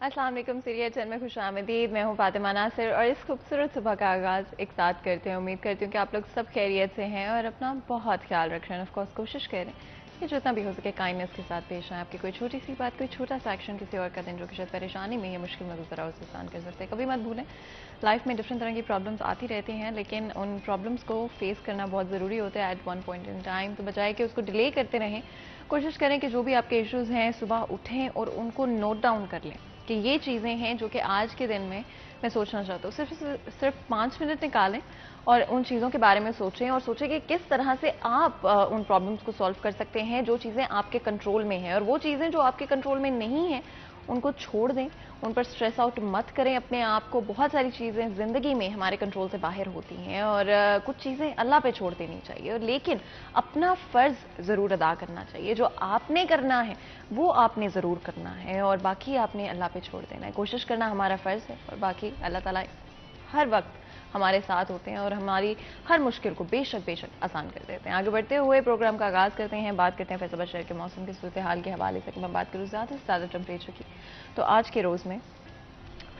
अस्सलाम वालेकुम सीरिया 10 में खुश आमदीद। मैं हूँ फातिमा नासिर और इस खूबसूरत सुबह का आगाज़ एक साथ करते हैं। उम्मीद करती हूँ कि आप लोग सब खैरियत से हैं और अपना बहुत ख्याल रख रहे हैं। ऑफकोर्स कोशिश करें कि जितना भी हो सके काइंडनेस के साथ पेश आएँ। आपकी कोई छोटी सी बात, कोई छोटा सा एक्शन किसी और का दिन जो कि शायद परेशानी में या मुश्किल में गुजरा उसे आसान कर सकते हैं। कभी मत भूलें, लाइफ में डिफरेंट तरह की प्रॉब्लम्स आती रहती हैं, लेकिन उन प्रॉब्लम्स को फेस करना बहुत ज़रूरी होता है at one point in time. तो बजाय कि उसको डिले करते रहें, कोशिश करें कि जो भी आपके इश्यूज़ हैं सुबह उठें और उनको नोट डाउन कर लें कि ये चीज़ें हैं जो कि आज के दिन में मैं सोचना चाहता हूँ। सिर्फ 5 मिनट निकालें और उन चीज़ों के बारे में सोचें और सोचें कि किस तरह से आप उन प्रॉब्लम्स को सॉल्व कर सकते हैं जो चीज़ें आपके कंट्रोल में हैं। और वो चीज़ें जो आपके कंट्रोल में नहीं हैं उनको छोड़ दें, उन पर स्ट्रेस आउट मत करें अपने आप को। बहुत सारी चीज़ें ज़िंदगी में हमारे कंट्रोल से बाहर होती हैं और कुछ चीज़ें अल्लाह पे छोड़ देनी चाहिए, लेकिन अपना फ़र्ज़ ज़रूर अदा करना चाहिए। जो आपने करना है वो आपने ज़रूर करना है और बाकी आपने अल्लाह पे छोड़ देना है। कोशिश करना हमारा फ़र्ज़ है और बाकी अल्लाह ताला हर वक्त हमारे साथ होते हैं और हमारी हर मुश्किल को बेशक आसान कर देते हैं। आगे बढ़ते हुए प्रोग्राम का आगाज़ करते हैं। बात करते हैं फैसलाबाद शहर के मौसम की सूरत हाल के हवाले से। मैं बात करूँ ज़्यादा से ज़्यादा टेम्परेचर की, तो आज के रोज़ में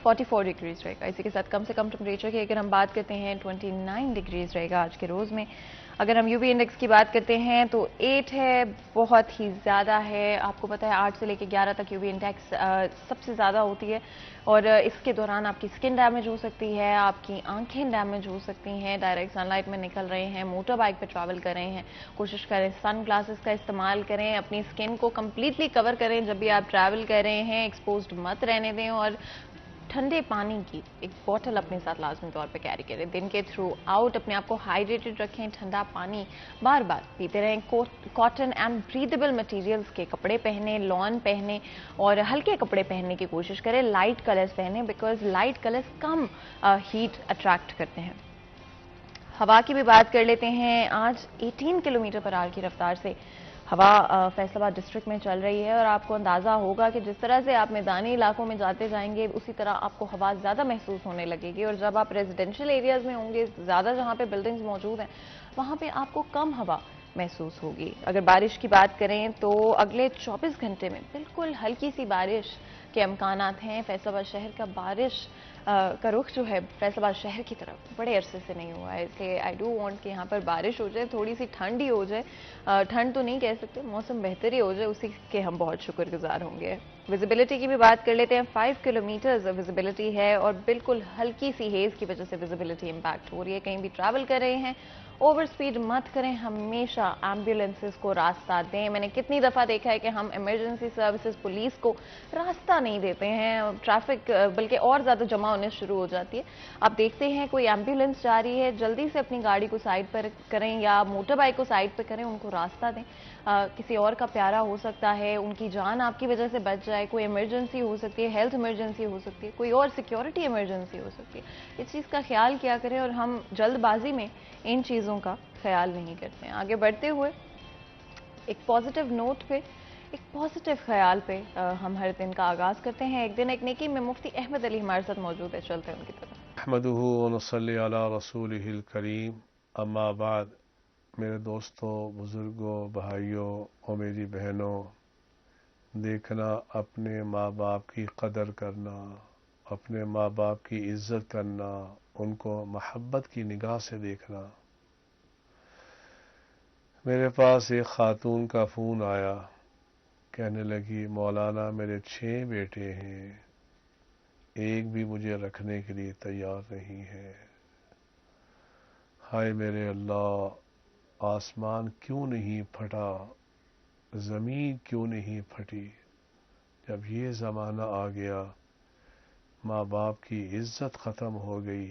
44 डिग्रीज रहेगा। इसी के साथ कम से कम टेम्परेचर की अगर हम बात करते हैं 29 डिग्रीज रहेगा आज के रोज़ में। अगर हम यूवी इंडेक्स की बात करते हैं तो 8 है, बहुत ही ज़्यादा है। आपको पता है 8 से लेकर 11 तक यूवी इंडेक्स सबसे ज़्यादा होती है और इसके दौरान आपकी स्किन डैमेज हो सकती है, आपकी आंखें डैमेज हो सकती हैं। डायरेक्ट सनलाइट में निकल रहे हैं, मोटर बाइक पर ट्रैवल कर रहे हैं, कोशिश करें सन ग्लासेस का इस्तेमाल करें, अपनी स्किन को कम्प्लीटली कवर करें जब भी आप ट्रैवल कर रहे हैं, एक्सपोज्ड मत रहने दें और ठंडे पानी की एक बोतल अपने साथ लाजमी तौर पे कैरी करें। दिन के थ्रू आउट अपने आप को हाइड्रेटेड रखें, ठंडा पानी बार बार पीते रहें। कॉटन एंड ब्रीदेबल मटेरियल्स के कपड़े पहने, लॉन पहने और हल्के कपड़े पहनने की कोशिश करें। लाइट कलर्स पहने because light colours come heat attract करते हैं। हवा की भी बात कर लेते हैं। आज 18 किलोमीटर पर आवर की रफ्तार से हवा फैसलाबाद डिस्ट्रिक्ट में चल रही है और आपको अंदाज़ा होगा कि जिस तरह से आप मैदानी इलाकों में जाते जाएंगे उसी तरह आपको हवा ज़्यादा महसूस होने लगेगी और जब आप रेजिडेंशियल एरियाज़ में होंगे, ज़्यादा जहाँ पे बिल्डिंग्स मौजूद हैं, वहाँ पे आपको कम हवा महसूस होगी। अगर बारिश की बात करें तो अगले 24 घंटे में बिल्कुल हल्की सी बारिश के अमकानात हैं। फैसलाबाद शहर का बारिश का रुख जो है फैसलाबाद शहर की तरफ बड़े अरसे से नहीं हुआ है, इसलिए आई डू वांट कि यहाँ पर बारिश हो जाए, थोड़ी सी ठंड ही हो जाए। ठंड तो नहीं कह सकते, मौसम बेहतर ही हो जाए, उसी के हम बहुत शुक्रगुजार होंगे। विजिबिलिटी की भी बात कर लेते हैं। 5 किलोमीटर्स विजिबिलिटी है और बिल्कुल हल्की सी हेज की वजह से विजिबिलिटी इंपैक्ट हो रही है। कहीं भी ट्रैवल कर रहे हैं ओवर स्पीड मत करें, हमेशा एम्बुलेंसेस को रास्ता दें। मैंने कितनी दफ़ा देखा है कि हम इमरजेंसी सर्विसेज पुलिस को रास्ता नहीं देते हैं, ट्रैफिक बल्कि और ज़्यादा जमा होने शुरू हो जाती है। आप देखते हैं कोई एम्बुलेंस जा रही है, जल्दी से अपनी गाड़ी को साइड पर करें या मोटर बाइक को साइड पर करें, उनको रास्ता दें। किसी और का प्यारा हो सकता है, उनकी जान आपकी वजह से बच जाए। कोई इमरजेंसी हो सकती है, हेल्थ इमरजेंसी हो सकती है, कोई और सिक्योरिटी इमरजेंसी हो सकती है। इस चीज़ का ख्याल किया करें और हम जल्दबाजी में इन चीज़ों का ख्याल नहीं करते हैं। आगे बढ़ते हुए एक पॉजिटिव नोट पे, एक पॉजिटिव ख्याल पे हम हर दिन का आगाज़ करते हैं। एक दिन एक नेकी में मुफ्ती अहमद अली हमारे साथ मौजूद है, चलते हैं उनकी तरफ। अहमदुहु व नसल्ली अला रसूलिहिल करीम, अम्मा बाद। मेरे दोस्तों, बुज़ुर्गों, भाइयों और मेरी बहनों, देखना, अपने माँ बाप की कदर करना, अपने माँ बाप की इज़्ज़त करना, उनको महब्बत की निगाह से देखना। मेरे पास एक खातून का फ़ोन आया, कहने लगी मौलाना मेरे 6 बेटे हैं, एक भी मुझे रखने के लिए तैयार नहीं है। हाय मेरे अल्लाह, आसमान क्यों नहीं फटा, ज़मीन क्यों नहीं फटी। जब ये ज़माना आ गया, माँ बाप की इज़्ज़त ख़त्म हो गई,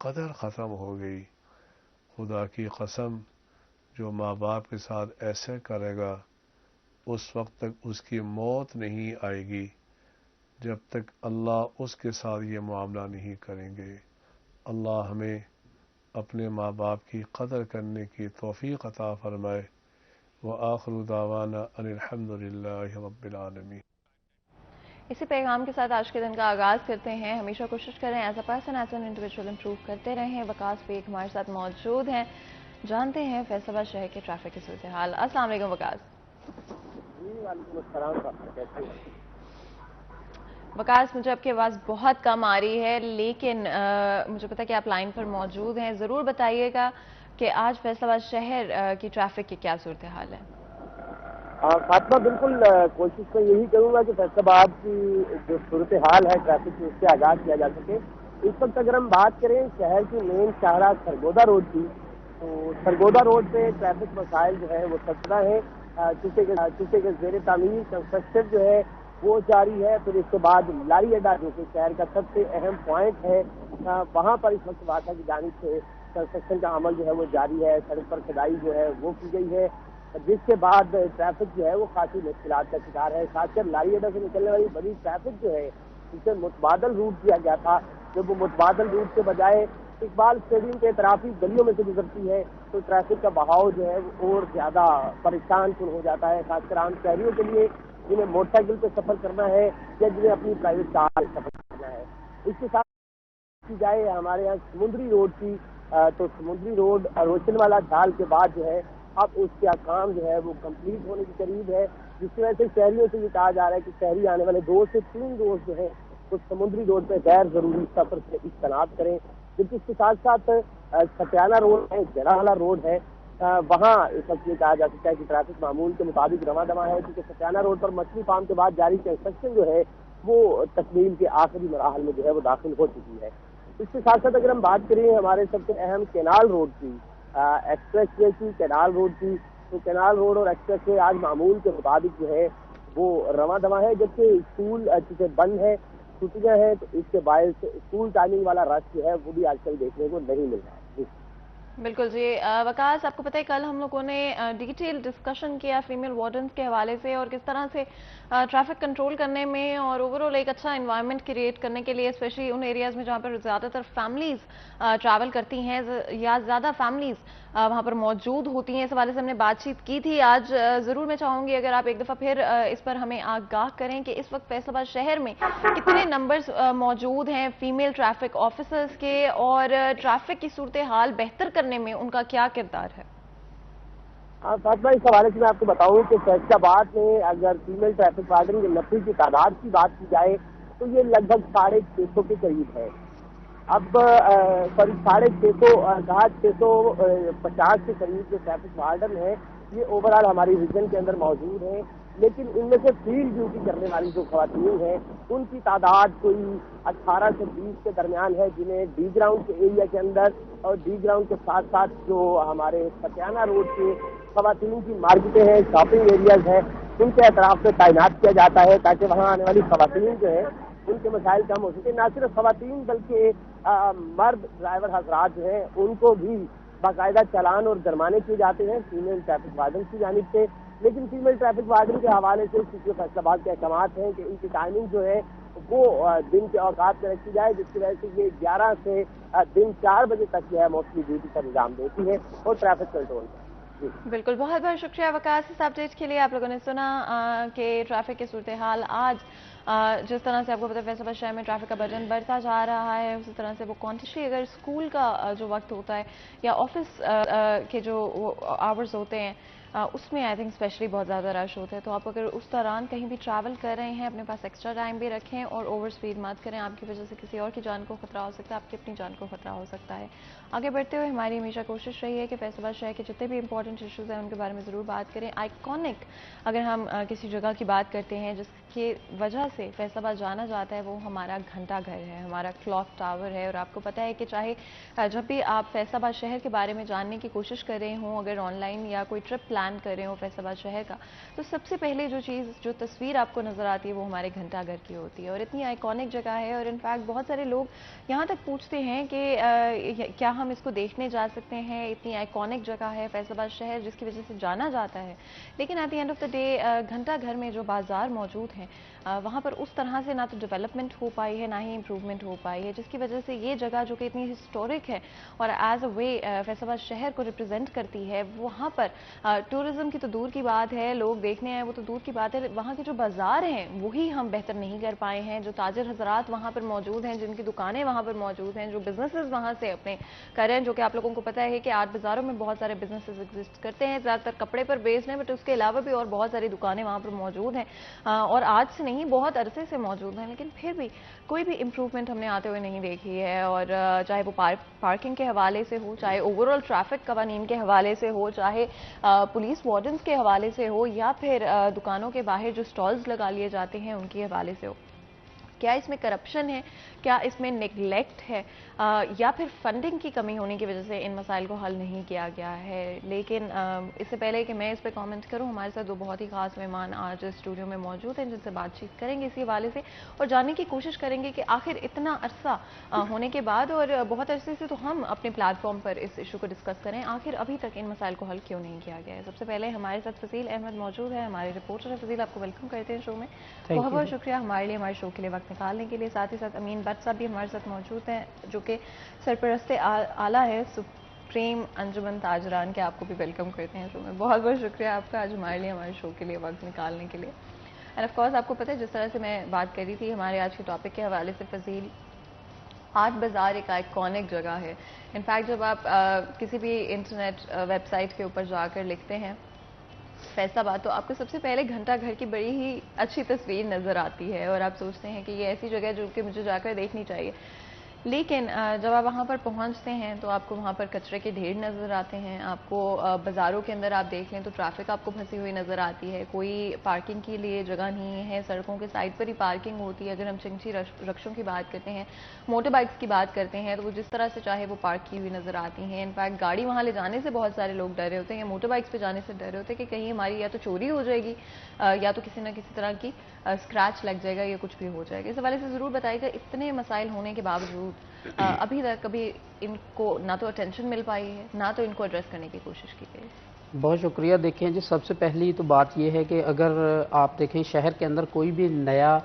कदर ख़त्म हो गई। खुदा की कसम, जो माँ बाप के साथ ऐसे करेगा उस वक्त तक उसकी मौत नहीं आएगी जब तक अल्लाह उसके साथ ये मामला नहीं करेंगे। अल्लाह हमें अपने माँ बाप की कदर करने की तौफीक अता फरमाए। व आखिरु दावाना अनिल हम्दुलिल्लाहि रब्बिल आलमीन। इसी पैगाम के साथ आज के दिन का आगाज़ करते हैं। हमेशा कोशिश करें as a person as an individual improve करते रहें। वकास बेग हमारे साथ मौजूद हैं, जानते हैं फैसलाबाद शहर के ट्रैफिक की सूरत हाल। अस्सलाम वालेकुम वकास। वकास, मुझे आपकी आवाज़ बहुत कम आ रही है, लेकिन मुझे पता है कि आप लाइन पर मौजूद हैं। ज़रूर बताइएगा कि आज फैसलाबाद शहर की ट्रैफिक की क्या सूरत हाल है। फातिमा, बिल्कुल कोशिश तो यही करूंगा कि फैसलाबाद की जो सूरत हाल है ट्रैफिक की, उससे आगाज किया जा सके। इस वक्त अगर हम बात करें शहर की मेन शाहराह सरगोदा रोड की, तो सरगोदा रोड पे ट्रैफिक मसाइल जो है वो सतना है, चूंकि जेर तामीर कंस्ट्रक्शन जो है वो जारी है। फिर इसके बाद लारी अड्डा, जो कि शहर का सबसे अहम पॉइंट है, वहाँ पर इस वक्त वाक़ा की जानिब से कंस्ट्रक्शन का अमल जो है वो जारी है। सड़क पर खुदाई जो है वो की गई है, जिसके बाद ट्रैफिक जो है वो काफी मुश्किलात का शिकार है। खासकर लारी अड्डा से निकलने वाली बड़ी ट्रैफिक जो है, इसे मुतबादल रूट दिया गया था। जब वो मुतबादल रूट के बजाय इकबाल स्टेडियम के इतराफी गलियों में से गुजरती है, तो ट्रैफिक का बहाव जो है वो और ज्यादा परेशान कुन हो जाता है, खासकर आम शहरियों के लिए जिन्हें मोटरसाइकिल पे सफर करना है या जिन्हें अपनी प्राइवेट कार से सफर करना है। इसके साथ की जाए हमारे यहाँ समुद्री रोड की, तो समुद्री रोड रोशनवाला ढाल के बाद जो है अब उसका काम जो है वो कंप्लीट होने के करीब है, जिसकी वजह से शहरियों से ये कहा जा रहा है कि शहरी आने वाले 2 से 3 रोज जो है तो समुद्री रोड पे गैर जरूरी सफर से इज्तनाब करें। जबकि इसके साथ साथ सत्याना रोड है, जरावाला रोड है, वहाँ इस वक्त ये कहा जा सकता है कि ट्रैफिक मामूल के मुताबिक रवा दवा है, क्योंकि सत्याना रोड पर मछली फार्म के बाद जारी कंस्ट्रक्शन जो है वो तकमील के आखिरी मराहल में जो है वो दाखिल हो चुकी है। इसके साथ साथ अगर हम बात करें हमारे सबसे अहम कैनाल रोड की, एक्सप्रेस वे की, कैनाल रोड की, तो कैनाल रोड और एक्सप्रेस वे आज मामूल के मुताबिक जो है वो रवा दवा है। जबकि स्कूल चूंकि बंद है, छुट्टियां हैं, तो इसके बायस स्कूल टाइमिंग वाला रश जो है वो भी आजकल देखने को नहीं मिल रहा है। बिल्कुल जी। वकास, आपको पता है कल हम लोगों ने डिटेल डिस्कशन किया फीमेल वार्डन्स के हवाले से, और किस तरह से ट्रैफिक कंट्रोल करने में और ओवरऑल एक अच्छा एनवायरनमेंट क्रिएट करने के लिए, स्पेशली उन एरियाज में जहाँ पर ज़्यादातर फैमिलीज ट्रैवल करती हैं या ज़्यादा फैमिलीज वहाँ पर मौजूद होती हैं, इस हवाले से हमने बातचीत की थी। आज ज़रूर मैं चाहूँगी अगर आप एक दफ़ा फिर इस पर हमें आगाह करें कि इस वक्त फैसलाबाद शहर में कितने नंबर्स मौजूद हैं फीमेल ट्रैफिक ऑफिसर्स के, और ट्रैफिक की सूरत हाल बेहतर करने में उनका क्या किरदार है। फातिमा, इस हवाले से मैं आपको बताऊं कि फैसलाबाद में अगर फीमेल ट्रैफिक वार्डन के नफरी की तादाद की बात की जाए तो ये लगभग 650 के करीब है। अब करीब 650 के करीब जो ट्रैफिक वार्डन है ये ओवरऑल हमारी रीजन के अंदर मौजूद है, लेकिन इनमें से फील्ड ड्यूटी करने वाली जो खवातीन हैं उनकी तादाद कोई 18 से 20 के दरमियान है, जिन्हें डी ग्राउंड के एरिया के अंदर और डी ग्राउंड के साथ साथ जो हमारे सत्याना रोड के खवातीन की मार्केटें हैं, शॉपिंग एरियाज हैं, उनके अतराफ में तैनात किया जाता है ताकि वहाँ आने वाली खवातीन जो है उनके मसाइल कम हो सके। न सिर्फ खवातीन बल्कि मर्द ड्राइवर हजरात जो हैं उनको भी बाकायदा चालान और जुर्माने किए जाते हैं फीमेल ट्रैफिक वार्डन की जानिब से। लेकिन फीमेल ट्रैफिक वार्डन के हवाले से चूंकि फैसलाबाद के अहकाम हैं कि इनकी टाइमिंग जो है वो दिन के औकात में रखी जाए, जिसकी वजह से ये 11 से दिन 4 बजे तक जो है मोस्टली ड्यूटी का निजाम देती है और ट्रैफिक कंट्रोल का। बिल्कुल, बहुत बहुत शुक्रिया वकास इस अपडेट के लिए। आप लोगों ने सुना कि ट्रैफिक की सूरत हाल आज जिस तरह से आपको पता है फैसलाबाद शहर में ट्रैफिक का बर्डन बढ़ता जा रहा है, उसी तरह से वो कॉन्टिशली अगर स्कूल का जो वक्त होता है या ऑफिस के जो आवर्स होते हैं उसमें आई थिंक स्पेशली बहुत ज़्यादा रश होता है। तो आप अगर उस दौरान कहीं भी ट्रैवल कर रहे हैं अपने पास एक्स्ट्रा टाइम भी रखें और ओवर स्पीड मत करें, आपकी वजह से किसी और की जान को खतरा हो सकता है, आपकी अपनी जान को खतरा हो सकता है। आगे बढ़ते हुए हमारी हमेशा कोशिश रही है कि फैसलाबाद शहर के जितने भी इंपॉर्टेंट इशूज़ हैं उनके बारे में ज़रूर बात करें। आइकॉनिक अगर हम किसी जगह की बात करते हैं जिसकी वजह से फैसलाबाद जाना जाता है, वो हमारा घंटा घर है, हमारा क्लॉक टावर है। और आपको पता है कि चाहे जब भी आप फैसलाबाद शहर के बारे में जानने की कोशिश कर रहे हों, अगर ऑनलाइन या कोई ट्रिप प्लान कर रहे हो फैसलाबाद शहर का, तो सबसे पहले जो तस्वीर आपको नजर आती है वो हमारे घंटा घर की होती है। और इतनी आइकॉनिक जगह है, और इनफैक्ट बहुत सारे लोग यहाँ तक पूछते हैं कि क्या हम इसको देखने जा सकते हैं, इतनी आइकॉनिक जगह है फैसलाबाद शहर जिसकी वजह से जाना जाता है। लेकिन at the end of the day घंटा घर में जो बाजार मौजूद हैं वहाँ पर उस तरह से ना तो डेवलपमेंट हो पाई है ना ही इम्प्रूवमेंट हो पाई है, जिसकी वजह से ये जगह जो कि इतनी हिस्टोरिक है और एज अ वे फैसलाबाद शहर को रिप्रेजेंट करती है, वहाँ पर टूरिज्म की तो दूर की बात है, लोग देखने आए वो तो दूर की बात है, वहाँ के जो बाजार हैं वही हम बेहतर नहीं कर पाए हैं। जो ताजर हजरात वहाँ पर मौजूद हैं, जिनकी दुकानें वहाँ पर मौजूद हैं, जो बिजनेसेस वहाँ से अपने कर रहे हैं, जो कि आप लोगों को पता है कि आर्ट बाजारों में बहुत सारे बिजनेसेस एग्जिस्ट करते हैं, ज़्यादातर कपड़े पर बेस्ड हैं, बट उसके अलावा भी और बहुत सारी दुकानें वहाँ पर मौजूद हैं, और आज से नहीं बहुत अरसे से मौजूद हैं, लेकिन फिर भी कोई भी इम्प्रूवमेंट हमने आते हुए नहीं देखी है। और चाहे वो पार्किंग के हवाले से हो, चाहे ओवरऑल ट्रैफिक कवानीन के हवाले से हो, चाहे पुलिस वार्डन्स के हवाले से हो, या फिर दुकानों के बाहर जो स्टॉल्स लगा लिए जाते हैं उनके हवाले से हो। क्या इसमें करप्शन है, क्या इसमें नेगलेक्ट है, या फिर फंडिंग की कमी होने की वजह से इन मसाइल को हल नहीं किया गया है। लेकिन इससे पहले कि मैं इस पर कमेंट करूं, हमारे साथ दो बहुत ही खास मेहमान आज स्टूडियो में मौजूद हैं, जिनसे बातचीत करेंगे इसी हवाले से और जानने की कोशिश करेंगे कि आखिर इतना अरसा होने के बाद, और बहुत अरसे से तो हम अपने प्लेटफॉर्म पर इस इशू को डिस्कस करें, आखिर अभी तक इन मसाइल को हल क्यों नहीं किया गया है। सबसे पहले हमारे साथ फजील अहमद मौजूद है, हमारे रिपोर्टर है। फजील, आपको वेलकम करते हैं शो में। बहुत बहुत शुक्रिया हमारे लिए, हमारे शो के लिए वक्त निकालने के लिए। साथ ही साथ अमीन भट्ट साहब भी हमारे साथ मौजूद हैं, जो कि सरपरस्त आला है सुप्रीम अंजुमन ताजरान के। आपको भी वेलकम करते हैं शो में। बहुत बहुत शुक्रिया आपका आज हमारे लिए, हमारे शो के लिए वक्त निकालने के लिए। एंड ऑफ कोर्स आपको पता है, जिस तरह से मैं बात कर रही थी हमारे आज के टॉपिक के हवाले से, फजील, आर्ट बाज़ार एक आइकॉनिक जगह है। इनफैक्ट जब आप किसी भी इंटरनेट वेबसाइट के ऊपर जाकर लिखते हैं फैसलाबाद, तो आपको सबसे पहले घंटा घर की बड़ी ही अच्छी तस्वीर नज़र आती है और आप सोचते हैं कि ये ऐसी जगह है जो कि मुझे जाकर देखनी चाहिए। लेकिन जब आप वहाँ पर पहुँचते हैं तो आपको वहाँ पर कचरे के ढेर नज़र आते हैं, आपको बाज़ारों के अंदर आप देख लें तो ट्रैफिक आपको फंसी हुई नज़र आती है, कोई पार्किंग के लिए जगह नहीं है, सड़कों के साइड पर ही पार्किंग होती है। अगर हम चिंची रक्षों की बात करते हैं, मोटर बाइक्स की बात करते हैं, तो वो जिस तरह से चाहे वो पार्क की हुई नज़र आती हैं। इनफैक्ट गाड़ी वहाँ ले जाने से बहुत सारे लोग डरे होते हैं, या मोटर बाइक्स पर जाने से डरे होते हैं कि कहीं हमारी या तो चोरी हो जाएगी या तो किसी न किसी तरह की स्क्रैच लग जाएगा या कुछ भी हो जाएगा। इस हवाले से ज़रूर बताइएगा, इतने मसाइल होने के बावजूद अभी तक कभी इनको ना तो अटेंशन मिल पाई है, ना तो इनको एड्रेस करने की कोशिश की गई। बहुत शुक्रिया। देखें जी, सबसे पहली तो बात यह है कि अगर आप देखें शहर के अंदर कोई भी नया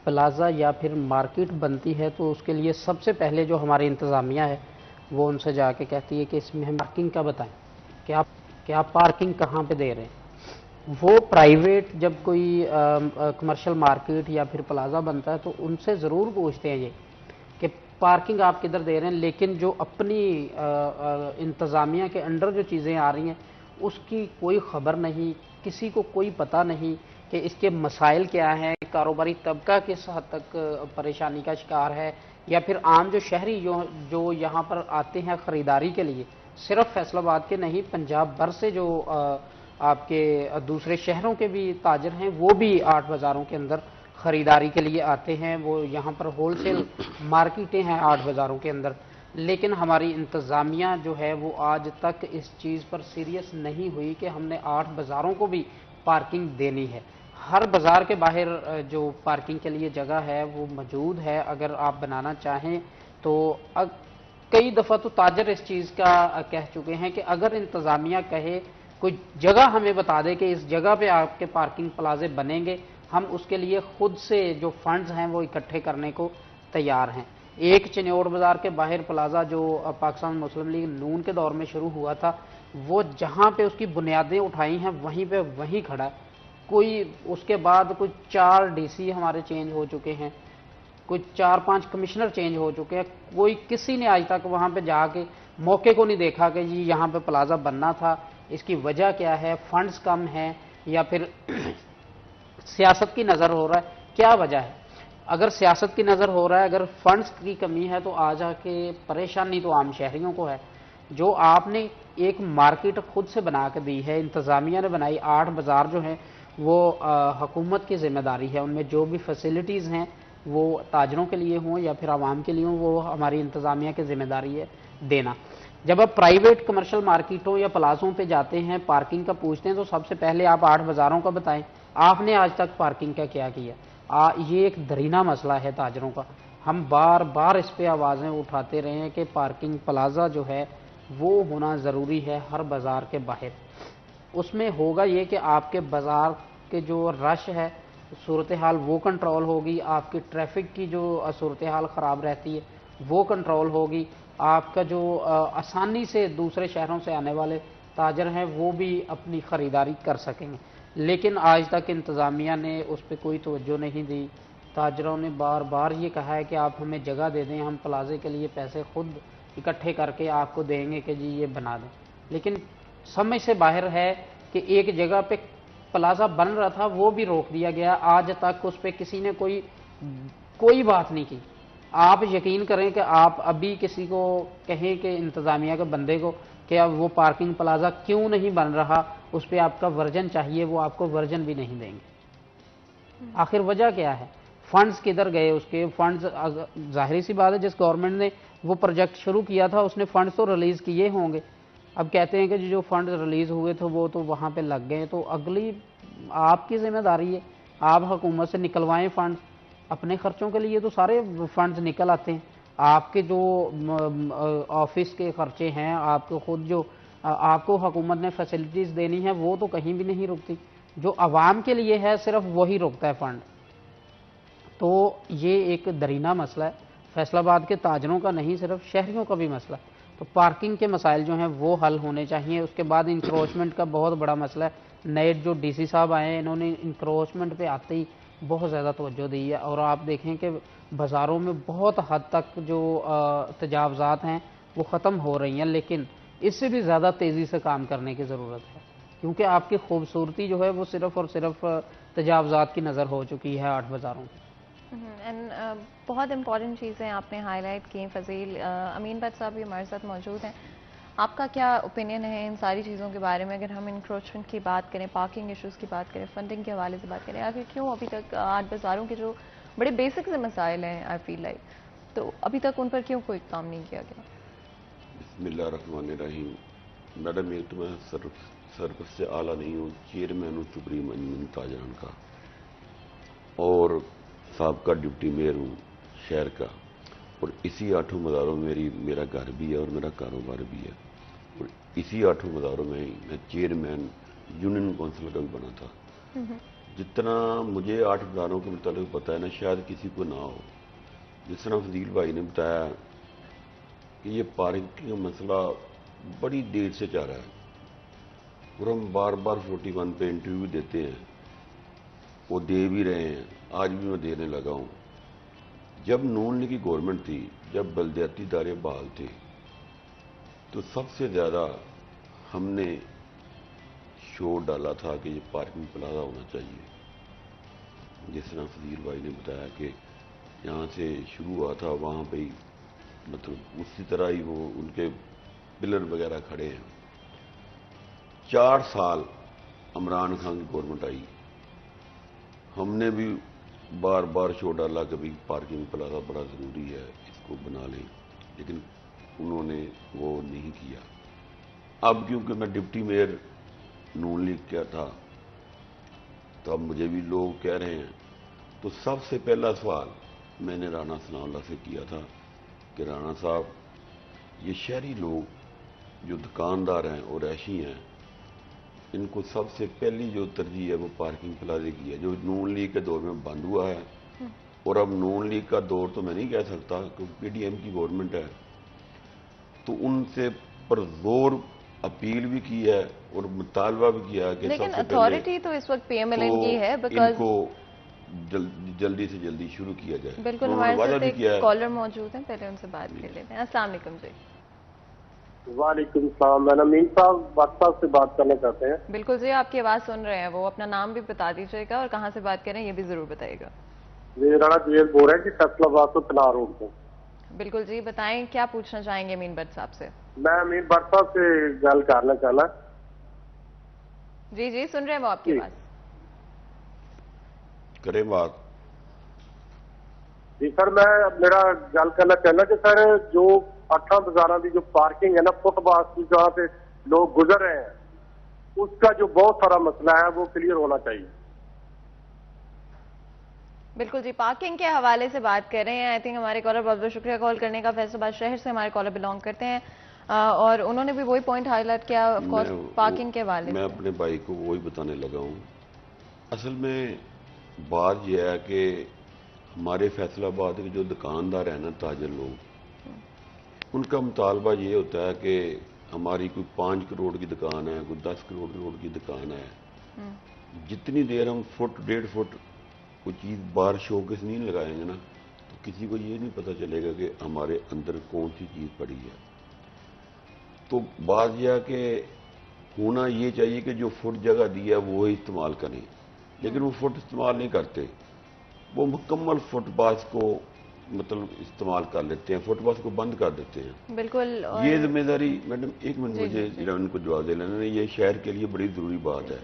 प्लाजा या फिर मार्केट बनती है तो उसके लिए सबसे पहले जो हमारी इंतज़ामिया है वो उनसे जाके कहती है कि इसमें हम पार्किंग का बताएं कि आप पार्किंग कहाँ पे दे रहे हैं। वो प्राइवेट जब कोई कमर्शियल मार्केट या फिर प्लाजा बनता है तो उनसे ज़रूर पूछते हैं ये कि पार्किंग आप किधर दे रहे हैं, लेकिन जो अपनी इंतज़ामिया के अंडर जो चीज़ें आ रही हैं उसकी कोई ख़बर नहीं, किसी को कोई पता नहीं कि इसके मसाइल क्या हैं, कारोबारी तबका किस हद तक परेशानी का शिकार है, या फिर आम जो शहरी जो यहाँ पर आते हैं ख़रीदारी के लिए, सिर्फ फैसलाबाद के नहीं पंजाब भर से जो आपके दूसरे शहरों के भी ताजर हैं वो भी आर्ट बाज़ारों के अंदर ख़रीदारी के लिए आते हैं। वो यहाँ पर होलसेल मार्केटें हैं आर्ट बाज़ारों के अंदर, लेकिन हमारी इंतज़ामिया जो है वो आज तक इस चीज़ पर सीरियस नहीं हुई कि हमने आर्ट बाज़ारों को भी पार्किंग देनी है। हर बाज़ार के बाहर जो पार्किंग के लिए जगह है वो मौजूद है, अगर आप बनाना चाहें तो। कई दफ़ा तो ताजर इस चीज़ का कह चुके हैं कि अगर इंतज़ामिया कहे कोई जगह हमें बता दे कि इस जगह पे आपके पार्किंग प्लाजे बनेंगे, हम उसके लिए खुद से जो फंड्स हैं वो इकट्ठे करने को तैयार हैं। एक चिन्योड़ बाज़ार के बाहर प्लाजा जो पाकिस्तान मुस्लिम लीग नून के दौर में शुरू हुआ था, वो जहाँ पे उसकी बुनियादें उठाई हैं वहीं पे वहीं खड़ा है। कोई उसके बाद कुछ 4 DC हमारे चेंज हो चुके हैं, कुछ 4-5 कमिश्नर चेंज हो चुके हैं, कोई किसी ने आज तक वहाँ पे जाके मौके को नहीं देखा कि जी यहाँ पे प्लाजा बनना था, इसकी वजह क्या है, फंड्स कम हैं या फिर सियासत की नज़र हो रहा है, क्या वजह है। अगर सियासत की नज़र हो रहा है, अगर फंड्स की कमी है तो आ जाके परेशानी तो आम शहरियों को है। जो आपने एक मार्केट खुद से बना के दी है, इंतज़ामिया ने बनाई, आर्ट बाज़ार जो है वो हुकूमत की जिम्मेदारी है, उनमें जो भी फैसिलिटीज़ हैं वो ताजरों के लिए हों या फिर आवाम के लिए हों, वो हमारी इंतज़ामिया की जिम्मेदारी है देना। जब आप प्राइवेट कमर्शियल मार्केटों या प्लाजों पे जाते हैं, पार्किंग का पूछते हैं, तो सबसे पहले आप आर्ट बाज़ारों का बताएं, आपने आज तक पार्किंग का क्या किया। ये एक दरीना मसला है ताजरों का। हम बार बार इस पे आवाज़ें उठाते रहे हैं कि पार्किंग प्लाजा जो है वो होना ज़रूरी है हर बाज़ार के बाहर। उसमें होगा ये कि आपके बाज़ार के जो रश है सूरत हाल वो कंट्रोल होगी, आपकी ट्रैफिक की जो सूरत हाल ख़राब रहती है वो कंट्रोल होगी, आपका जो आसानी से दूसरे शहरों से आने वाले تاجر ہیں وہ بھی اپنی خریداری کر سکیں گے. لیکن آج تک انتظامیہ نے اس پہ کوئی توجہ نہیں دی. تاجروں نے بار بار یہ کہا ہے کہ آپ ہمیں جگہ دے دیں, ہم پلازے کے لیے پیسے خود اکٹھے کر کے آپ کو دیں گے کہ جی یہ بنا دیں. لیکن سمجھ سے باہر ہے کہ ایک جگہ پہ پلازا بن رہا تھا وہ بھی روک دیا گیا. آج تک اس پہ کسی نے کوئی بات نہیں کی. آپ یقین کریں کہ آپ ابھی کسی کو کہیں کہ انتظامیہ کے بندے کو کہ اب وہ پارکنگ پلازا کیوں نہیں بن رہا, اس پہ آپ کا ورژن چاہیے, وہ آپ کو ورژن بھی نہیں دیں گے. آخر وجہ کیا ہے؟ فنڈز کدھر گئے اس کے؟ فنڈز ظاہری سی بات ہے جس گورنمنٹ نے وہ پروجیکٹ شروع کیا تھا اس نے فنڈز تو ریلیز کیے ہوں گے. اب کہتے ہیں کہ جو فنڈز ریلیز ہوئے تھے وہ تو وہاں پہ لگ گئے. تو اگلی آپ کی ذمہ داری ہے, آپ حکومت سے نکلوائیں فنڈز. اپنے خرچوں کے لیے تو سارے فنڈز نکل آتے ہیں. آپ کے جو آفس کے خرچے ہیں, آپ کو خود جو آپ کو حکومت نے فیسلٹیز دینی ہے وہ تو کہیں بھی نہیں رکتی. جو عوام کے لیے ہے صرف وہی رکتا ہے فنڈ. تو یہ ایک درینہ مسئلہ ہے, فیصل آباد کے تاجروں کا نہیں صرف شہریوں کا بھی مسئلہ ہے. تو پارکنگ کے مسائل جو ہیں وہ حل ہونے چاہیے. اس کے بعد انکروچمنٹ کا بہت بڑا مسئلہ ہے. نئے جو ڈی سی صاحب آئے ہیں انہوں نے انکروچمنٹ پہ آتے ہی بہت زیادہ توجہ دی ہے. اور آپ دیکھیں کہ بازاروں میں بہت حد تک جو تجاوزات ہیں وہ ختم ہو رہی ہیں, لیکن اس سے بھی زیادہ تیزی سے کام کرنے کی ضرورت ہے, کیونکہ آپ کی خوبصورتی جو ہے وہ صرف اور صرف تجاوزات کی نظر ہو چکی ہے 8 بازاروں کی. بہت امپورٹنٹ چیزیں آپ نے ہائی لائٹ کی. فضیل, امین بٹ صاحب بھی ہمارے ساتھ موجود ہیں. آپ کا کیا اوپینین ہے ان ساری چیزوں کے بارے میں؟ اگر ہم انکروچمنٹ کی بات کریں, پارکنگ ایشوز کی بات کریں, فنڈنگ کے حوالے سے بات کریں, آخر کیوں ابھی تک 8 بازاروں کے جو بڑے بیسک سے مسائل ہیں آئی فیل لائک, تو ابھی تک ان پر کیوں کوئی کام نہیں کیا گیا؟ بسم اللہ الرحمن الرحیم. میڈم ایک تو میں سرکس سے اعلیٰ نہیں ہوں, چیئرمین ہوں سپریم انجمن تاجران کا, اور سابقہ ڈپٹی میئر ہوں شہر کا, اور اسی 8 بازاروں میں میرا گھر بھی ہے اور میرا کاروبار بھی ہے, اور اسی 8 بازاروں میں میں چیئرمین یونین کونسل کا بھی بنا تھا. جتنا مجھے 8 بازاروں کے متعلق پتہ ہے نا شاید کسی کو نہ ہو. جس طرح فضیل بھائی نے بتایا کہ یہ پارکنگ کا مسئلہ بڑی دیر سے چل رہا ہے, اور ہم بار بار 41 پہ انٹرویو دیتے ہیں, وہ دے بھی رہے ہیں, آج بھی میں دینے لگا ہوں. جب نون لیگ کی گورنمنٹ تھی, جب بلدیاتی ادارے بحال تھے, تو سب سے زیادہ ہم نے شور ڈالا تھا کہ یہ پارکنگ پلازا ہونا چاہیے. جس طرح فضیل بھائی نے بتایا کہ یہاں سے شروع ہوا تھا وہاں پہ ہی, مطلب اسی طرح ہی وہ ان کے پلر وغیرہ کھڑے ہیں. 4 سال عمران خان کی گورنمنٹ آئی, ہم نے بھی بار بار شور ڈالا کہ بھائی پارکنگ پلازا بڑا ضروری ہے, اس کو بنا لیں, لیکن انہوں نے وہ نہیں کیا. اب کیونکہ میں ڈپٹی میئر نون لیگ کیا تھا تو اب مجھے بھی لوگ کہہ رہے ہیں, تو سب سے پہلا سوال میں نے رانا ثناء اللہ سے کیا تھا کہ رانا صاحب یہ شہری لوگ جو دکاندار ہیں اور رہائشی ہیں, ان کو سب سے پہلی جو ترجیح ہے وہ پارکنگ پلازے کی ہے, جو نون لیگ کے دور میں بند ہوا ہے. اور اب نون لیگ کا دور تو میں نہیں کہہ سکتا کیونکہ پی ڈی ایم کی گورنمنٹ ہے, تو ان سے پرزور اپیل بھی کی ہے اور مطالبہ بھی کیا ہے کہ لیکن اتھارٹی تو اس وقت پی ایم ایل این کی ہے, ان کو جلدی سے جلدی شروع کیا جائے. بالکل. ہمارے ساتھ ایک کالر موجود ہیں, پہلے ان سے بات کر لیتے ہیں. السلام علیکم جی. وعلیکم السلام. میں امین صاحب بٹ صاحب سے بات کرنا چاہتے ہیں. بالکل جی, آپ کی آواز سن رہے ہیں, وہ اپنا نام بھی بتا دیجیے گا اور کہاں سے بات کریں یہ بھی ضرور بتائیے گا. جی رانا جویل بول رہے ہیں کہ فیصل آباد تو تنا روڈ سے. بالکل جی, بتائیں کیا پوچھنا چاہیں گے امین بٹ صاحب سے؟ میں امین بٹ صاحب سے گل کرنا چاہنا. جی سن رہے ہیں وہ آپ کی بات. کریں بات. جی سر, میں میرا گل کرنا چاہنا کہ سر جو 8 بازاروں کی جو پارکنگ ہے نا فٹ پاتھ کی جہاں سے لوگ گزر رہے ہیں, اس کا جو بہت سارا مسئلہ ہے وہ کلیئر ہونا چاہیے. بالکل جی, پارکنگ کے حوالے سے بات کر رہے ہیں. آئی تھنک ہمارے کالر بہت بہت شکریہ کال کرنے کا. فیصل آباد شہر سے ہمارے کالر بلانگ کرتے ہیں, اور انہوں نے بھی وہی پوائنٹ ہائی لائٹ کیا آف کورس پارکنگ کے حوالے سے. میں اپنے بھائی کو وہی بتانے لگا ہوں. اصل میں بات یہ ہے کہ ہمارے فیصل آباد کے جو دکاندار ہیں نا, تاجر لوگ, ان کا مطالبہ یہ ہوتا ہے کہ हमारी कोई 5 करोड़ की दुकान है, कोई 10 करोड़ की दुकान है, जितनी देर हम फुट 1.5 फुट कोई चीज़ बाहर शोकेस नहीं लगाएंगे ना, तो किसी को ये नहीं पता चलेगा कि हमारे अंदर कौन सी चीज़ पड़ी है। तो बात यह है कि होना ये चाहिए कि जो फुट जगह दी है वो ही इस्तेमाल करें, लेकिन वो फुट इस्तेमाल नहीं करते, वो मुकम्मल फुटपाथ को मतलब इस्तेमाल कर लेते हैं, फुटपाथ को बंद कर देते हैं। बिल्कुल। ये जिम्मेदारी मैडम, एक मिनट मुझे उनको जवाब दे लेना, ये शहर के लिए बड़ी ज़रूरी बात है।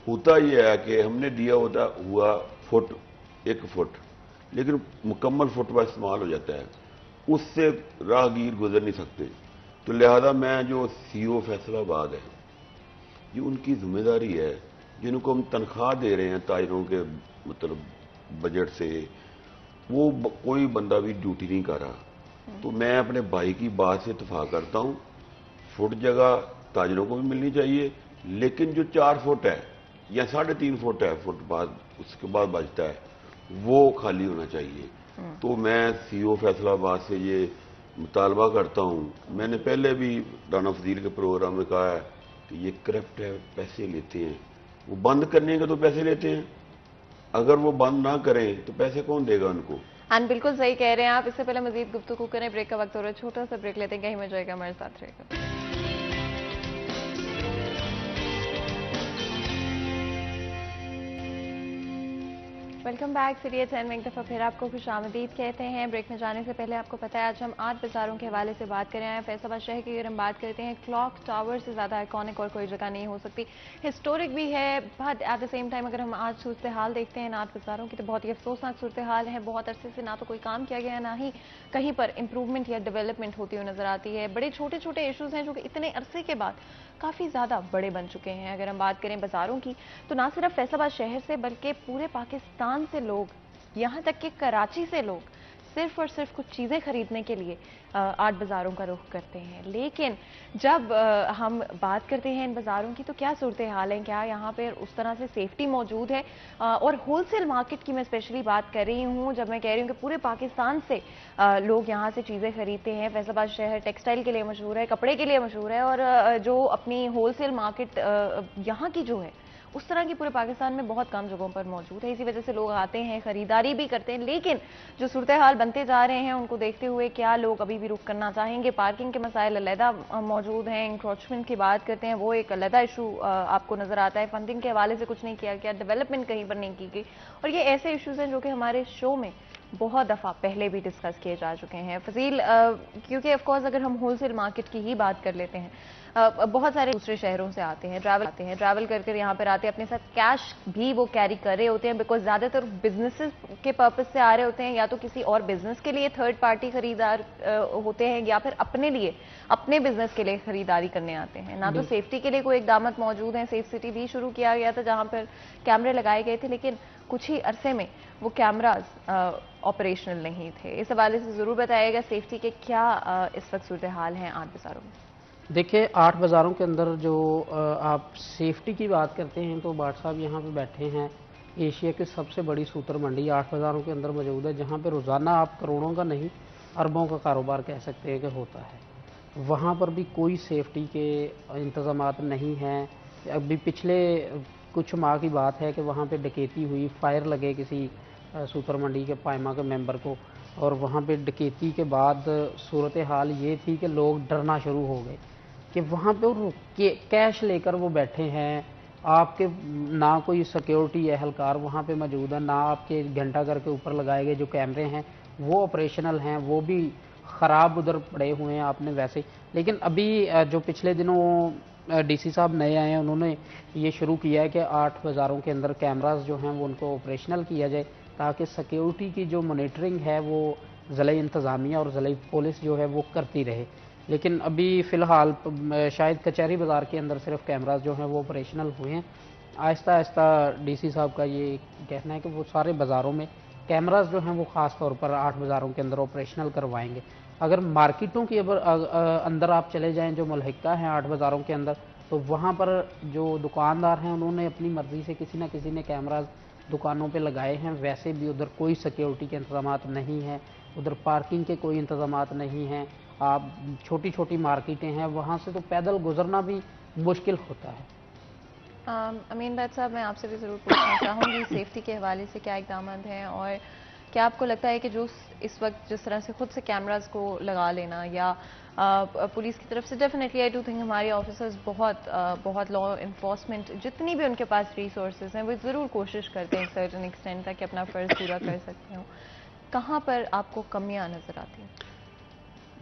होता यह है कि हमने दिया होता हुआ फुट 1 फुट, लेकिन मुकम्मल फुटपाथ इस्तेमाल हो जाता है, उससे राहगीर गुजर नहीं सकते। तो लिहाजा मैं जो CO फैसलाबाद है, ये उनकी जिम्मेदारी है, जिनको हम तनख्वाह दे रहे हैं ताजरों के मतलब बजट से, वो कोई बंदा भी ड्यूटी नहीं कर रहा। तो मैं अपने भाई की बात से इत्तेफाक करता हूँ, फुट जगह ताजरों को भी मिलनी चाहिए, लेकिन जो 4 फुट है या 3.5 फुट है फुटपाथ, उसके बाद बचता है, वो खाली होना चाहिए। तो मैं CO फैसलाबाद से ये मुतालबा करता हूँ, मैंने पहले भी राना फजील के प्रोग्राम में कहा है कि ये करप्ट है, पैसे लेते हैं, वो बंद करने के तो पैसे लेते हैं, अगर वो बंद ना करें तो पैसे कौन देगा उनको। बिल्कुल सही कह रहे हैं आप। इससे पहले मजीद गुफ्तगू करें, ब्रेक का वक्त हो रहा है, छोटा सा ब्रेक लेते हैं, कहीं में जाएगा हमारे साथ रहेगा। Welcome back. सीरियस एंड में एक दफ़ा फिर आपको खुशामदीद कहते हैं। ब्रेक में जाने से पहले आपको पता है आज हम 8 बाज़ारों के हवाले से बात कर रहे हैं। फैसलाबाद शहर की अगर हम बात करते हैं, क्लॉक टावर से ज़्यादा आइकॉनिक और कोई जगह नहीं हो सकती, हिस्टोरिक भी है, but at the same time अगर हम आज सूरत हाल देखते हैं 8 बाज़ारों की, तो बहुत ही अफसोसनाक सूरत हाल है। बहुत अरसे से ना तो कोई काम किया गया, ना ही कहीं पर इंप्रूवमेंट या डेवलपमेंट होती हुई नजर आती है। बड़े छोटे छोटे इशूज़ हैं जो कि इतने अरसे के बाद काफ़ी ज़्यादा बड़े बन चुके हैं। अगर हम बात करें बाज़ारों की, तो ना सिर्फ फैसलाबाद शहर से बल्कि पूरे पाकिस्तान से लोग, यहाँ तक कि कराची से लोग सिर्फ और सिर्फ कुछ चीज़ें खरीदने के लिए 8 बाज़ारों का रुख करते हैं। लेकिन जब हम बात करते हैं इन बाज़ारों की, तो क्या सूरत हाल है, क्या यहाँ पर उस तरह से सेफ्टी मौजूद है? और होलसेल मार्केट की मैं स्पेशली बात कर रही हूँ, जब मैं कह रही हूँ कि पूरे पाकिस्तान से लोग यहाँ से चीज़ें खरीदते हैं। फैसलाबाद शहर टेक्सटाइल के लिए मशहूर है, कपड़े के लिए मशहूर है, और जो अपनी होलसेल मार्केट यहाँ की जो है उस तरह की पूरे पाकिस्तान में बहुत कम जगहों पर मौजूद है। इसी वजह से लोग आते हैं, खरीदारी भी करते हैं। लेकिन जो सूरत हाल बनते जा रहे हैं, उनको देखते हुए क्या लोग अभी भी रुख करना चाहेंगे? पार्किंग के मसाइल अलहदा मौजूद हैं, इंक्रोचमेंट की बात करते हैं, वो एक अलहदा इशू आपको नजर आता है। फंडिंग के हवाले से कुछ नहीं किया गया, डेवलपमेंट कहीं पर नहीं की गई, और ये ऐसे इशूज़ हैं जो कि हमारे शो में बहुत दफ़ा पहले भी डिस्कस किए जा चुके हैं। फजील, क्योंकि ऑफकोर्स अगर हम होलसेल मार्केट की ही बात कर लेते हैं, बहुत सारे दूसरे शहरों से आते हैं, ट्रैवल कर यहाँ पर आते हैं, अपने साथ कैश भी वो कैरी कर रहे होते हैं, बिकॉज ज़्यादातर बिजनेसेस के पर्पस से आ रहे होते हैं, या तो किसी और बिजनेस के लिए थर्ड पार्टी खरीदार होते हैं, या फिर अपने लिए, अपने बिजनेस के लिए खरीदारी करने आते हैं। ना तो सेफ्टी के लिए कोई इकदामत मौजूद हैं। सेफ सिटी भी शुरू किया गया था जहाँ पर कैमरे लगाए गए थे, लेकिन कुछ ही अरसे में वो कैमराज ऑपरेशनल नहीं थे। इस हवाले से ज़रूर बताइएगा सेफ्टी के क्या इस वक्त सूरत हाल हैं 8 बाज़ारों में। देखिए, 8 बाज़ारों के अंदर जो आप सेफ्टी की बात करते हैं, तो बाट साहब यहाँ पे बैठे हैं, एशिया की सबसे बड़ी सूतर मंडी 8 बाज़ारों के अंदर मौजूद है, जहाँ पे रोज़ाना आप करोड़ों का नहीं अरबों का कारोबार कह सकते हैं कि होता है। वहाँ पर भी कोई सेफ्टी के इंतज़ामात नहीं हैं। अभी पिछले कुछ माह की बात है कि वहाँ पे डकैती हुई, फायर लगे किसी सूतर मंडी के पायमा के मेंबर को, और वहाँ पे डकैती के बाद सूरत हाल ये थी कि लोग डरना शुरू हो गए कि वहाँ पे वो कैश लेकर वो बैठे हैं, आपके ना कोई सिक्योरिटी एहलकार वहाँ पे मौजूद है, ना आपके घंटा घर के ऊपर लगाए गए जो कैमरे हैं वो ऑपरेशनल हैं, वो भी ख़राब उधर पड़े हुए हैं आपने वैसे। लेकिन अभी जो पिछले दिनों DC साहब नए आए हैं, उन्होंने ये शुरू किया है कि 8 बाज़ारों के अंदर कैमरास जो हैं वो उनको ऑपरेशनल किया जाए, ताकि सिक्योरिटी की जो मॉनिटरिंग है वो ज़िला इंतज़ामिया और ज़िला पुलिस जो है वो करती रहे। लेकिन अभी फ़िलहाल शायद कचहरी बाज़ार के अंदर सिर्फ कैमरास जो हैं वो ऑपरेशनल हुए हैं। आहिस्ता आहिस्ता DC साहब का ये कहना है कि वो सारे बाज़ारों में कैमरास जो हैं वो ख़ास तौर पर 8 बाज़ारों के अंदर ऑपरेशनल करवाएंगे। अगर मार्केटों के अंदर आप चले जाएं जो मुल्हिका हैं 8 बाज़ारों के अंदर, तो वहाँ पर जो दुकानदार हैं उन्होंने अपनी मर्ज़ी से किसी न किसी ने कैमरास दुकानों पे लगाए हैं। वैसे भी उधर कोई सिक्योरिटी के इंतजाम नहीं हैं, उधर पार्किंग के कोई इंतजामात नहीं हैं, आप छोटी छोटी मार्केटें हैं, वहाँ से तो पैदल गुजरना भी मुश्किल होता है। अमीन भट्ट साहब, मैं आपसे भी ज़रूर पूछना चाहूँगी सेफ्टी के हवाले से क्या इक़दाम हैं, और क्या आपको लगता है कि जो इस वक्त जिस तरह से खुद से कैमरास को लगा लेना या पुलिस की तरफ से, डेफिनेटली आई डू थिंक हमारे ऑफिसर्स बहुत लॉ इन्फोर्समेंट जितनी भी उनके पास रिसोर्सेज हैं वो ज़रूर कोशिश करते हैं एक सर्टेन एक्सटेंट तक कि अपना फ़र्ज़ पूरा कर सकते हो, कहाँ पर आपको कमियाँ नज़र आती हैं?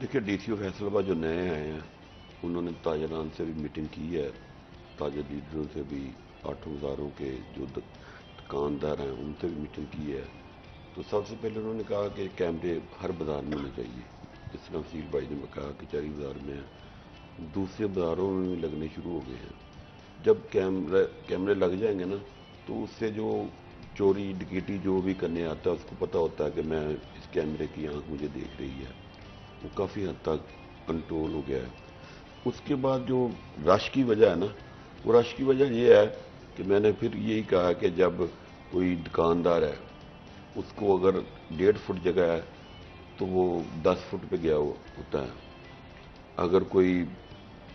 देखिए, DCO फैसलाबाद जो नए आए हैं उन्होंने ताजरान से भी मीटिंग की है, ताजर लीडरों से भी, 8 बाज़ारों के जो दुकानदार हैं उनसे भी मीटिंग की है। तो सबसे पहले उन्होंने कहा कि कैमरे हर बाज़ार में होने चाहिए, जिस तरह वसील भाई ने कहा कि चारी बाज़ार में है, दूसरे बाज़ारों में भी लगने शुरू हो गए हैं। जब कैमरे लग जाएंगे ना तो उससे जो चोरी डकैती जो भी करने आता है उसको पता होता है कि मैं इस कैमरे की आंख मुझे देख रही है, वो काफ़ी हद तक कंट्रोल हो गया है। उसके बाद जो रश की वजह है ना, वो रश की वजह ये है कि मैंने फिर यही कहा कि जब कोई दुकानदार है उसको अगर 1.5 फुट जगह है तो वो 10 फुट पे गया होता है, अगर कोई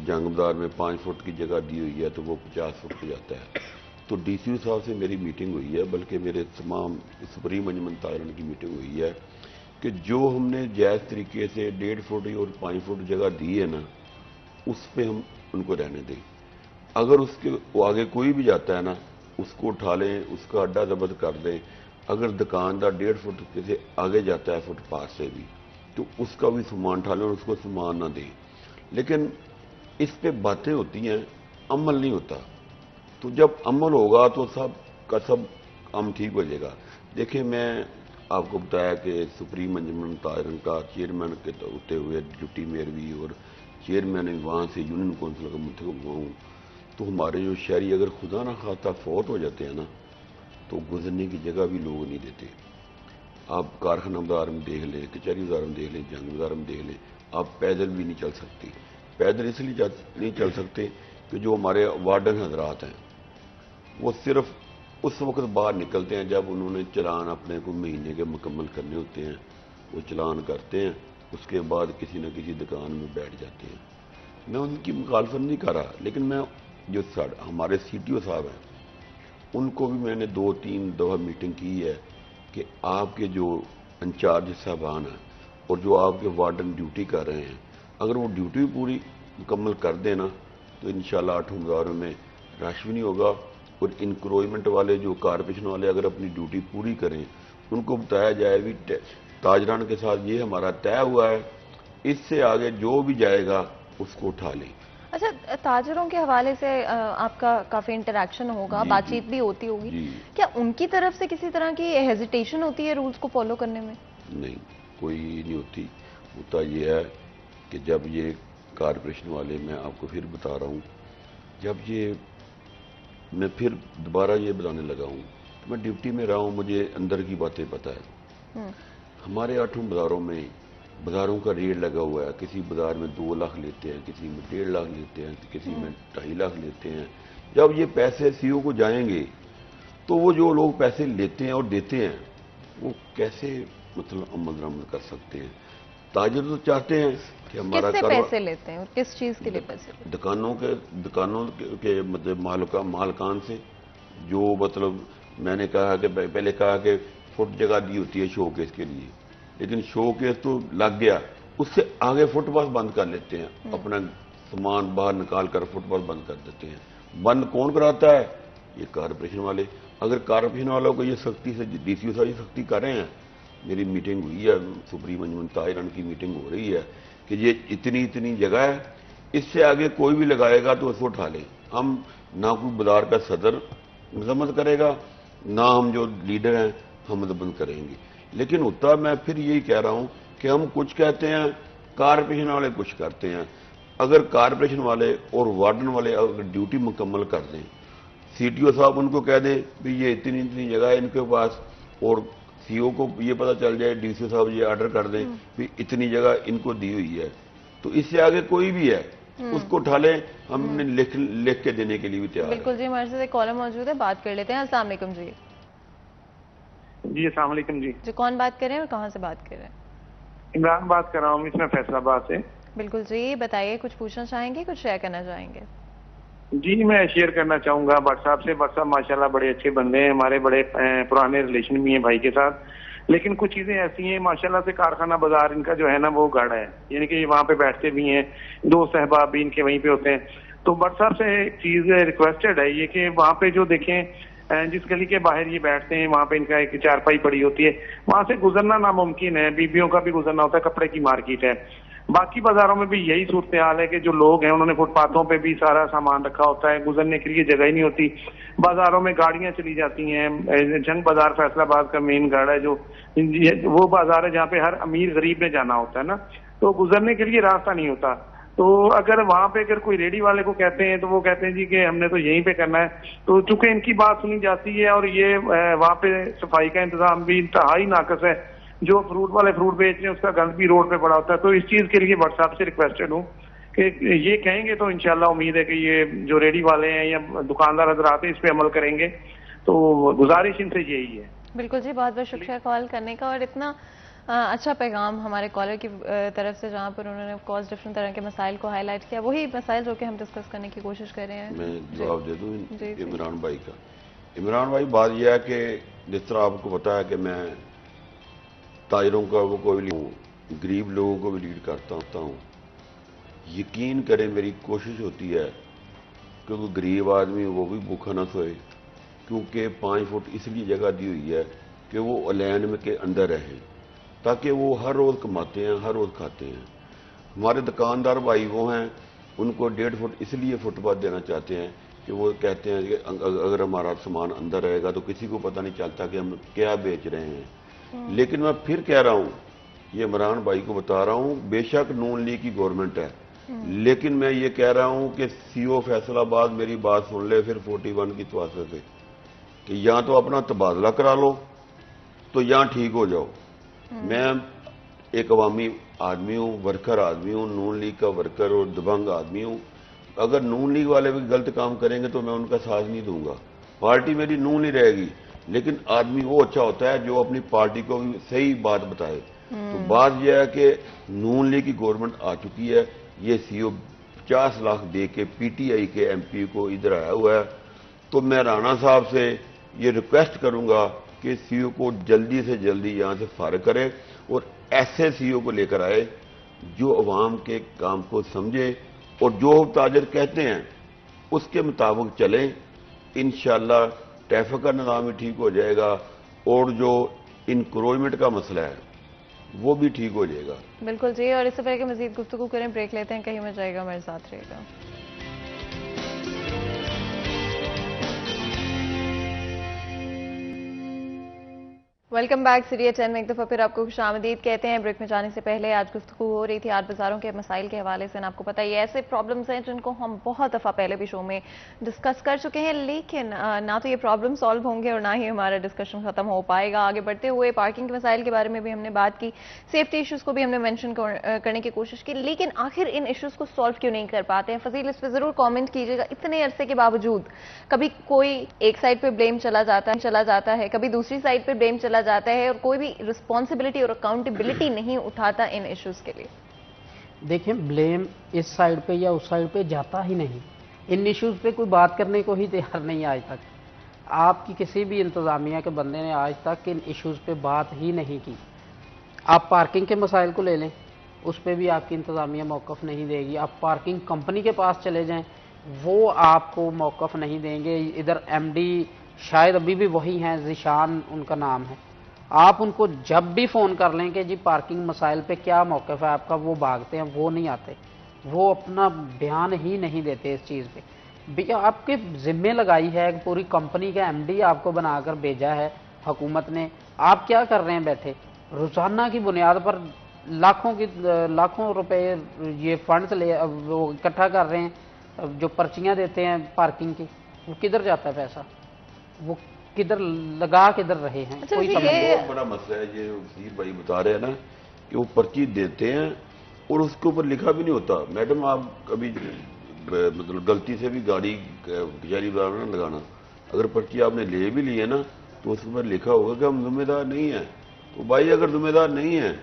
जंग बाजार में 5 फुट की जगह दी हुई है तो वो 50 फुट पे जाता है। तो DCO साहब से मेरी मीटिंग हुई है, बल्कि मेरे तमाम सुप्रीम अंजुमन ताजरान की मीटिंग हुई है कि जो हमने जायज़ तरीके से 1.5 फुट और 5 फुट जगह दी है ना, उस पर हम उनको रहने दें। अगर उसके आगे कोई भी जाता है ना, उसको उठा लें, उसका अड्डा जब्त कर दें। अगर दुकानदार 1.5 फुट से आगे जाता है फुटपाथ से भी, तो उसका भी सामान उठा लें और उसको सामान ना दें। लेकिन इस पे बातें होती हैं, अमल नहीं होता। तो जब अमल होगा तो सब का सब काम ठीक हो जाएगा। देखिए, मैं आपको बताया कि सुप्रीम अंजुमन ताजरान का चेयरमैन के होते हुए डिप्टी मेयर भी और चेयरमैन वहाँ से यूनियन कौंसिल का मुंतखब हुआ हूँ। तो हमारे जो शहरी अगर खुदा ना खास्ता फौत हो जाते हैं ना, तो गुजरने की जगह भी लोग नहीं देते। आप कारखाना बाजार में देख लें, कचहरी बाजार में देख लें, जंग बाजार में देख लें, आप पैदल भी नहीं चल सकते। पैदल इसलिए नहीं चल सकते कि जो हमारे वार्डन हजरात हैं वो सिर्फ उस वक्त बाहर निकलते हैं जब उन्होंने चलान अपने को महीने के मुकम्मल करने होते हैं, वो चलान करते हैं, उसके बाद किसी न किसी दुकान में बैठ जाते हैं। मैं उनकी मुखालफत नहीं कर रहा, लेकिन मैं जो हमारे CTO साहब हैं उनको भी मैंने 2-3 दफ़ा मीटिंग की है कि आपके जो इंचार्ज साहबान हैं और जो आपके वार्डन ड्यूटी कर रहे हैं, अगर वो ड्यूटी पूरी मुकम्मल कर देना तो इंशाल्लाह 8 बाज़ारों में रश भी नहीं होगा। और इंक्रोचमेंट वाले जो कारपोरेशन वाले अगर अपनी ड्यूटी पूरी करें, उनको बताया जाए भी ताजरान के साथ ये हमारा तय हुआ है, इससे आगे जो भी जाएगा उसको उठा लें। अच्छा, ताजरों के हवाले से आपका काफ़ी इंटरेक्शन होगा, बातचीत भी होती होगी, क्या उनकी तरफ से किसी तरह की हेजिटेशन होती है रूल्स को फॉलो करने में? नहीं, कोई नहीं होती। होता ये है कि जब ये कारपोरेशन वाले, मैं आपको फिर बता रहा हूँ, जब ये मैं फिर दोबारा ये बताने लगा हूँ, तो मैं ड्यूटी में रहा हूँ, मुझे अंदर की बातें पता है। हमारे 8 बाज़ारों में बाज़ारों का रेट लगा हुआ है, किसी बाज़ार में 2 लाख लेते हैं, किसी में 1.5 लाख लेते हैं, किसी में 2.5 लाख लेते हैं। जब ये पैसे CO को जाएंगे तो वो जो लोग पैसे लेते हैं और देते हैं वो कैसे मतलब अमल दरामद कर सकते हैं? ताजिर तो चाहते हैं कि हमारा किससे पैसे लेते हैं और किस चीज़ के लिए पैसे लेते हैं? दुकानों के मतलब मालकान से, जो मतलब मैंने कहा कि पहले कहा कि फुट जगह दी होती है शोकेस के लिए, लेकिन शोकेस तो लग गया, उससे आगे फुटपाथ बंद कर लेते हैं, अपना सामान बाहर निकाल कर फुटपाथ बंद कर देते हैं। बंद कौन कराता है? ये कारपोरेशन वाले। अगर कारपोरेशन वालों को ये सख्ती से DCO साहब सख्ती कर रहे हैं, मेरी मीटिंग हुई है, सुप्रीम अंजुमन ताजरान की मीटिंग हो रही है कि ये इतनी जगह है, इससे आगे कोई भी लगाएगा तो उसको उठा ले। हम ना कोई बाजार का सदर मजम्मत करेगा, ना हम जो लीडर हैं हम मजम्मत करेंगे। लेकिन होता मैं फिर यही कह रहा हूं कि हम कुछ कहते हैं, कारपोरेशन वाले कुछ करते हैं। अगर कारपोरेशन वाले और वार्डन वाले अगर ड्यूटी मुकम्मल कर दें, CTO साहब उनको कह दें भी ये इतनी जगह है इनके पास, और CO को ये पता चल जाए, DCO साहब ये ऑर्डर कर दें भी इतनी जगह इनको दी हुई है, तो इससे आगे कोई भी है उसको उठा लें, हमने लिख के देने के लिए भी तैयार है। बिल्कुल जी, हमारे साथ एक कॉलर मौजूद है, बात कर लेते हैं। अस्सलाम वालेकुम जी। जी अस्सलाम वालेकुम जी। जी, कौन बात कर रहे हैं और कहाँ से बात कर रहे हैं? عمران بات کر رہا ہوں اس میں فیصلہ سے. بالکل جی، بتائیے، کچھ پوچھنا چاہیں گے، کچھ شیئر کرنا چاہیں گے؟ جی میں شیئر کرنا چاہوں گا بٹ صاحب سے. بٹ صاحب ماشاءاللہ بڑے اچھے بندے ہیں, ہمارے بڑے پرانے ریلیشن بھی ہیں بھائی کے ساتھ, لیکن کچھ چیزیں ایسی ہیں ماشاءاللہ سے. کارخانہ بازار ان کا جو ہے نا وہ گڑھ ہے, یعنی کہ وہاں پہ بیٹھتے بھی ہیں, دوست احباب بھی ان کے وہیں پہ ہوتے ہیں. تو بٹ صاحب سے ایک چیز ریکویسٹڈ ہے یہ کہ وہاں پہ جو دیکھیں جس گلی کے باہر یہ بیٹھتے ہیں وہاں پہ ان کا ایک چارپائی پڑی ہوتی ہے, وہاں سے گزرنا ناممکن ہے. بیویوں کا بھی گزرنا ہوتا ہے, کپڑے کی مارکیٹ ہے. باقی بازاروں میں بھی یہی صورتحال ہے کہ جو لوگ ہیں انہوں نے فٹ پاتھوں پہ بھی سارا سامان رکھا ہوتا ہے, گزرنے کے لیے جگہ ہی نہیں ہوتی. بازاروں میں گاڑیاں چلی جاتی ہیں. جنگ بازار فیصلہ آباد کا مین گڑھ ہے, جو وہ بازار ہے جہاں پہ ہر امیر غریب نے جانا ہوتا ہے نا, تو گزرنے کے لیے راستہ نہیں ہوتا. تو اگر وہاں پہ اگر کوئی ریڈی والے کو کہتے ہیں تو وہ کہتے ہیں جی کہ ہم نے تو یہیں پہ کرنا ہے. تو چونکہ ان کی بات سنی جاتی ہے اور یہ وہاں پہ صفائی کا انتظام بھی انتہائی ناقص ہے. جو فروٹ والے فروٹ بیچ رہے ہیں اس کا گند بھی روڈ پہ پڑا ہوتا ہے. تو اس چیز کے لیے واٹس ایپ سے ریکویسٹڈ ہوں کہ یہ کہیں گے تو انشاءاللہ امید ہے کہ یہ جو ریڈی والے ہیں یا دکاندار حضرات ہیں اس پہ عمل کریں گے. تو گزارش ان سے یہی ہے. بالکل جی, بہت بہت شکریہ کال کرنے کا, اور اتنا اچھا پیغام ہمارے کالر کی طرف سے جہاں پر انہوں نے آف کورس ڈفرنٹ طرح کے مسائل کو ہائی لائٹ کیا, وہی مسائل جو کہ ہم ڈسکس کرنے کی کوشش کر رہے ہیں. میں جواب دے دوں عمران بھائی کا. عمران بھائی بات یہ ہے کہ جس طرح آپ کو پتا ہے کہ میں تاجروں کا وہ کوئی نہیں ہوں, غریب لوگوں کو بھی لیڈ کرتا ہوں. یقین کریں میری کوشش ہوتی ہے کہ وہ غریب آدمی وہ بھی بھوکا نہ سوئے, کیونکہ 5 فٹ اس لیے جگہ دی ہوئی ہے کہ وہ لین میں کے اندر رہیں, تاکہ وہ ہر روز کماتے ہیں, ہر روز کھاتے ہیں. ہمارے دکاندار بھائی وہ ہیں, ان کو 1.5 فٹ اس لیے فٹ پاتھ دینا چاہتے ہیں کہ وہ کہتے ہیں کہ اگر ہمارا سامان اندر رہے گا تو کسی کو پتہ نہیں چلتا کہ ہم کیا بیچ رہے ہیں. لیکن میں پھر کہہ رہا ہوں, یہ عمران بھائی کو بتا رہا ہوں, بے شک نون لیگ کی گورنمنٹ ہے, لیکن میں یہ کہہ رہا ہوں کہ سی او فیصلہ آباد میری بات سن لے پھر 41 کی تواسط سے کہ یا تو اپنا تبادلہ کرا لو تو یہاں ٹھیک ہو جاؤ. میں ایک عوامی آدمی ہوں, ورکر آدمی ہوں, نون لیگ کا ورکر اور دبنگ آدمی ہوں. اگر نون لیگ والے بھی غلط کام کریں گے تو میں ان کا ساتھ نہیں دوں گا. پارٹی میری نون نہیں رہے گی, لیکن آدمی وہ اچھا ہوتا ہے جو اپنی پارٹی کو بھی صحیح بات بتائے. تو بات یہ ہے کہ نون لیگ کی گورنمنٹ آ چکی ہے, یہ سی او 50 لاکھ دے کے پی ٹی آئی کے ایم پی کو ادھر آیا ہوا ہے. تو میں رانا صاحب سے یہ ریکویسٹ کروں گا کہ سی او کو جلدی سے جلدی یہاں سے فارغ کرے اور ایسے سی او کو لے کر آئے جو عوام کے کام کو سمجھے اور جو تاجر کہتے ہیں اس کے مطابق چلیں. انشاءاللہ ٹریفک کا نظام بھی ٹھیک ہو جائے گا اور جو انکروچمنٹ کا مسئلہ ہے وہ بھی ٹھیک ہو جائے گا. بالکل جی, اور اس سے پہلے کہ مزید گفتگو کریں بریک لیتے ہیں, کہیں میں جائے گا ہمارے ساتھ رہے گا. Welcome back. سیریز 10 میں ایک دفعہ پھر آپ کو خوش آمدید کہتے ہیں. بریک میں جانے سے پہلے آج گفتگو ہو رہی تھی 8 بازاروں کے مسائل کے حوالے سے. آپ کو پتہ یہ ایسے پرابلمس ہیں جن کو ہم بہت دفعہ پہلے بھی شو میں ڈسکس کر چکے ہیں, لیکن نہ تو یہ پرابلم سالو ہوں گے اور نہ ہی ہمارا ڈسکشن ختم ہو پائے گا. آگے بڑھتے ہوئے پارکنگ کے مسائل کے بارے میں بھی ہم نے بات کی, سیفٹی ایشوز کو بھی ہم نے مینشن کرنے کی کوشش کی, لیکن آخر ان ایشوز کو سالو کیوں نہیں کر پاتے ہیں؟ فضیل اس پہ ضرور کامنٹ کیجیے گا. اتنے عرصے کے باوجود کبھی کوئی ایک سائڈ پہ بلیم چلا جاتا ہے, کبھی دوسری سائڈ پہ بلیم چلا جاتا ہے, اور کوئی بھی رسپانسبلٹی اور اکاؤنٹیبلٹی نہیں اٹھاتا ان ایشوز کے لیے. دیکھیں, بلیم اس سائڈ پہ یا اس سائڈ پہ جاتا ہی نہیں. ان ایشوز پہ کوئی بات کرنے کو ہی تیار نہیں آج تک. آپ کی کسی بھی انتظامیہ کے بندے نے آج تک ان ایشوز پہ بات ہی نہیں کی. آپ پارکنگ کے مسائل کو لے لیں, اس پہ بھی آپ کی انتظامیہ موقف نہیں دے گی. آپ پارکنگ کمپنی کے پاس چلے جائیں, وہ آپ کو موقف نہیں دیں گے. ادھر ایم ڈی شاید ابھی بھی وہی ہیں, ذیشان ان کا نام ہے. آپ ان کو جب بھی فون کر لیں کہ جی پارکنگ مسائل پہ کیا موقف ہے آپ کا, وہ بھاگتے ہیں, وہ نہیں آتے, وہ اپنا بیان ہی نہیں دیتے اس چیز پہ. آپ کے ذمے لگائی ہے, پوری کمپنی کا ایم ڈی آپ کو بنا کر بھیجا ہے حکومت نے. آپ کیا کر رہے ہیں بیٹھے؟ روزانہ کی بنیاد پر لاکھوں روپے یہ فنڈز وہ اکٹھا کر رہے ہیں, جو پرچیاں دیتے ہیں پارکنگ کی, وہ کدھر جاتا ہے پیسہ؟ وہ کدھر لگا کدھر رہے ہیں؟ کوئی بہت بڑا مسئلہ ہے یہ وزیر بھائی بتا رہے ہیں نا کہ وہ پرچی دیتے ہیں اور اس کے اوپر لکھا بھی نہیں ہوتا. میڈم آپ کبھی مطلب غلطی سے بھی گاڑی کچہری نہ لگانا, اگر پرچی آپ نے لے بھی لی ہے نا تو اس پر لکھا ہوگا کہ ہم ذمہ دار نہیں ہیں. تو بھائی اگر ذمہ دار نہیں ہیں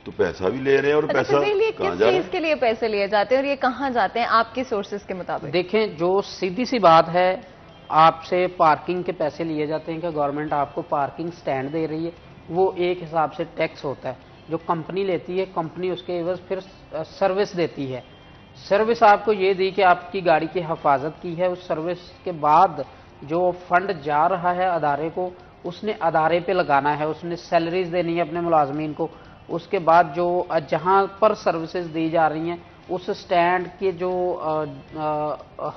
تو پیسہ بھی لے رہے ہیں اور پیسہ کہاں کس جا رہا چیز کے لیے پیسے لیے جاتے ہیں اور یہ کہاں جاتے ہیں آپ کے سورسز کے مطابق؟ دیکھیں جو سیدھی سی بات ہے، آپ سے پارکنگ کے پیسے لیے جاتے ہیں کہ گورنمنٹ آپ کو پارکنگ سٹینڈ دے رہی ہے، وہ ایک حساب سے ٹیکس ہوتا ہے جو کمپنی لیتی ہے، کمپنی اس کے عوض پھر سروس دیتی ہے. سروس آپ کو یہ دی کہ آپ کی گاڑی کی حفاظت کی ہے، اس سروس کے بعد جو فنڈ جا رہا ہے ادارے کو، اس نے ادارے پہ لگانا ہے، اس نے سیلریز دینی ہے اپنے ملازمین کو. اس کے بعد جو جہاں پر سروسز دی جا رہی ہیں اس سٹینڈ کے جو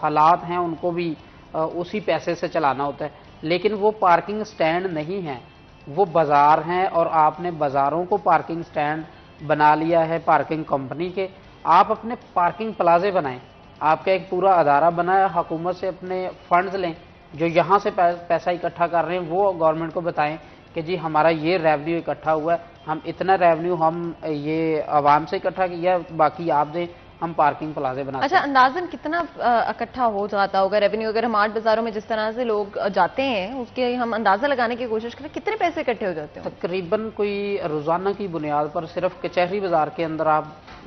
حالات ہیں ان کو بھی اسی پیسے سے چلانا ہوتا ہے. لیکن وہ پارکنگ سٹینڈ نہیں ہیں، وہ بازار ہیں، اور آپ نے بازاروں کو پارکنگ سٹینڈ بنا لیا ہے پارکنگ کمپنی کے. آپ اپنے پارکنگ پلازے بنائیں، آپ کا ایک پورا ادارہ بنائے، حکومت سے اپنے فنڈز لیں، جو یہاں سے پیسہ اکٹھا کر رہے ہیں وہ گورنمنٹ کو بتائیں کہ جی ہمارا یہ ریونیو اکٹھا ہوا ہے، ہم اتنا ریونیو ہم یہ عوام سے اکٹھا کیا، باقی آپ دیں، ہم پارکنگ پلازے بناتے ہیں. اچھا، اندازاً کتنا اکٹھا ہو جاتا ہوگا ریونیو؟ اگر ہم 8 بازاروں میں جس طرح سے لوگ جاتے ہیں اس کے ہم اندازہ لگانے کی کوشش کریں، کتنے پیسے اکٹھے ہو جاتے ہیں؟ تقریباً کوئی روزانہ کی بنیاد پر صرف کچہری بازار کے اندر آپ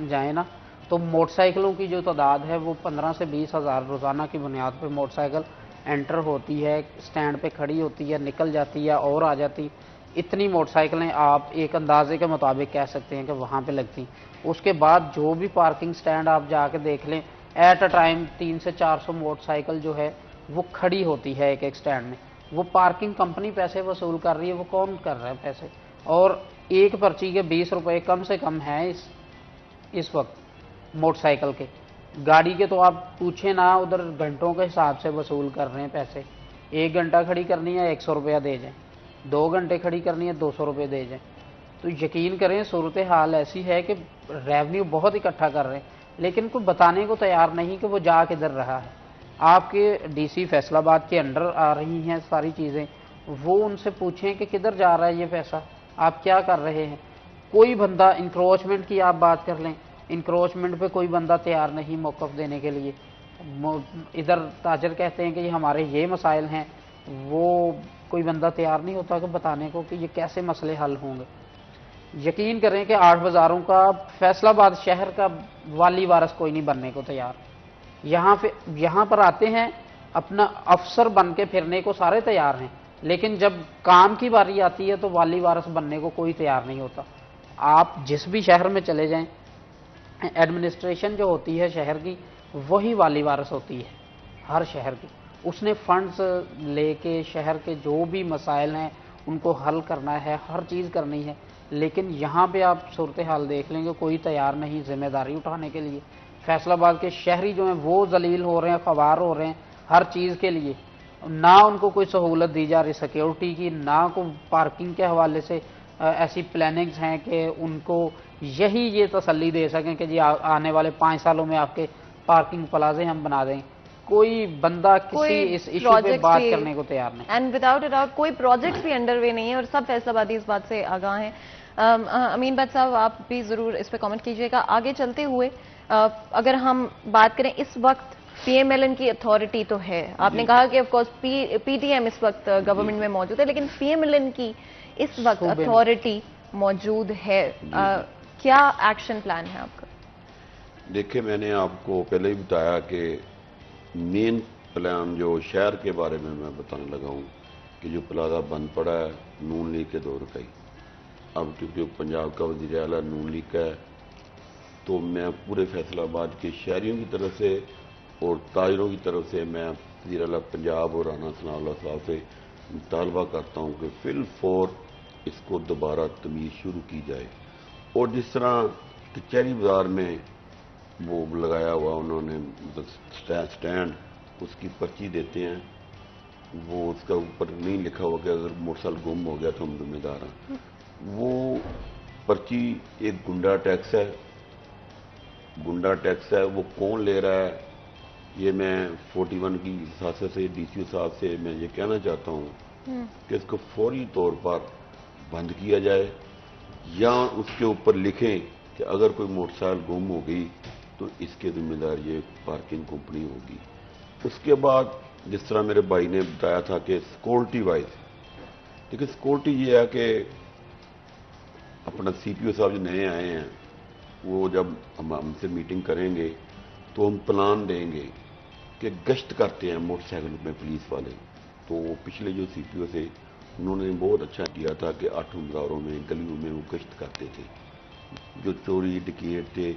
جائیں نا تو موٹر سائیکلوں کی جو تعداد ہے وہ 15 سے 20 ہزار روزانہ کی بنیاد پر موٹر سائیکل انٹر ہوتی ہے، سٹینڈ پہ کھڑی ہوتی ہے، نکل جاتی ہے اور آ جاتی. اتنی موٹر سائیکلیں آپ ایک اندازے کے مطابق کہہ سکتے ہیں کہ وہاں پہ لگتی. اس کے بعد جو بھی پارکنگ سٹینڈ آپ جا کے دیکھ لیں، ایٹ اے ٹائم 300 سے 400 موٹر سائیکل جو ہے وہ کھڑی ہوتی ہے ایک سٹینڈ میں. وہ پارکنگ کمپنی پیسے وصول کر رہی ہے، وہ کون کر رہا ہے پیسے؟ اور ایک پرچی کے 20 روپے کم سے کم ہیں اس وقت موٹر سائیکل کے. گاڑی کے تو آپ پوچھیں نا، ادھر گھنٹوں کے حساب سے وصول کر رہے ہیں پیسے. 1 گھنٹہ کھڑی کرنی ہے 100 روپیہ دے جائیں، 2 گھنٹے کھڑی کرنی ہے 200 روپے دے جائیں. تو یقین کریں صورتحال ایسی ہے کہ ریونیو بہت اکٹھا کر رہے ہیں لیکن کوئی بتانے کو تیار نہیں کہ وہ جا کدھر رہا ہے. آپ کے ڈی سی فیصل آباد کے انڈر آ رہی ہیں ساری چیزیں، وہ ان سے پوچھیں کہ کدھر جا رہا ہے یہ پیسہ، آپ کیا کر رہے ہیں. کوئی بندہ انکروچمنٹ کی آپ بات کر لیں، انکروچمنٹ پہ کوئی بندہ تیار نہیں موقف دینے کے لیے. ادھر تاجر کہتے ہیں کہ یہ ہمارے یہ مسائل ہیں، وہ کوئی بندہ تیار نہیں ہوتا کہ بتانے کو کہ یہ کیسے مسئلے حل ہوں گے. یقین کریں کہ 8 بازاروں کا فیصل آباد شہر کا والی وارث کوئی نہیں بننے کو تیار. یہاں پر آتے ہیں اپنا افسر بن کے پھرنے کو سارے تیار ہیں، لیکن جب کام کی باری آتی ہے تو والی وارث بننے کو کوئی تیار نہیں ہوتا. آپ جس بھی شہر میں چلے جائیں، ایڈمنسٹریشن جو ہوتی ہے شہر کی وہی والی وارث ہوتی ہے ہر شہر کی. اس نے فنڈز لے کے شہر کے جو بھی مسائل ہیں ان کو حل کرنا ہے، ہر چیز کرنی ہے. لیکن یہاں پہ آپ صورتحال دیکھ لیں گے کوئی تیار نہیں ذمہ داری اٹھانے کے لیے. فیصل آباد کے شہری جو ہیں وہ ذلیل ہو رہے ہیں، خوار ہو رہے ہیں ہر چیز کے لیے. نہ ان کو کوئی سہولت دی جا رہی سیکیورٹی کی، نہ کوئی پارکنگ کے حوالے سے ایسی پلاننگز ہیں کہ ان کو یہی یہ تسلی دے سکیں کہ جی آنے والے 5 سالوں میں آپ کے پارکنگ پلازے ہم بنا دیں. کوئی بندہ کسی اس ایشو پہ بات کرنے کو تیار نہیں. اینڈ وداؤٹ اے ڈاؤٹ کوئی پروجیکٹ بھی انڈر وے نہیں ہے اور سب فیصل آبادی اس بات سے آگاہ ہیں. امین بٹ صاحب آپ بھی ضرور اس پہ کامنٹ کیجیے گا. آگے چلتے ہوئے اگر ہم بات کریں اس وقت پی ایم ایل این کی اتھارٹی تو ہے، آپ نے کہا کہ of course P T M اس وقت گورنمنٹ میں موجود ہے، لیکن پی ایم ایل این کی اس وقت اتھارٹی موجود ہے. کیا ایکشن پلان ہے آپ کا؟ دیکھیں میں نے آپ کو پہلے ہی بتایا کہ مین پلان جو شہر کے بارے میں بتانے لگا ہوں کہ جو پلازہ بند پڑا ہے نون لیگ کے دور کا ہی. اب کیونکہ پنجاب کا وزیر اعلیٰ نون لیگ کا ہے تو میں پورے فیصل آباد کے شہریوں کی طرف سے اور تاجروں کی طرف سے میں وزیر اعلیٰ پنجاب اور رانا ثناء اللہ صاحب سے مطالبہ کرتا ہوں کہ فی الفور اس کو دوبارہ تمیز شروع کی جائے. اور جس طرح کچہری بازار میں وہ لگایا ہوا انہوں نے سٹینڈ، اس کی پرچی دیتے ہیں، وہ اس کا اوپر نہیں لکھا ہوا کہ اگر موٹر سائیکل گم ہو گیا تو ہم ذمہ دار ہیں. وہ پرچی ایک گنڈا ٹیکس ہے، گنڈا ٹیکس ہے. وہ کون لے رہا ہے یہ میں 41 کی حساسے سے ڈی سی صاحب سے میں یہ کہنا چاہتا ہوں کہ اس کو فوری طور پر بند کیا جائے یا اس کے اوپر لکھیں کہ اگر کوئی موٹر سائیکل گم ہو گئی تو اس کے ذمہ دار یہ پارکنگ کمپنی ہوگی. اس کے بعد جس طرح میرے بھائی نے بتایا تھا کہ سیکورٹی وائز، دیکھیں سیکورٹی یہ ہے کہ अपना CPO साहब जो नए आए हैं वो जब हमसे मीटिंग करेंगे तो हम प्लान देंगे कि गश्त करते हैं मोटरसाइकिल में पुलिस वाले। तो पिछले जो CPO थे उन्होंने बहुत अच्छा किया था कि 8 बाज़ारों में गलियों में वो गश्त करते थे। जो चोरी डकैत थे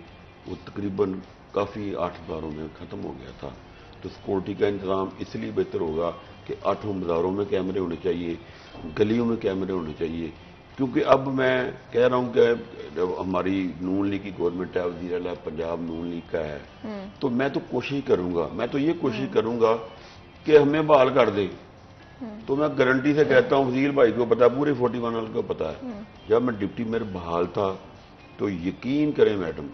वो तकरीबन काफ़ी 8 बाज़ारों में ख़त्म हो गया था। तो सिक्योरिटी का इंतज़ाम इसलिए बेहतर होगा कि 8 बाज़ारों में कैमरे होने चाहिए, गलियों में कैमरे होने चाहिए। क्योंकि अब मैं कह रहा हूँ कि जब हमारी नून लीग की गवर्नमेंट है, वज़ीर आला पंजाब नून लीग का है, तो मैं तो कोशिश करूँगा, मैं तो ये कोशिश करूँगा कि हमें बहाल कर दे। तो मैं गारंटी से कहता हूँ, वज़ीर भाई को पता है, पूरे 41 को पता है, जब मैं डिप्टी मेयर बहाल था तो यकीन करें मैडम,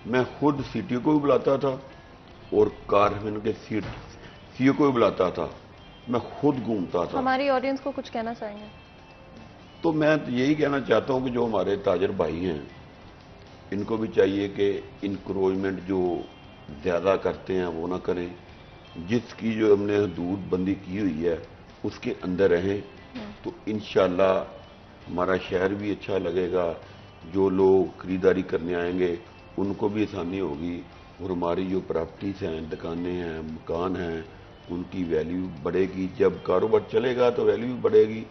मैं खुद CTO को भी बुलाता था और कारखाने के CEO को भी बुलाता था, मैं खुद घूमता था। हमारी ऑडियंस को कुछ कहना चाहेंगे? तो मैं यही कहना चाहता हूं कि जो हमारे ताजर भाई हैं इनको भी चाहिए कि इंक्रोचमेंट जो ज़्यादा करते हैं वो ना करें। जिसकी जो हमने हदूद बंदी की हुई है उसके अंदर रहें, तो इंशाल्लाह हमारा शहर भी अच्छा लगेगा। जो लोग खरीदारी करने आएंगे उनको भी आसानी होगी और हमारी जो प्रॉपर्टीज हैं, दुकानें हैं, मकान हैं, उनकी वैल्यू बढ़ेगी। जब कारोबार चलेगा तो वैल्यू भी बढ़ेगी।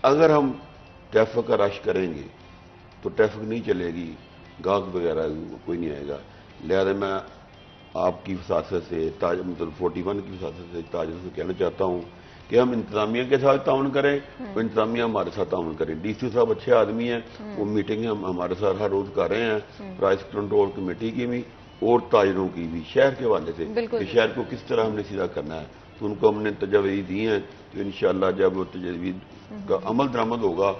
अगर हम ट्रैफिक का रश करेंगे तो ट्रैफिक नहीं चलेगी, गाहक वगैरह कोई नहीं आएगा। लिहाजा मैं आपकी वसासत से मतलब 41 की वसासत से ताजर से कहना चाहता हूँ कि हम इंतजामिया के साथ ताउन करें और इंतजामिया हमारे साथ ताउन करें। DC साहब अच्छे आदमी हैं, वो मीटिंगें हम हमारे साथ हर रोज कर रहे हैं, प्राइस कंट्रोल कमेटी की भी और ताजरों की भी, शहर के हवाले से कि शहर को किस तरह हमने सीधा करना है। तो उनको हमने तजवीज़ दी हैं, तो इंशाल्लाह जब वो तजवीज़ का अमल दरामद होगा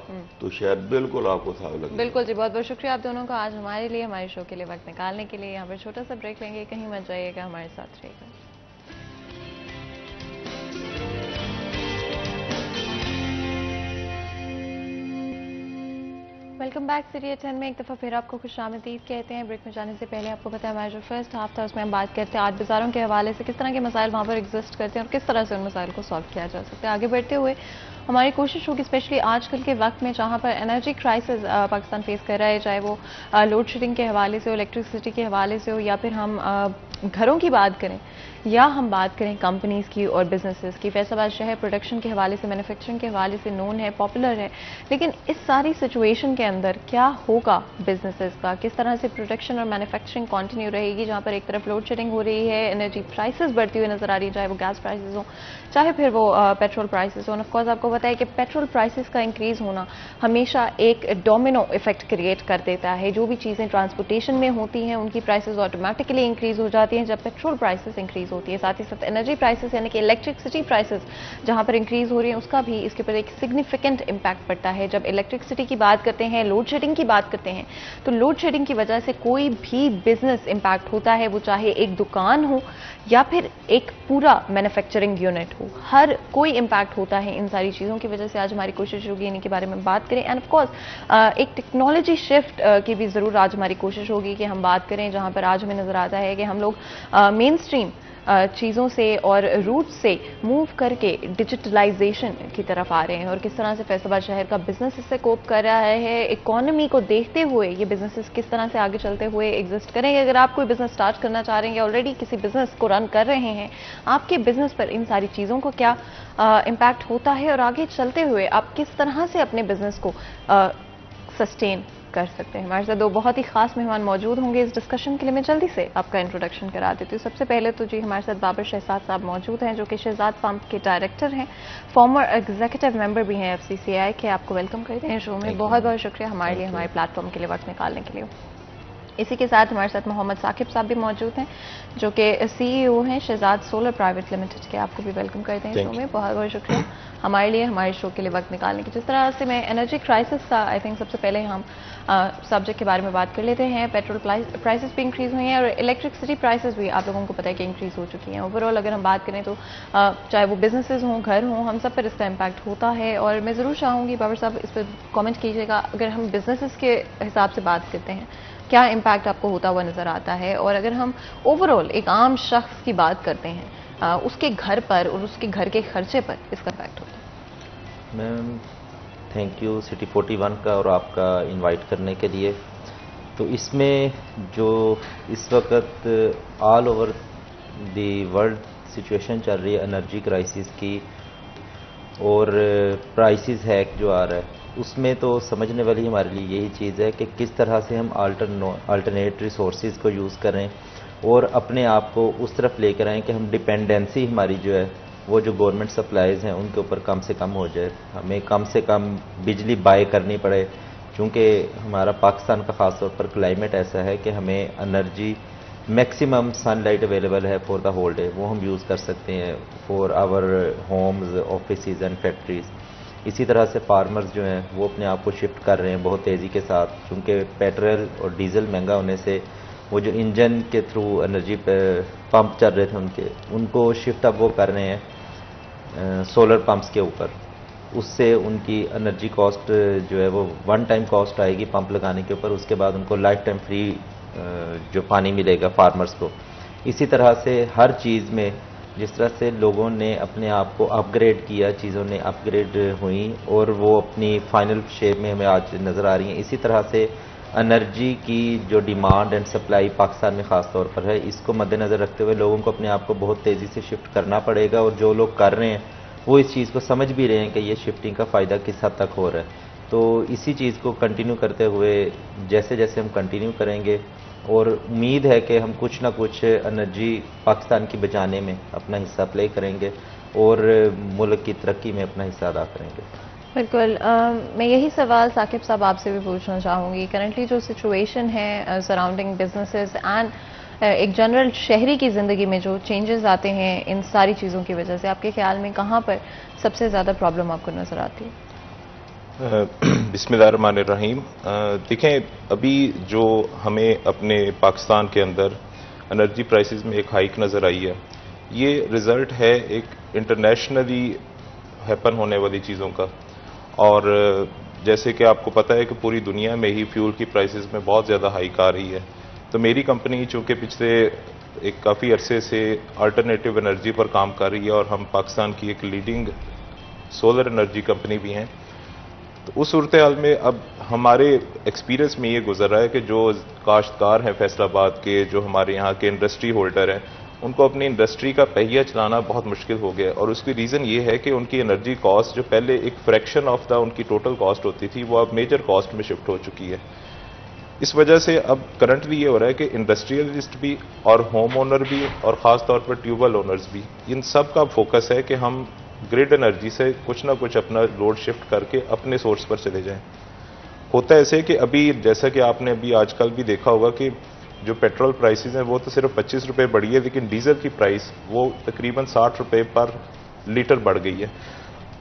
तो शहर बिल्कुल आपको साफ लगेगा। बिल्कुल जी, बहुत बहुत शुक्रिया आप दोनों का आज हमारे लिए, हमारे शो के लिए वक्त निकालने के लिए। यहाँ पर छोटा सा ब्रेक लेंगे, कहीं मत जाइएगा, हमारे साथ रहिएगा। वेलकम बैक सीरियल 10 में एक दफ़ा फिर आपको खुशामदीद कहते हैं। ब्रेक में जाने से पहले आपको पता है हमारा जो फर्स्ट हाफ था उसमें हम बात करते हैं 8 बाज़ारों के हवाले से, किस तरह के मसाइल वहाँ पर एग्जिस्ट करते हैं और किस तरह से उन मसाइल को सॉल्व किया जा सकता है। आगे बढ़ते हुए हमारी कोशिश होगी, स्पेशली आजकल के वक्त में जहाँ पर एनर्जी क्राइसिस पाकिस्तान फेस कर रहा है, चाहे वो लोड शेडिंग के हवाले से हो, इलेक्ट्रिसिटी के हवाले से हो, या फिर हम घरों की बात करें या हम बात करें कंपनीज़ की और बिजनेसेस की। फैसलाबाद शहर प्रोडक्शन के हवाले से, मैन्युफैक्चरिंग के हवाले से नोन है, पॉपुलर है, लेकिन इस सारी सिचुएशन के अंदर क्या होगा बिजनेसेस का, किस तरह से प्रोडक्शन और मैन्युफैक्चरिंग कंटिन्यू रहेगी, जहाँ पर एक तरफ लोड शेडिंग हो रही है, एनर्जी प्राइसेस बढ़ती हुई नजर आ रही है, चाहे वो गैस प्राइसेस हो, चाहे फिर वो पेट्रोल प्राइसेस हो। ऑफ कोर्स आपको पता है कि पेट्रोल प्राइसेस का इंक्रीज होना हमेशा एक डोमिनो इफेक्ट क्रिएट कर देता है। जो भी चीज़ें ट्रांसपोर्टेशन में होती हैं उनकी प्राइसेस ऑटोमेटिकली इंक्रीज हो जाती हैं जब पेट्रोल प्राइसेस इंक्रीज होती है। साथ ही साथ एनर्जी प्राइसेस यानी कि इलेक्ट्रिसिटी प्राइसेस जहां पर इंक्रीज हो रही है उसका भी इसके ऊपर एक सिग्निफिकेंट इंपैक्ट पड़ता है। जब इलेक्ट्रिसिटी की बात करते हैं, लोड शेडिंग की बात करते हैं, तो लोड शेडिंग की वजह से कोई भी बिजनेस इंपैक्ट होता है, वो चाहे एक दुकान हो या फिर एक पूरा मैन्युफैक्चरिंग यूनिट हो, हर कोई इंपैक्ट होता है इन सारी चीज़ों की वजह से। आज हमारी कोशिश होगी इन्हीं के बारे में बात करें एंड ऑफ कोर्स एक टेक्नोलॉजी शिफ्ट की भी ज़रूर आज हमारी कोशिश होगी कि हम बात करें, जहां पर आज हमें नज़र आता है कि हम लोग मेन स्ट्रीम चीज़ों से और रूट से मूव करके डिजिटलाइजेशन की तरफ आ रहे हैं और किस तरह से फैसलाबाद शहर का बिजनेस इससे कोप कर रहा है। इकोनॉमी को देखते हुए ये बिजनेसेस किस तरह से आगे चलते हुए एग्जिस्ट करेंगे। अगर आप कोई बिजनेस स्टार्ट करना चाह रहे हैं या ऑलरेडी किसी बिजनेस को रन कर रहे हैं, आपके बिजनेस पर इन सारी चीज़ों को क्या इम्पैक्ट होता है और आगे चलते हुए आप किस तरह से अपने बिजनेस को सस्टेन कर सकते हैं। हमारे साथ दो बहुत ही खास मेहमान मौजूद होंगे इस डिस्कशन के लिए। मैं जल्दी से आपका इंट्रोडक्शन करा देती हूँ। सबसे पहले तो जी हमारे साथ बाबर शहजाद साहब मौजूद हैं जो कि शहजाद फार्म के डायरेक्टर हैं, फॉर्मर एग्जीक्यूटिव मेंबर भी हैं FCCI के। आपको वेलकम करते हैं शो में, बहुत बहुत शुक्रिया हमारे लिए हमारे प्लेटफॉर्म के लिए वक्त निकालने के लिए। इसी के साथ हमारे साथ मोहम्मद साकिब साहब भी मौजूद हैं जो कि CEO हैं शहजाद सोलर प्राइवेट लिमिटेड के। आपको भी वेलकम करते हैं शो में, बहुत बहुत शुक्रिया हमारे लिए हमारे शो के लिए वक्त निकालने की। जिस तरह से मैं एनर्जी क्राइसिस का आई थिंक सबसे पहले हम सब्जेक्ट के बारे में बात कर लेते हैं। पेट्रोल प्राइसेस भी इंक्रीज हुई हैं और इलेक्ट्रिसिटी प्राइसेस भी आप लोगों को पता है कि इंक्रीज हो चुकी हैं। ओवरऑल अगर हम बात करें तो चाहे वो बिजनेसेस हों, घर हों, हम सब पर इसका इम्पैक्ट होता है। और मैं ज़रूर चाहूँगी बाबर साहब इस पर कॉमेंट कीजिएगा, अगर हम बिजनेसेस के हिसाब से बात करते हैं क्या इम्पैक्ट आपको होता हुआ नज़र आता है, और अगर हम ओवरऑल एक आम शख्स की बात करते हैं उसके घर पर और उसके घर के खर्चे पर इसका इम्पैक्ट होता है। मैम تھینک یو سٹی 41 کا اور آپ کا انوائٹ کرنے کے لیے. تو اس میں جو اس وقت all over the world situation چل رہی ہے انرجی کرائسس کی اور پرائسز ہیک جو آ رہا ہے، اس میں تو سمجھنے والی ہمارے لیے یہی چیز ہے کہ کس طرح سے ہم آلٹرنیٹ ریسورسز کو یوز کریں اور اپنے آپ کو اس طرف لے کر آئیں کہ ہم ڈپینڈنسی ہماری جو ہے وہ جو گورنمنٹ سپلائیز ہیں ان کے اوپر کم سے کم ہو جائے. ہمیں کم سے کم بجلی بائی کرنی پڑے، چونکہ ہمارا پاکستان کا خاص طور پر کلائمیٹ ایسا ہے کہ ہمیں energy maximum sun light available ہے فور دا ہول ڈے، وہ ہم یوز کر سکتے ہیں for our homes, offices and factories. اسی طرح سے فارمرز جو ہیں وہ اپنے آپ کو شفٹ کر رہے ہیں بہت تیزی کے ساتھ، چونکہ پیٹرول اور ڈیزل مہنگا ہونے سے وہ جو انجن کے تھرو انرجی پہ پمپ چل رہے تھے ان کو شفٹ اب وہ کر رہے ہیں سولر پمپس کے اوپر. اس سے ان کی انرجی کاسٹ جو ہے وہ ون ٹائم کاسٹ آئے گی پمپ لگانے کے اوپر، اس کے بعد ان کو لائف ٹائم فری جو پانی ملے گا فارمرز کو. اسی طرح سے ہر چیز میں جس طرح سے لوگوں نے اپنے آپ کو اپ گریڈ کیا، چیزوں نے اپ گریڈ ہوئیں اور وہ اپنی فائنل شیپ میں ہمیں آج نظر آ رہی ہیں. اسی طرح سے انرجی کی جو ڈیمانڈ اینڈ سپلائی پاکستان میں خاص طور پر ہے، اس کو مد نظر رکھتے ہوئے لوگوں کو اپنے آپ کو بہت تیزی سے شفٹ کرنا پڑے گا، اور جو لوگ کر رہے ہیں وہ اس چیز کو سمجھ بھی رہے ہیں کہ یہ شفٹنگ کا فائدہ کس حد تک ہو رہا ہے. تو اسی چیز کو کنٹینیو کرتے ہوئے جیسے جیسے ہم کنٹینیو کریں گے، اور امید ہے کہ ہم کچھ نہ کچھ انرجی پاکستان کی بچانے میں اپنا حصہ پلے کریں گے اور ملک کی ترقی میں اپنا حصہ ادا کریں گے. بالکل. میں یہی سوال ثاقب صاحب آپ سے بھی پوچھنا چاہوں گی. کرنٹلی جو سچویشن ہے سراؤنڈنگ بزنسز اینڈ ایک جنرل شہری کی زندگی میں جو چینجز آتے ہیں ان ساری چیزوں کی وجہ سے، آپ کے خیال میں کہاں پر سب سے زیادہ پرابلم آپ کو نظر آتی ہے؟ بسم اللہ الرحمن الرحیم. دیکھیں، ابھی جو ہمیں اپنے پاکستان کے اندر انرجی پرائسز میں ایک ہائیک نظر آئی ہے، یہ رزلٹ ہے ایک انٹرنیشنلی ہیپن ہونے والی چیزوں کا. اور جیسے کہ آپ کو پتہ ہے کہ پوری دنیا میں ہی فیول کی پرائسز میں بہت زیادہ ہائیک آ رہی ہے. تو میری کمپنی چونکہ پچھلے ایک کافی عرصے سے آلٹرنیٹیو انرجی پر کام کر رہی ہے اور ہم پاکستان کی ایک لیڈنگ سولر انرجی کمپنی بھی ہیں، تو اس صورتحال میں اب ہمارے ایکسپیرینس میں یہ گزر رہا ہے کہ جو کاشتکار ہیں فیصل آباد کے، جو ہمارے یہاں کے انڈسٹری ہولڈر ہیں، ان کو اپنی انڈسٹری کا پہیہ چلانا بہت مشکل ہو گیا. اور اس کی ریزن یہ ہے کہ ان کی انرجی کاسٹ جو پہلے ایک فریکشن آف دا ان کی ٹوٹل کاسٹ ہوتی تھی، وہ اب میجر کاسٹ میں شفٹ ہو چکی ہے. اس وجہ سے اب کرنٹلی یہ ہو رہا ہے کہ انڈسٹریلسٹ بھی اور ہوم اونر بھی اور خاص طور پر ٹیوب ویل اونرز بھی، ان سب کا فوکس ہے کہ ہم گریڈ انرجی سے کچھ نہ کچھ اپنا لوڈ شفٹ کر کے اپنے سورس پر چلے جائیں. ہوتا ہے ایسے کہ ابھی جیسا کہ آپ نے ابھی آج کل بھی دیکھا ہوگا کہ جو پیٹرول پرائسز ہیں وہ تو صرف 25 روپے بڑھی ہے، لیکن ڈیزل کی پرائس وہ تقریباً 60 روپے پر لیٹر بڑھ گئی ہے.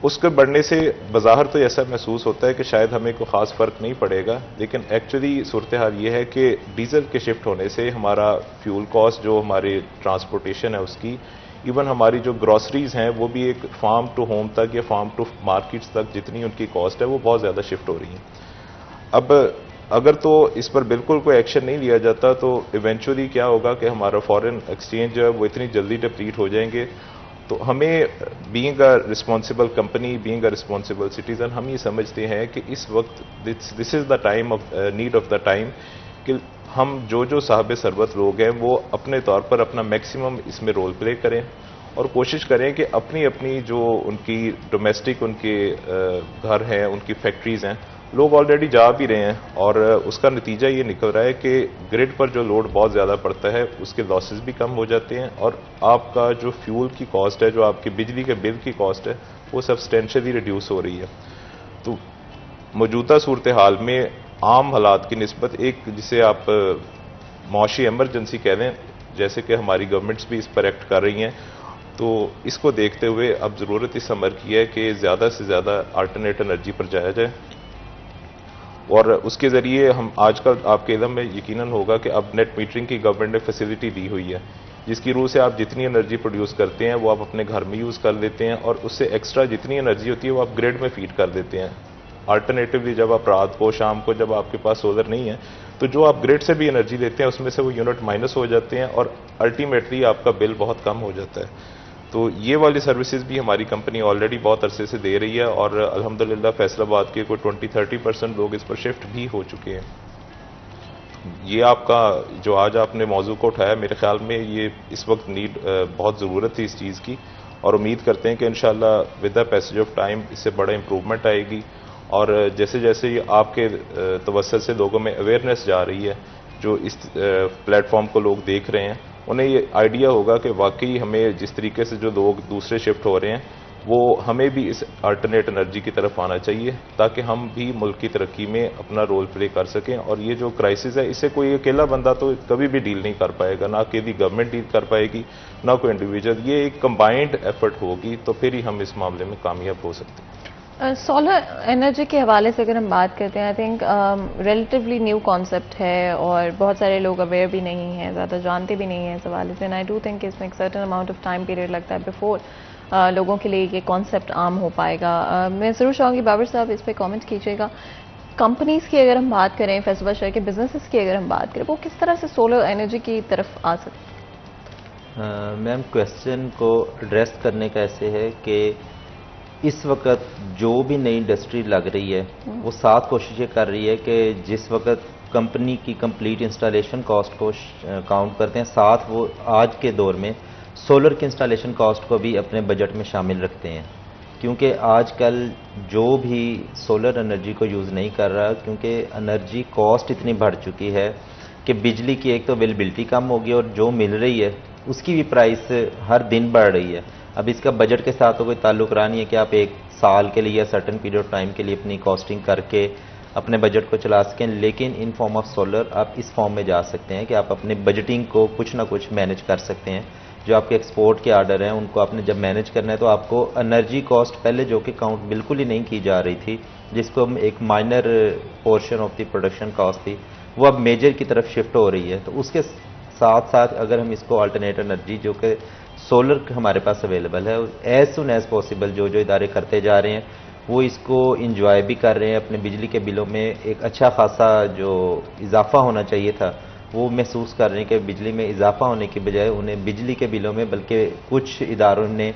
اس کے بڑھنے سے بظاہر تو ایسا محسوس ہوتا ہے کہ شاید ہمیں کوئی خاص فرق نہیں پڑے گا، لیکن ایکچولی صورتحال یہ ہے کہ ڈیزل کے شفٹ ہونے سے ہمارا فیول کاسٹ جو ہماری ٹرانسپورٹیشن ہے اس کی، ایون ہماری جو گروسریز ہیں وہ بھی ایک فارم ٹو ہوم تک یا فارم ٹو مارکیٹس تک جتنی ان کی کاسٹ ہے وہ بہت زیادہ شفٹ ہو رہی ہیں. اب اگر تو اس پر بالکل کوئی ایکشن نہیں لیا جاتا تو ایونچولی کیا ہوگا کہ ہمارا فارن ایکسچینج جو ہے وہ اتنی جلدی ڈپلیٹ ہو جائیں گے. تو ہمیں being a responsible company, being a responsible citizen, ہم یہ سمجھتے ہیں کہ اس وقت this is the time of need of the time کہ ہم جو صاحب ثروت لوگ ہیں وہ اپنے طور پر اپنا میکسیمم اس میں رول پلے کریں اور کوشش کریں کہ اپنی جو ان کی ڈومیسٹک ان کے گھر ہیں، ان کی فیکٹریز ہیں، لوگ آلریڈی جا بھی رہے ہیں اور اس کا نتیجہ یہ نکل رہا ہے کہ گرڈ پر جو لوڈ بہت زیادہ پڑتا ہے اس کے لاسز بھی کم ہو جاتے ہیں اور آپ کا جو فیول کی کاسٹ ہے، جو آپ کی بجلی کے بل کی کاسٹ ہے، وہ سبسٹینشلی ریڈیوس ہو رہی ہے. تو موجودہ صورتحال میں عام حالات کی نسبت ایک جسے آپ معاشی ایمرجنسی کہہ دیں، جیسے کہ ہماری گورنمنٹس بھی اس پر ایکٹ کر رہی ہیں، تو اس کو دیکھتے ہوئے اب ضرورت اس امر کی ہے کہ زیادہ سے زیادہ آلٹرنیٹ انرجی پر جایا جائے. اور اس کے ذریعے ہم آج کل آپ کے علم میں یقیناً ہوگا کہ اب نیٹ میٹرنگ کی گورنمنٹ نے فیسلٹی دی ہوئی ہے، جس کی روح سے آپ جتنی انرجی پروڈیوس کرتے ہیں وہ آپ اپنے گھر میں یوز کر لیتے ہیں اور اس سے ایکسٹرا جتنی انرجی ہوتی ہے وہ آپ گریڈ میں فیڈ کر دیتے ہیں. آلٹرنیٹیولی جب آپ رات کو، شام کو جب آپ کے پاس سولر نہیں ہے تو جو آپ گریڈ سے بھی انرجی لیتے ہیں اس میں سے وہ یونٹ مائنس ہو جاتے ہیں اور الٹیمیٹلی آپ کا بل بہت کم ہو جاتا ہے. تو یہ والی سروسز بھی ہماری کمپنی آلریڈی بہت عرصے سے دے رہی ہے، اور الحمدللہ فیصل آباد کے کوئی 20-30% لوگ اس پر شفٹ بھی ہو چکے ہیں۔ یہ آپ کا جو آج آپ نے موضوع کو اٹھایا، میرے خیال میں یہ اس وقت بہت ضرورت تھی اس چیز کی، اور امید کرتے ہیں کہ انشاءاللہ with the passage of time اس سے بڑا امپروومنٹ آئے گی، اور جیسے جیسے یہ آپ کے توسط سے لوگوں میں اویئرنیس جا رہی ہے، جو اس پلیٹ فارم کو لوگ دیکھ رہے ہیں، انہیں یہ آئیڈیا ہوگا کہ واقعی ہمیں جس طریقے سے جو لوگ دوسرے شفٹ ہو رہے ہیں، وہ ہمیں بھی اس الٹرنیٹ انرجی کی طرف آنا چاہیے، تاکہ ہم بھی ملک کی ترقی میں اپنا رول پلے کر سکیں۔ اور یہ جو کرائسس ہے، اسے کوئی اکیلا بندہ تو کبھی بھی ڈیل نہیں کر پائے گا، نہ اکیلی گورنمنٹ ڈیل کر پائے گی، نہ کوئی انڈیویجول، یہ ایک کمبائنڈ ایفرٹ ہوگی، تو پھر ہی ہم اس معاملے میں کامیاب ہو سکتے ہیں۔ سولر انرجی کے حوالے سے اگر ہم بات کرتے ہیں، I think relatively new concept ہے، اور بہت سارے لوگ اویئر بھی نہیں ہیں، زیادہ جانتے بھی نہیں ہیں اس حوالے سے، اینڈ آئی ڈو تھنک اس میں ایک certain amount of time period لگتا ہے بیفور لوگوں کے لیے یہ کانسیپٹ عام ہو پائے گا۔ میں ضرور چاہوں گی بابر صاحب اس پہ کامنٹ کیجیے گا۔ کمپنیز کی اگر ہم بات کریں، فیصل شہر کے بزنسز کی اگر ہم بات کریں، وہ کس طرح سے سولر انرجی کی طرف آ سکتے ہیں؟ میم کویسچن کو ایڈریس کرنے کا ایسے ہے کہ اس وقت جو بھی نئی انڈسٹری لگ رہی ہے، وہ ساتھ کوششیں کر رہی ہے کہ جس وقت کمپنی کی کمپلیٹ انسٹالیشن کاسٹ کو کاؤنٹ کرتے ہیں، ساتھ وہ آج کے دور میں سولر کی انسٹالیشن کاسٹ کو بھی اپنے بجٹ میں شامل رکھتے ہیں، کیونکہ آج کل جو بھی سولر انرجی کو یوز نہیں کر رہا، کیونکہ انرجی کاسٹ اتنی بڑھ چکی ہے کہ بجلی کی ایک تو اویلیبلٹی کم ہوگی، اور جو مل رہی ہے اس کی بھی پرائس ہر دن بڑھ رہی ہے۔ اب اس کا بجٹ کے ساتھ تو کوئی تعلق رہا نہیں ہے کہ آپ ایک سال کے لیے یا سرٹن پیریڈ آف ٹائم کے لیے اپنی کاسٹنگ کر کے اپنے بجٹ کو چلا سکیں، لیکن ان فارم آف سولر آپ اس فارم میں جا سکتے ہیں کہ آپ اپنے بجٹنگ کو کچھ نہ کچھ مینج کر سکتے ہیں۔ جو آپ کے ایکسپورٹ کے آرڈر ہیں، ان کو آپ نے جب مینج کرنا ہے تو آپ کو انرجی کاسٹ پہلے جو کہ کاؤنٹ بالکل ہی نہیں کی جا رہی تھی، جس کو ہم ایک minor portion of the production cost تھی، وہ اب میجر کی طرف شفٹ ہو رہی ہے۔ تو اس کے ساتھ ساتھ اگر ہم اس کو آلٹرنیٹ انرجی جو کہ سولر ہمارے پاس اویلیبل ہے، ایز سون ایز پاسبل جو ادارے کرتے جا رہے ہیں، وہ اس کو انجوائے بھی کر رہے ہیں، اپنے بجلی کے بلوں میں ایک اچھا خاصا جو اضافہ ہونا چاہیے تھا وہ محسوس کر رہے ہیں کہ بجلی میں اضافہ ہونے کی بجائے انہیں بجلی کے بلوں میں بلکہ کچھ اداروں نے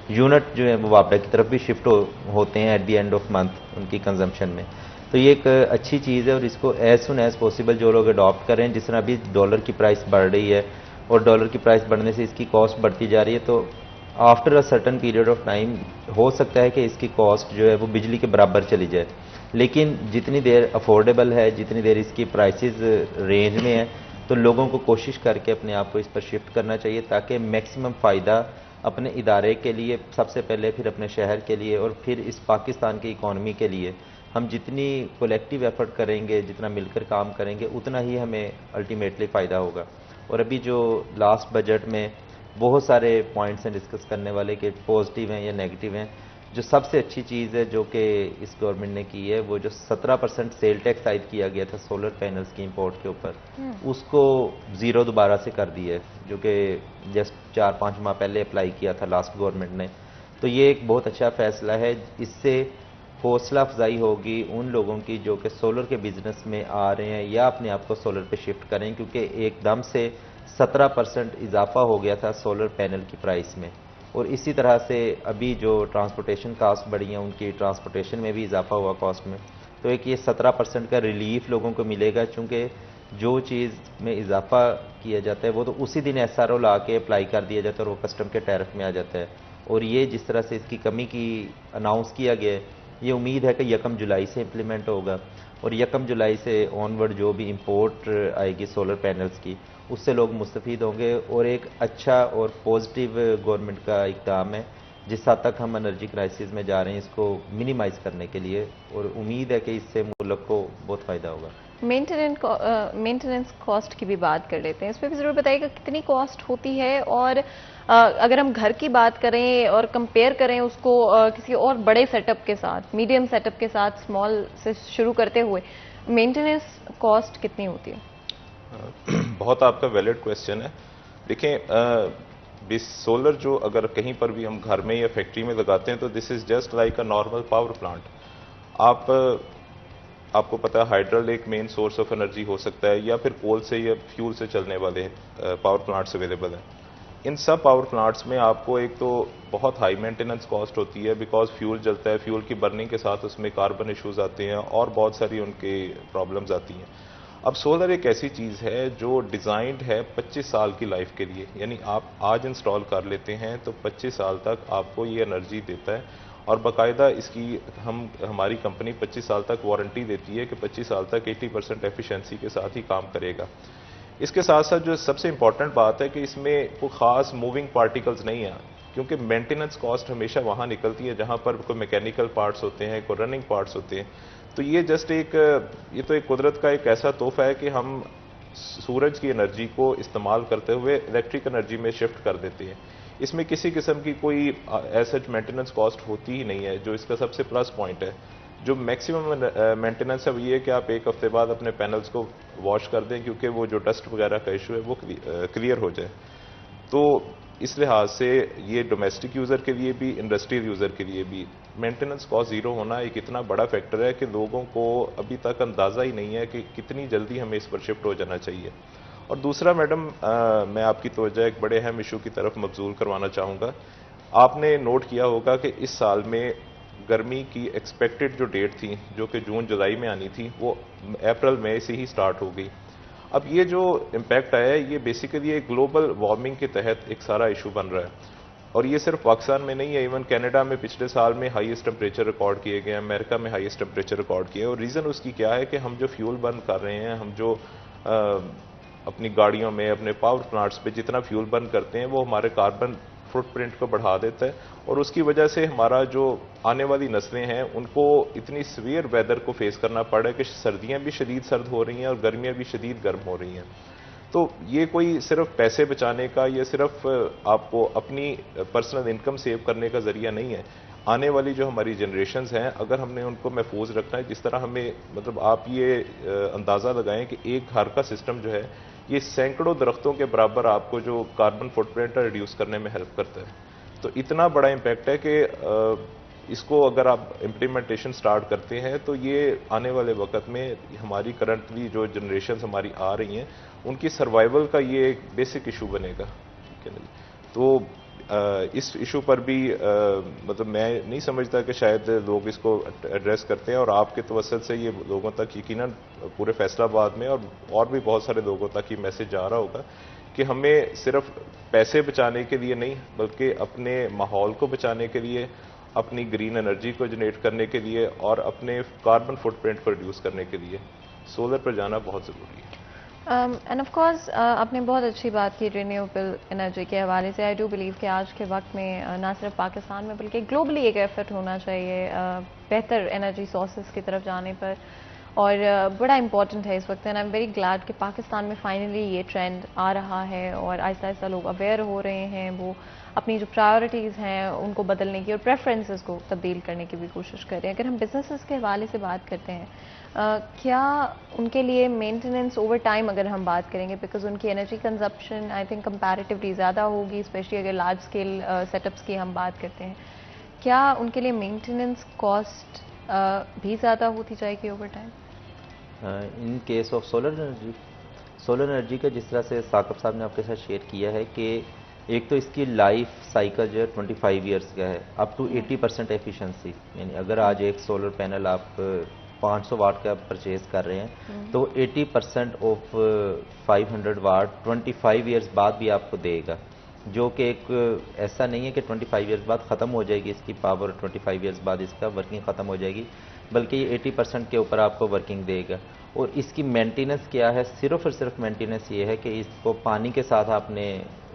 یونٹ جو ہے وہ وابڈا کی طرف بھی شفٹ ہوتے ہیں at the end of month ان کی کنزمپشن میں۔ تو یہ ایک اچھی چیز ہے، اور اس کو ایز سون ایز پاسبل جو لوگ اڈاپٹ کریں، جس طرح ابھی ڈالر کی پرائس بڑھ رہی ہے اور ڈالر کی پرائس بڑھنے سے اس کی کاسٹ بڑھتی جا رہی ہے، تو after a certain period of time ہو سکتا ہے کہ اس کی کاسٹ جو ہے وہ بجلی کے برابر چلی جائے، لیکن جتنی دیر افورڈیبل ہے، جتنی دیر اس کی پرائسز رینج میں ہے، تو لوگوں کو کوشش کر کے اپنے آپ کو اس پر شفٹ کرنا چاہیے، تاکہ میکسیمم فائدہ اپنے ادارے کے لیے سب سے پہلے، پھر اپنے شہر کے لیے، اور پھر اس پاکستان کی اکانومی کے لیے ہم جتنی کولیکٹیو ایفرٹ کریں گے، جتنا مل کر کام کریں گے، اتنا ہی ہمیں الٹیمیٹلی فائدہ ہوگا۔ اور ابھی جو لاسٹ بجٹ میں بہت سارے پوائنٹس ہیں ڈسکس کرنے والے کہ پازیٹیو ہیں یا نیگیٹو ہیں، جو سب سے اچھی چیز ہے جو کہ اس گورنمنٹ نے کی ہے، وہ جو 17% سیل ٹیکس عائد کیا گیا تھا سولر پینلز کی امپورٹ کے اوپر، اس کو زیرو دوبارہ سے کر دیا ہے، جو کہ جسٹ 4-5 ماہ پہلے اپلائی کیا تھا لاسٹ گورنمنٹ نے۔ تو یہ ایک بہت اچھا فیصلہ ہے، اس سے حوصلہ افزائی ہوگی ان لوگوں کی جو کہ سولر کے بزنس میں آ رہے ہیں یا اپنے آپ کو سولر پہ شفٹ کریں، کیونکہ ایک دم سے 17% اضافہ ہو گیا تھا سولر پینل کی پرائس میں، اور اسی طرح سے ابھی جو ٹرانسپورٹیشن کاسٹ بڑھی ہیں، ان کی ٹرانسپورٹیشن میں بھی اضافہ ہوا کاسٹ میں، تو ایک یہ 17% کا ریلیف لوگوں کو ملے گا، چونکہ جو چیز میں اضافہ کیا جاتا ہے وہ تو اسی دن ایس آر او لا کے اپلائی کر دیا جاتا ہے اور وہ کسٹم کے ٹیرف میں آ جاتا ہے، اور یہ جس طرح سے اس کی کمی کی اناؤنس کیا گیا ہے، یہ امید ہے کہ 1 جولائی سے امپلیمنٹ ہوگا، اور 1 جولائی سے آن ورڈ جو بھی امپورٹ آئے گی سولر پینلز کی، اس سے لوگ مستفید ہوں گے، اور ایک اچھا اور پازیٹیو گورنمنٹ کا اقدام ہے جس حد تک ہم انرجی کرائسس میں جا رہے ہیں اس کو منیمائز کرنے کے لیے، اور امید ہے کہ اس سے ملک کو بہت فائدہ ہوگا۔ مینٹیننس کاسٹ کی بھی بات کر لیتے ہیں، اس پہ بھی ضرور بتائیے گا کتنی کاسٹ ہوتی ہے، اور اگر ہم گھر کی بات کریں اور کمپیئر کریں اس کو کسی اور بڑے سیٹ اپ کے ساتھ، میڈیم سیٹ اپ کے ساتھ، اسمال سے شروع کرتے ہوئے مینٹیننس کاسٹ کتنی ہوتی ہے؟ بہت آپ کا ویلڈ کویسچن ہے۔ دیکھیں، سولر جو اگر کہیں پر بھی ہم گھر میں یا فیکٹری میں لگاتے ہیں تو this is just like a normal power plant. آپ کو پتا ہے ہائیڈرل ایک مین سورس آف انرجی ہو سکتا ہے، یا پھر کول سے یا فیول سے چلنے والے پاور پلانٹس اویلیبل ہیں۔ इन सब पावर प्लांट्स में आपको एक तो बहुत हाई मेंटेनेंस कॉस्ट होती है, बिकॉज फ्यूल जलता है, फ्यूल की बर्निंग के साथ उसमें कार्बन इश्यूज आते हैं और बहुत सारी उनके प्रॉब्लम्स आती हैं। अब सोलर एक ऐसी चीज़ है जो डिज़ाइंड है 25 साल की लाइफ के लिए, यानी आप आज इंस्टॉल कर लेते हैं तो 25 साल तक आपको ये एनर्जी देता है, और बाकायदा इसकी हमारी कंपनी 25 साल तक वारंटी देती है कि 25 साल तक 80% एफिशिएंसी के साथ ही काम करेगा। इसके साथ साथ जो सबसे इंपॉर्टेंट बात है कि इसमें कोई ख़ास मूविंग पार्टिकल्स नहीं है, क्योंकि मेंटेनेंस कॉस्ट हमेशा वहाँ निकलती है जहाँ पर कोई मैकेनिकल पार्ट्स होते हैं, कोई रनिंग पार्ट्स होते हैं। तो ये तो एक कुदरत का एक ऐसा तोहफा है कि हम सूरज की एनर्जी को इस्तेमाल करते हुए इलेक्ट्रिक एनर्जी में शिफ्ट कर देते हैं। इसमें किसी किस्म की कोई एसच मेंटेनेंस कॉस्ट होती ही नहीं है, जो इसका सबसे प्लस पॉइंट है। जो मैक्सिमम मेंटेनेंस है वो ये है कि आप एक हफ्ते बाद अपने पैनल्स को वॉश कर दें, क्योंकि वो जो डस्ट वगैरह का इशू है वो क्लियर हो जाए। तो इस लिहाज से ये डोमेस्टिक यूज़र के लिए भी, इंडस्ट्रियल यूज़र के लिए भी मेंटेनेंस कॉस्ट ज़ीरो होना एक इतना बड़ा फैक्टर है कि लोगों को अभी तक अंदाज़ा ही नहीं है कि कितनी जल्दी हमें इस पर शिफ्ट हो जाना चाहिए। और दूसरा मैडम, मैं आपकी तवज्जो एक बड़े अहम इशू की तरफ मबजूल करवाना चाहूँगा। आपने नोट किया होगा कि इस साल में गर्मी की एक्सपेक्टेड जो डेट थी, जो कि जून जुलाई में आनी थी, वो अप्रैल मई से ही स्टार्ट हो गई। अब ये जो इम्पैक्ट आया है ये बेसिकली एक ग्लोबल वार्मिंग के तहत एक सारा इशू बन रहा है, और ये सिर्फ पाकिस्तान में नहीं है, इवन कनाडा में पिछले साल में हाईएस्ट टेम्परेचर रिकॉर्ड किए गए हैं, अमेरिका में हाईएस्ट टेम्परेचर रिकॉर्ड किए। और रीज़न उसकी क्या है कि हम जो फ्यूल बर्न कर रहे हैं, हम जो अपनी गाड़ियों में, अपने पावर प्लांट्स पे जितना फ्यूल बर्न करते हैं वो हमारे कार्बन फुटप्रिंट को बढ़ा देता है, और उसकी वजह से हमारा जो आने वाली नस्लें हैं उनको इतनी सीवियर वेदर को फेस करना पड़ रहा है कि सर्दियां भी शदीद सर्द हो रही हैं और गर्मियां भी शदीद गर्म हो रही हैं। तो ये कोई सिर्फ पैसे बचाने का, ये सिर्फ आपको अपनी पर्सनल इनकम सेव करने का जरिया नहीं है। आने वाली जो हमारी जनरेशन्स हैं, अगर हमने उनको महफूज रखना है, जिस तरह हमें मतलब आप ये अंदाज़ा लगाएं कि एक घर का सिस्टम जो है ये सैकड़ों दरख्तों के बराबर आपको जो कार्बन फुटप्रिंट रिड्यूस करने में हेल्प करता है। तो इतना बड़ा इम्पैक्ट है कि इसको अगर आप इम्प्लीमेंटेशन स्टार्ट करते हैं तो ये आने वाले वक्त में हमारी करंटली जो जनरेशन हमारी आ रही हैं उनकी सर्वाइवल का ये एक बेसिक इशू बनेगा। ठीक है ना? तो इस इशू पर भी मतलब मैं नहीं समझता कि शायद लोग इसको एड्रेस करते हैं, और आपके तवस्सुल से ये लोगों तक यकीनन पूरे फैसलाबाद में और भी बहुत सारे लोगों तक ये मैसेज जा रहा होगा कि हमें सिर्फ पैसे बचाने के लिए नहीं, बल्कि अपने माहौल को बचाने के लिए, अपनी ग्रीन एनर्जी को जनरेट करने के लिए और अपने कार्बन फुटप्रिंट को रिड्यूस करने के लिए सोलर पर जाना बहुत ज़रूरी है। एंड ऑफ कोर्स आपने बहुत अच्छी बात की रिन्यूएबल एनर्जी के हवाले से। आई डू बिलीव कि आज के वक्त में ना सिर्फ पाकिस्तान में बल्कि ग्लोबली एक एफर्ट होना चाहिए बेहतर एनर्जी सोर्सेज की तरफ जाने पर, और बड़ा इम्पॉर्टेंट है इस वक्त। And I am very glad कि पाकिस्तान में फाइनली ये ट्रेंड आ रहा है और आहिस्ता आहिस्ता लोग अवेयर हो रहे हैं, वो अपनी जो प्रायोरिटीज़ हैं उनको बदलने की और प्रेफरेंसेस को तब्दील करने की भी कोशिश कर रहे हैं। अगर हम बिजनेसेस के हवाले से बात करते हैं, क्या उनके लिए मेंटेनेंस ओवर टाइम अगर हम बात करेंगे, बिकॉज उनकी energy consumption I think comparatively ज़्यादा होगी, स्पेशली अगर लार्ज स्केल सेटअप्स की हम बात करते हैं, क्या उनके लिए मेंटेनेंस कॉस्ट भी ज़्यादा होती जाएगी over time? In case of solar energy का जिस तरह से साकब साहब ने आपके साथ शेयर किया है कि एक तो इसकी लाइफ साइकिल जो है 25 ईयर्स का है, अप टू 80% एफिशिएंसी। यानी अगर आज एक सोलर पैनल आप 500 वाट का परचेज कर रहे हैं तो 80% ऑफ 500 वाट 25 ईयर्स बाद भी आपको देगा, जो कि एक ऐसा नहीं है कि 25 ईयर्स बाद ख़त्म हो जाएगी इसकी पावर, 25 ईयर्स बाद इसका वर्किंग ख़त्म हो जाएगी, बल्कि ये 80% के ऊपर आपको वर्किंग देगा। और इसकी मेंटेनेंस क्या है, सिर्फ और सिर्फ मेंटेनेंस ये है कि इसको पानी के साथ आपने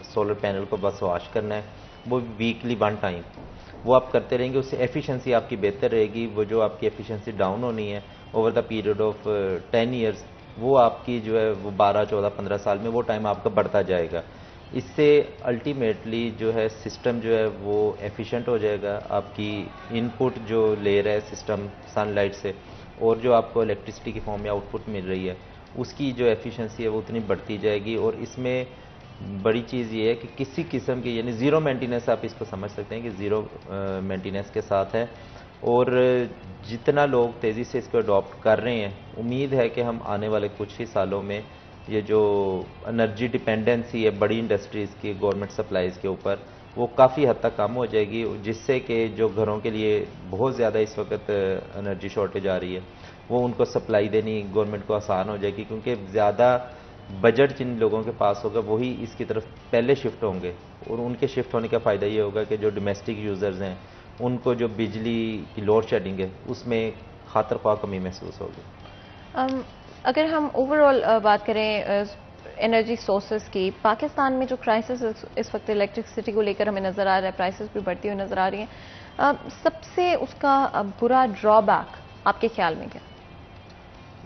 सोलर पैनल को बस वॉश करना है, वो वीकली 1 टाइम वो आप करते रहेंगे, उससे एफिशिएंसी आपकी बेहतर रहेगी। वो जो आपकी एफिशिएंसी डाउन होनी है over the period of 10 years, वो आपकी जो है वो 12, 14, 15 साल में वो टाइम आपका बढ़ता जाएगा। इससे अल्टीमेटली जो है सिस्टम जो है वो एफिशिएंट हो जाएगा। आपकी इनपुट जो ले रहा है सिस्टम सनलाइट से, और जो आपको इलेक्ट्रिसिटी की फॉर्म में आउटपुट मिल रही है, उसकी जो एफिशिएंसी है वो उतनी बढ़ती जाएगी। और इसमें बड़ी चीज़ ये है कि किसी किस्म की, यानी ज़ीरो मेंटेनेंस आप इसको समझ सकते हैं कि ज़ीरो मेंटेनेंस के साथ है। और जितना लोग तेज़ी से इसको अडॉप्ट कर रहे हैं, उम्मीद है कि हम आने वाले कुछ ही सालों में یہ جو انرجی ڈپینڈنسی ہے بڑی انڈسٹریز کی گورنمنٹ سپلائیز کے اوپر وہ کافی حد تک کم ہو جائے گی، جس سے کہ جو گھروں کے لیے بہت زیادہ اس وقت انرجی شارٹیج آ رہی ہے وہ ان کو سپلائی دینی گورنمنٹ کو آسان ہو جائے گی، کیونکہ زیادہ بجٹ جن لوگوں کے پاس ہوگا وہی اس کی طرف پہلے شفٹ ہوں گے، اور ان کے شفٹ ہونے کا فائدہ یہ ہوگا کہ جو ڈومیسٹک یوزرز ہیں ان کو جو بجلی کی لوڈ شیڈنگ ہے اس میں خاطر خواہ کمی محسوس ہوگی۔ اگر ہم اوور آل بات کریں انرجی سورسز کی، پاکستان میں جو کرائسس اس وقت الیکٹرسٹی کو لے کر ہمیں نظر آ رہا ہے، پرائسز بھی بڑھتی ہوئی نظر آ رہی ہیں، سب سے اس کا برا ڈرا بیک آپ کے خیال میں کیا؟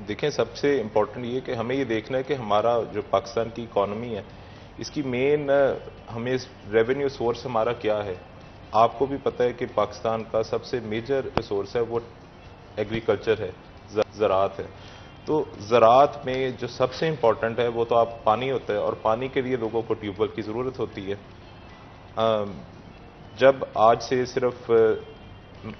دیکھیں، سب سے امپورٹنٹ یہ کہ ہمیں یہ دیکھنا ہے کہ ہمارا جو پاکستان کی اکانومی ہے اس کی مین ہمیں ریونیو سورس ہمارا کیا ہے۔ آپ کو بھی پتہ ہے کہ پاکستان کا سب سے میجر سورس ہے وہ ایگریکلچر ہے، زراعت ہے۔ تو زراعت میں جو سب سے امپورٹنٹ ہے وہ تو آپ پانی ہوتا ہے، اور پانی کے لیے لوگوں کو ٹیوب ویل کی ضرورت ہوتی ہے۔ جب آج سے صرف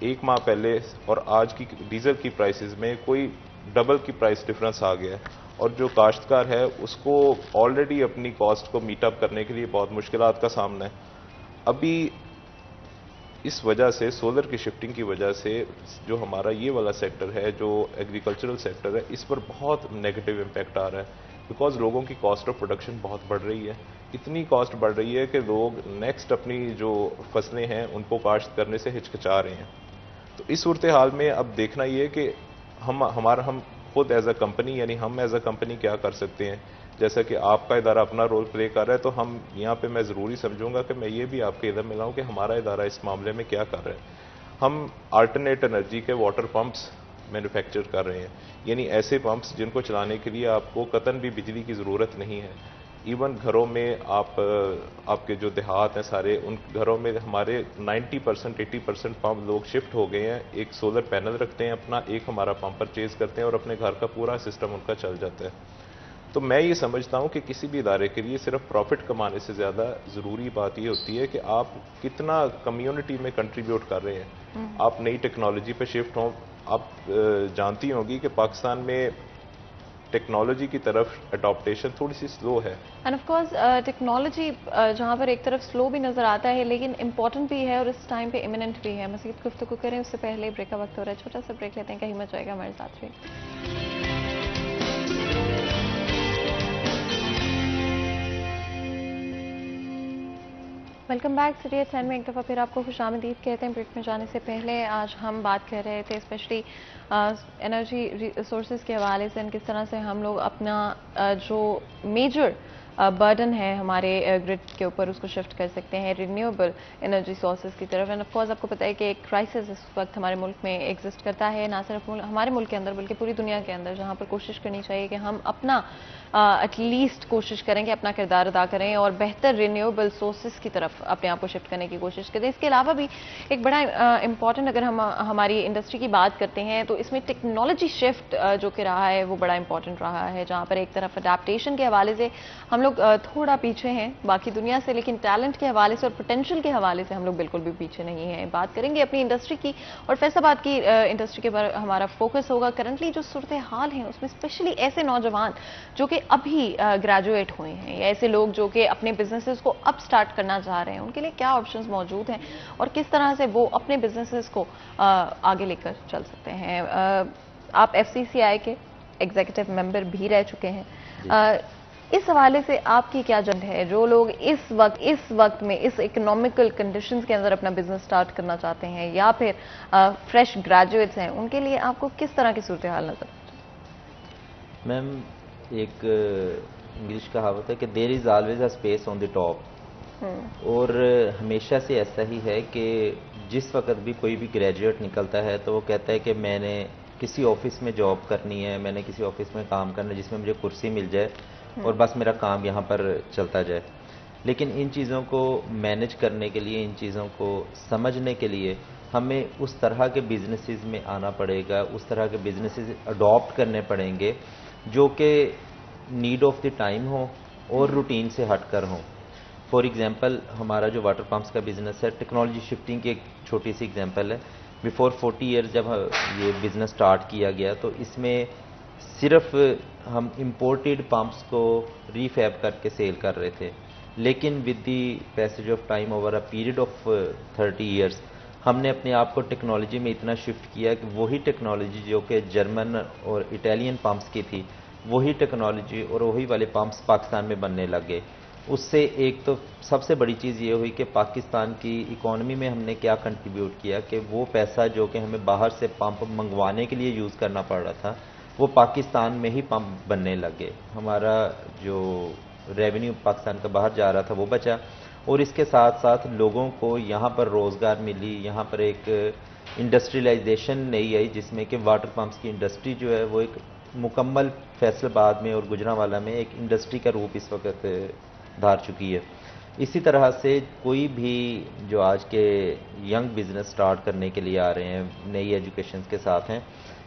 1 ماہ پہلے اور آج کی ڈیزل کی پرائسز میں کوئی ڈبل کی پرائس ڈفرنس آ گیا ہے، اور جو کاشتکار ہے اس کو آلریڈی اپنی کاسٹ کو میٹ اپ کرنے کے لیے بہت مشکلات کا سامنا ہے۔ ابھی اس وجہ سے سولر کی شفٹنگ کی وجہ سے جو ہمارا یہ والا سیکٹر ہے جو ایگریکلچرل سیکٹر ہے اس پر بہت نیگیٹو امپیکٹ آ رہا ہے، بیکاز لوگوں کی کاسٹ آف پروڈکشن بہت بڑھ رہی ہے، اتنی کاسٹ بڑھ رہی ہے کہ لوگ نیکسٹ اپنی جو فصلیں ہیں ان کو کاشت کرنے سے ہچکچا رہے ہیں۔ تو اس صورتحال میں اب دیکھنا یہ کہ ہم خود ایز اے کمپنی، یعنی ہم ایز اے کمپنی کیا کر سکتے ہیں۔ جیسا کہ آپ کا ادارہ اپنا رول پلے کر رہا ہے، تو ہم یہاں پہ میں ضروری سمجھوں گا کہ میں یہ بھی آپ کے ادھر ملاؤں کہ ہمارا ادارہ اس معاملے میں کیا کر رہا ہے۔ ہم آلٹرنیٹ انرجی کے واٹر پمپس مینوفیکچر کر رہے ہیں، یعنی ایسے پمپس جن کو چلانے کے لیے آپ کو قطعاً بھی بجلی کی ضرورت نہیں ہے۔ ایون گھروں میں آپ کے جو دیہات ہیں سارے، ان گھروں میں ہمارے 90% 80% پمپ لوگ شفٹ ہو گئے ہیں، ایک سولر پینل رکھتے ہیں اپنا، ایک ہمارا پمپ پرچیز کرتے ہیں اور اپنے گھر کا پورا سسٹم ان کا چل جاتا ہے۔ تو میں یہ سمجھتا ہوں کہ کسی بھی ادارے کے لیے صرف پروفٹ کمانے سے زیادہ ضروری بات یہ ہوتی ہے کہ آپ کتنا کمیونٹی میں کنٹریبیوٹ کر رہے ہیں، آپ نئی ٹیکنالوجی پہ شفٹ ہوں۔ آپ جانتی ہوں گی کہ پاکستان میں ٹیکنالوجی کی طرف اڈاپٹیشن تھوڑی سی سلو ہے، اینڈ آف کورس ٹیکنالوجی جہاں پر ایک طرف سلو بھی نظر آتا ہے لیکن امپورٹنٹ بھی ہے اور اس ٹائم پہ امیمنٹ بھی ہے۔ مزید گفتگو کریں اس سے پہلے بریک کا وقت ہو رہا ہے، چھوٹا سا بریک لیتے ہیں، کہیں مت جائے گا ہمارے ساتھ بھی۔ ویلکم بیک، سٹی ایٹ 10 میں ایک دفعہ پھر آپ کو خوش آمدید کہتے ہیں۔ بریک میں جانے سے پہلے آج ہم بات کر رہے تھے اسپیشلی انرجی ریسورسز کے حوالے سے، کس طرح سے ہم لوگ اپنا جو میجر برڈن ہے ہمارے گرڈ کے اوپر اس کو شفٹ کر سکتے ہیں رینیویبل انرجی سورسز کی طرف۔ اینڈ آف کورس آپ کو پتہ ہے کہ ایک کرائسس اس وقت ہمارے ملک میں ایگزسٹ کرتا ہے، نہ صرف ہمارے ملک کے اندر بلکہ پوری دنیا کے اندر، جہاں پر کوشش کرنی چاہیے کہ ہم اپنا ایٹ لیسٹ کوشش کریں کہ اپنا کردار ادا کریں اور بہتر رینیویبل سورسز کی طرف اپنے آپ کو شفٹ کرنے کی کوشش کریں۔ اس کے علاوہ بھی ایک بڑا امپورٹنٹ، اگر ہم ہماری انڈسٹری کی بات کرتے ہیں تو اس میں ٹیکنالوجی شفٹ جو کہ رہا ہے وہ بڑا امپورٹنٹ رہا ہے، جہاں پر ایک طرف اڈیپٹیشن کے حوالے سے ہم لوگ تھوڑا پیچھے ہیں باقی دنیا سے، لیکن ٹیلنٹ کے حوالے سے اور پوٹینشیل کے حوالے سے ہم لوگ بالکل بھی پیچھے نہیں ہیں۔ بات کریں گے اپنی انڈسٹری کی، اور فیصل آباد کی انڈسٹری کے پر ہمارا فوکس ہوگا۔ کرنٹلی جو صورتحال ہیں اس میں اسپیشلی ایسے نوجوان جو کہ ابھی گریجویٹ ہوئے ہیں یا ایسے لوگ جو کہ اپنے بزنسز کو اب سٹارٹ کرنا چاہ رہے ہیں، ان کے لیے کیا آپشنز موجود ہیں اور کس طرح سے وہ اپنے بزنسز کو آگے لے کر چل سکتے ہیں۔ آپ ایف سی سی آئی کے ایگزیکٹو ممبر بھی رہ چکے ہیں، اس حوالے سے آپ کی کیا جنگ ہے؟ جو لوگ اس وقت میں اس اکنامیکل کنڈیشنز کے اندر اپنا بزنس سٹارٹ کرنا چاہتے ہیں یا پھر فریش گریجویٹس ہیں، ان کے لیے آپ کو کس طرح کی صورتحال نظر آتی ہے؟ میم، ایک انگلش کہاوت ہے کہ there is always a space on the top, اور ہمیشہ سے ایسا ہی ہے کہ جس وقت بھی کوئی بھی گریجویٹ نکلتا ہے تو وہ کہتا ہے کہ میں نے کسی آفس میں جاب کرنی ہے، میں نے کسی آفس میں کام کرنا ہے جس میں مجھے کرسی مل جائے اور بس میرا کام یہاں پر چلتا جائے۔ لیکن ان چیزوں کو مینج کرنے کے لیے، ان چیزوں کو سمجھنے کے لیے ہمیں اس طرح کے بزنسز میں آنا پڑے گا، اس طرح کے بزنسز اڈاپٹ کرنے پڑیں گے جو کہ نیڈ آف دی ٹائم ہو اور روٹین سے ہٹ کر ہوں۔ فار ایگزامپل، ہمارا جو واٹر پمپس کا بزنس ہے، ٹیکنالوجی شفٹنگ کی ایک چھوٹی سی ایگزامپل ہے۔ بیفور 40 ایئرز جب یہ بزنس سٹارٹ کیا گیا تو اس میں صرف ہم امپورٹڈ پمپس کو ریفیب کر کے سیل کر رہے تھے، لیکن with the passage of time over a period of 30 years ہم نے اپنے آپ کو ٹیکنالوجی میں اتنا شفٹ کیا کہ وہی ٹیکنالوجی جو کہ جرمن اور اٹالین پمپس کی تھی، وہی ٹیکنالوجی اور وہی والے پمپس پاکستان میں بننے لگ گئے۔ اس سے ایک تو سب سے بڑی چیز یہ ہوئی کہ پاکستان کی اکانومی میں ہم نے کیا کنٹریبیوٹ کیا کہ وہ پیسہ جو کہ ہمیں باہر سے پمپ منگوانے کے لیے یوز کرنا پڑ رہا تھا، وہ پاکستان میں ہی پمپ بننے لگ گئے۔ ہمارا جو ریونیو پاکستان کا باہر جا رہا تھا وہ بچا، اور اس کے ساتھ ساتھ لوگوں کو یہاں پر روزگار ملی، یہاں پر ایک انڈسٹریلائزیشن نہیں آئی جس میں کہ واٹر پمپس کی انڈسٹری جو ہے وہ ایک مکمل فیصل آباد میں اور گجرانوالہ میں ایک انڈسٹری کا روپ اس وقت دھار چکی ہے۔ اسی طرح سے کوئی بھی جو آج کے ینگ بزنس سٹارٹ کرنے کے لیے آ رہے ہیں، نئی ایجوکیشنز کے ساتھ ہیں،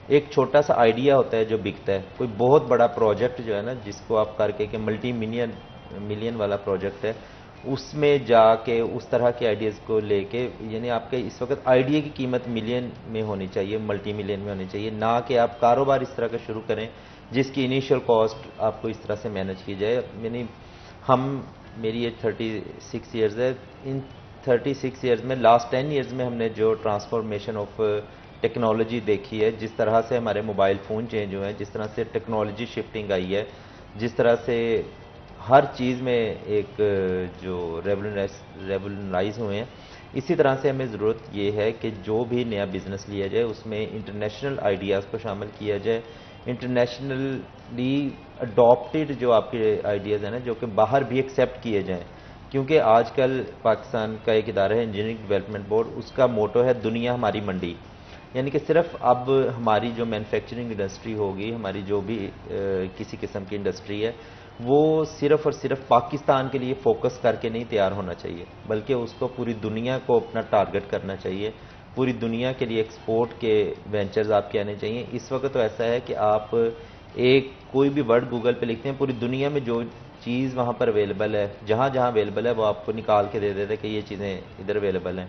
ایک چھوٹا سا آئیڈیا ہوتا ہے جو بکتا ہے، کوئی بہت بڑا پروجیکٹ جو ہے نا جس کو آپ کر کے کہ ملٹی ملین والا پروجیکٹ ہے، اس میں جا کے اس طرح کے آئیڈیاز کو لے کے، یعنی آپ کے اس وقت آئیڈیا کی قیمت ملین میں ہونی چاہیے، ملٹی ملین میں ہونی چاہیے، نہ کہ آپ کاروبار اس طرح کا شروع کریں جس کی انیشیل کاسٹ آپ کو اس طرح سے مینج کی جائے۔ یعنی میری ایج 36 ایئرز ہے، ان 36 ایئرز میں لاسٹ 10 ایئرز میں ہم نے جو ٹرانسفارمیشن آف ٹیکنالوجی دیکھی ہے، جس طرح سے ہمارے موبائل فون چینج ہوئے ہیں، جس طرح سے ٹیکنالوجی شفٹنگ آئی ہے، جس طرح سے ہر چیز میں ایک جو ریولوشنائز ہوئے ہیں، اسی طرح سے ہمیں ضرورت یہ ہے کہ جو بھی نیا بزنس لیا جائے اس میں انٹرنیشنل آئیڈیاز کو شامل کیا جائے، انٹرنیشنلی اڈاپٹیڈ جو آپ کے آئیڈیاز ہیں نا جو کہ باہر بھی ایکسیپٹ کیے جائیں، کیونکہ آج کل پاکستان کا ایک ادارہ ہے انجینئرنگ ڈیولپمنٹ بورڈ، اس کا موٹو ہے دنیا ہماری منڈی، یعنی کہ صرف اب ہماری جو مینوفیکچرنگ انڈسٹری ہوگی، ہماری جو بھی کسی قسم کی انڈسٹری ہے، وہ صرف اور صرف پاکستان کے لیے فوکس کر کے نہیں تیار ہونا چاہیے، بلکہ اس کو پوری دنیا کو اپنا ٹارگٹ کرنا چاہیے، پوری دنیا کے لیے ایکسپورٹ کے وینچرز آپ کے آنے چاہیے۔ اس وقت تو ایسا ہے کہ آپ ایک کوئی بھی ورڈ گوگل پہ لکھتے ہیں، پوری دنیا میں جو چیز وہاں پر اویلیبل ہے، جہاں جہاں اویلیبل ہے وہ آپ کو نکال کے دے دیتے کہ یہ چیزیں ادھر اویلیبل ہیں۔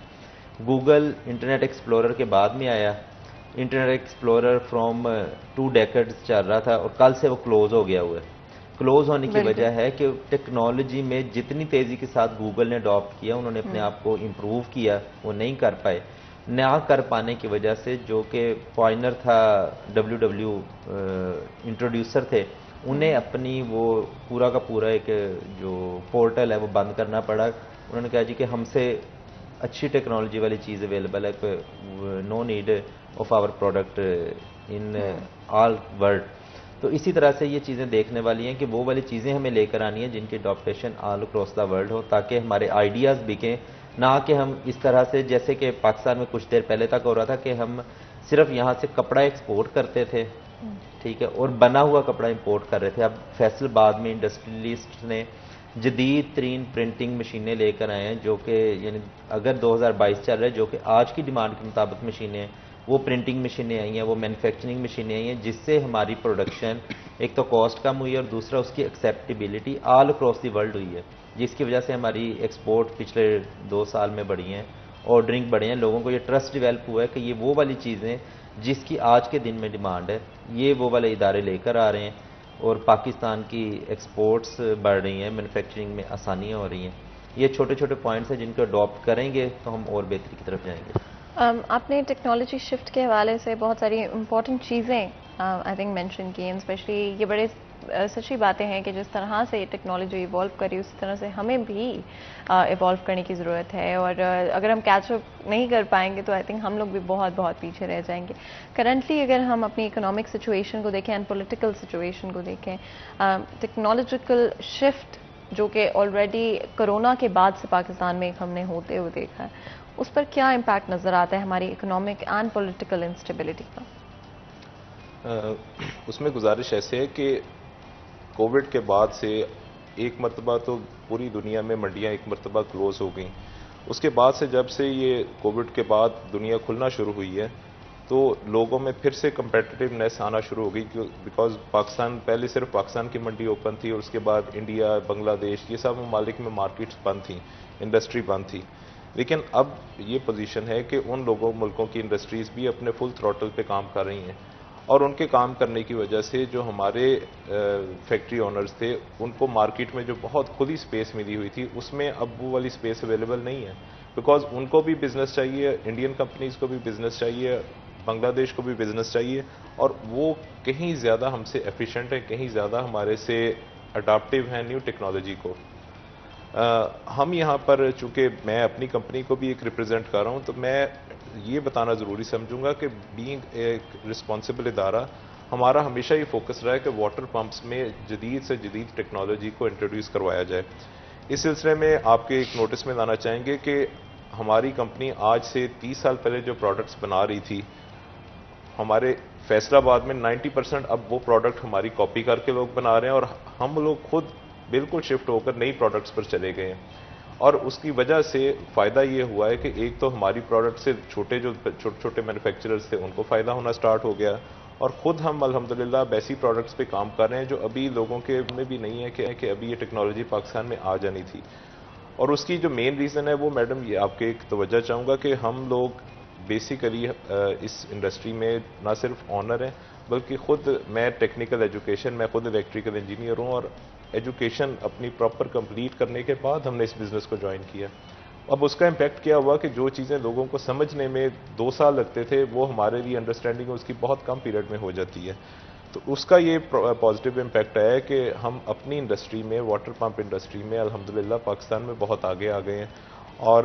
گوگل انٹرنیٹ ایکسپلورر کے بعد میں آیا، انٹرنیٹ ایکسپلورر فرام 2 ڈیکیڈز چل رہا تھا اور کل سے وہ کلوز ہو گیا ہوا ہے۔ کلوز ہونے کی وجہ ہے کہ ٹیکنالوجی میں جتنی تیزی کے ساتھ گوگل نے اڈاپٹ کیا، انہوں نے اپنے آپ کو امپروو کیا، وہ نہیں کر پائے۔ نہ کر پانے کی وجہ سے جو کہ پوائنر تھا، WW انٹروڈیوسر تھے، انہیں اپنی وہ پورا کا پورا ایک جو پورٹل ہے وہ بند کرنا پڑا۔ انہوں نے کہا جی کہ ہم سے اچھی ٹیکنالوجی والی چیز اویلیبل ہے، no need of our product in all world. تو اسی طرح سے یہ چیزیں دیکھنے والی ہیں کہ وہ والی چیزیں ہمیں لے کر آنی ہیں جن کی adaptation all across the world ہو، تاکہ ہمارے آئیڈیاز بکیں، نہ کہ ہم اس طرح سے جیسے کہ پاکستان میں کچھ دیر پہلے تک ہو رہا تھا کہ ہم صرف یہاں سے کپڑا ایکسپورٹ کرتے تھے، ٹھیک ہے، اور بنا ہوا کپڑا امپورٹ کر رہے تھے۔ اب فیصل آباد میں انڈسٹریلسٹ نے جدید ترین پرنٹنگ مشینیں لے کر آئے ہیں، جو کہ یعنی اگر 2022 چل رہا ہے، جو کہ آج کی ڈیمانڈ کے مطابق مشینیں ہیں، وہ پرنٹنگ مشینیں آئی ہیں، وہ مینوفیکچرنگ مشینیں آئی ہیں، جس سے ہماری پروڈکشن ایک تو کاسٹ کم ہوئی ہے اور دوسرا اس کی acceptability all across the world ہوئی ہے، جس کی وجہ سے ہماری ایکسپورٹ پچھلے 2 سال میں بڑھی ہیں، آرڈرنگ بڑھے ہیں، لوگوں کو یہ ٹرسٹ ڈیولپ ہوا ہے کہ یہ وہ والی چیزیں جس کی آج کے دن میں ڈیمانڈ ہے، یہ وہ والے ادارے لے کر آ رہے ہیں، اور پاکستان کی ایکسپورٹس بڑھ رہی ہیں، مینوفیکچرنگ میں آسانیاں ہو رہی ہیں۔ یہ چھوٹے چھوٹے پوائنٹس ہیں جن کو اڈاپٹ کریں گے تو ہم اور بہتری کی طرف جائیں گے۔ آپ نے ٹیکنالوجی شفٹ کے حوالے سے بہت ساری امپورٹنٹ چیزیں آئی تھنک مینشن کی ہیں، اسپیشلی یہ بڑے سچی باتیں ہیں کہ جس طرح سے ٹیکنالوجی ایوالو کری اسی طرح سے ہمیں بھی ایوالو کرنے کی ضرورت ہے، اور اگر ہم کیچ اپ نہیں کر پائیں گے تو آئی تھنک ہم لوگ بھی بہت بہت پیچھے رہ جائیں گے۔ کرنٹلی اگر ہم اپنی اکنامک سچویشن کو دیکھیں اینڈ پولیٹیکل سچویشن کو دیکھیں، ٹیکنالوجیکل شفٹ جو کہ آلریڈی کرونا کے بعد سے پاکستان میں ہم نے ہوتے ہوئے دیکھا ہے، اس پر کیا امپیکٹ نظر آتا ہے ہماری اکنامک اینڈ پولیٹیکل انسٹیبلٹی کا؟ اس میں گزارش ایسے ہے کہ کووڈ کے بعد سے ایک مرتبہ تو پوری دنیا میں منڈیاں ایک مرتبہ کلوز ہو گئیں، اس کے بعد سے جب سے یہ کووڈ کے بعد دنیا کھلنا شروع ہوئی ہے تو لوگوں میں پھر سے کمپیٹیٹیونیس آنا شروع ہو گئی، بیکاز پاکستان پہلے صرف پاکستان کی منڈی اوپن تھی اور اس کے بعد انڈیا، بنگلہ دیش، یہ سب ممالک میں مارکیٹس بند تھیں، انڈسٹری بند تھی۔ لیکن اب یہ پوزیشن ہے کہ ان ملکوں کی انڈسٹریز بھی اپنے فل تھروٹل پہ کام کر رہی ہیں، اور ان کے کام کرنے کی وجہ سے جو ہمارے فیکٹری اونرز تھے ان کو مارکیٹ میں جو بہت کھلی سپیس ملی ہوئی تھی اس میں اب وہ والی سپیس اویلیبل نہیں ہے، بیکاز ان کو بھی بزنس چاہیے، انڈین کمپنیز کو بھی بزنس چاہیے، بنگلہ دیش کو بھی بزنس چاہیے، اور وہ کہیں زیادہ ہم سے ایفیشینٹ ہیں، کہیں زیادہ ہمارے سے اڈاپٹیو ہیں نیو ٹیکنالوجی کو۔ ہم یہاں پر چونکہ میں اپنی کمپنی کو بھی ایک ریپرزینٹ کر رہا ہوں تو میں یہ بتانا ضروری سمجھوں گا کہ بینگ ایک رسپانسبل ادارہ ہمارا ہمیشہ یہ فوکس رہا ہے کہ واٹر پمپس میں جدید سے جدید ٹیکنالوجی کو انٹروڈیوس کروایا جائے۔ اس سلسلے میں آپ کے ایک نوٹس میں لانا چاہیں گے کہ ہماری کمپنی آج سے 30 سال پہلے جو پروڈکٹس بنا رہی تھی، ہمارے فیصل آباد میں 90% اب وہ پروڈکٹ ہماری کاپی کر کے لوگ بنا رہے ہیں، اور ہم لوگ خود بالکل شفٹ ہو کر نئی پروڈکٹس پر چلے گئے ہیں۔ اور اس کی وجہ سے فائدہ یہ ہوا ہے کہ ایک تو ہماری پروڈکٹ سے چھوٹے چھوٹے مینوفیکچررز تھے ان کو فائدہ ہونا سٹارٹ ہو گیا، اور خود ہم الحمدللہ اب ایسی پروڈکٹس پہ کام کر رہے ہیں جو ابھی لوگوں کے میں بھی نہیں ہے کہ ابھی یہ ٹیکنالوجی پاکستان میں آ جانی تھی۔ اور اس کی جو مین ریزن ہے وہ میڈم یہ آپ کے ایک توجہ چاہوں گا کہ ہم لوگ بیسیکلی اس انڈسٹری میں نہ صرف آنر ہیں بلکہ خود میں ٹیکنیکل ایجوکیشن، میں خود الیکٹریکل انجینئر ہوں، اور ایجوکیشن اپنی پراپر کمپلیٹ کرنے کے بعد ہم نے اس بزنس کو جوائن کیا۔ اب اس کا امپیکٹ کیا ہوا کہ جو چیزیں لوگوں کو سمجھنے میں 2 سال لگتے تھے وہ ہمارے لیے انڈرسٹینڈنگ اس کی بہت کم پیریڈ میں ہو جاتی ہے۔ تو اس کا یہ پازیٹیو امپیکٹ ہے کہ ہم اپنی انڈسٹری میں، واٹر پمپ انڈسٹری میں الحمدللہ پاکستان میں بہت آگے آ گئے ہیں، اور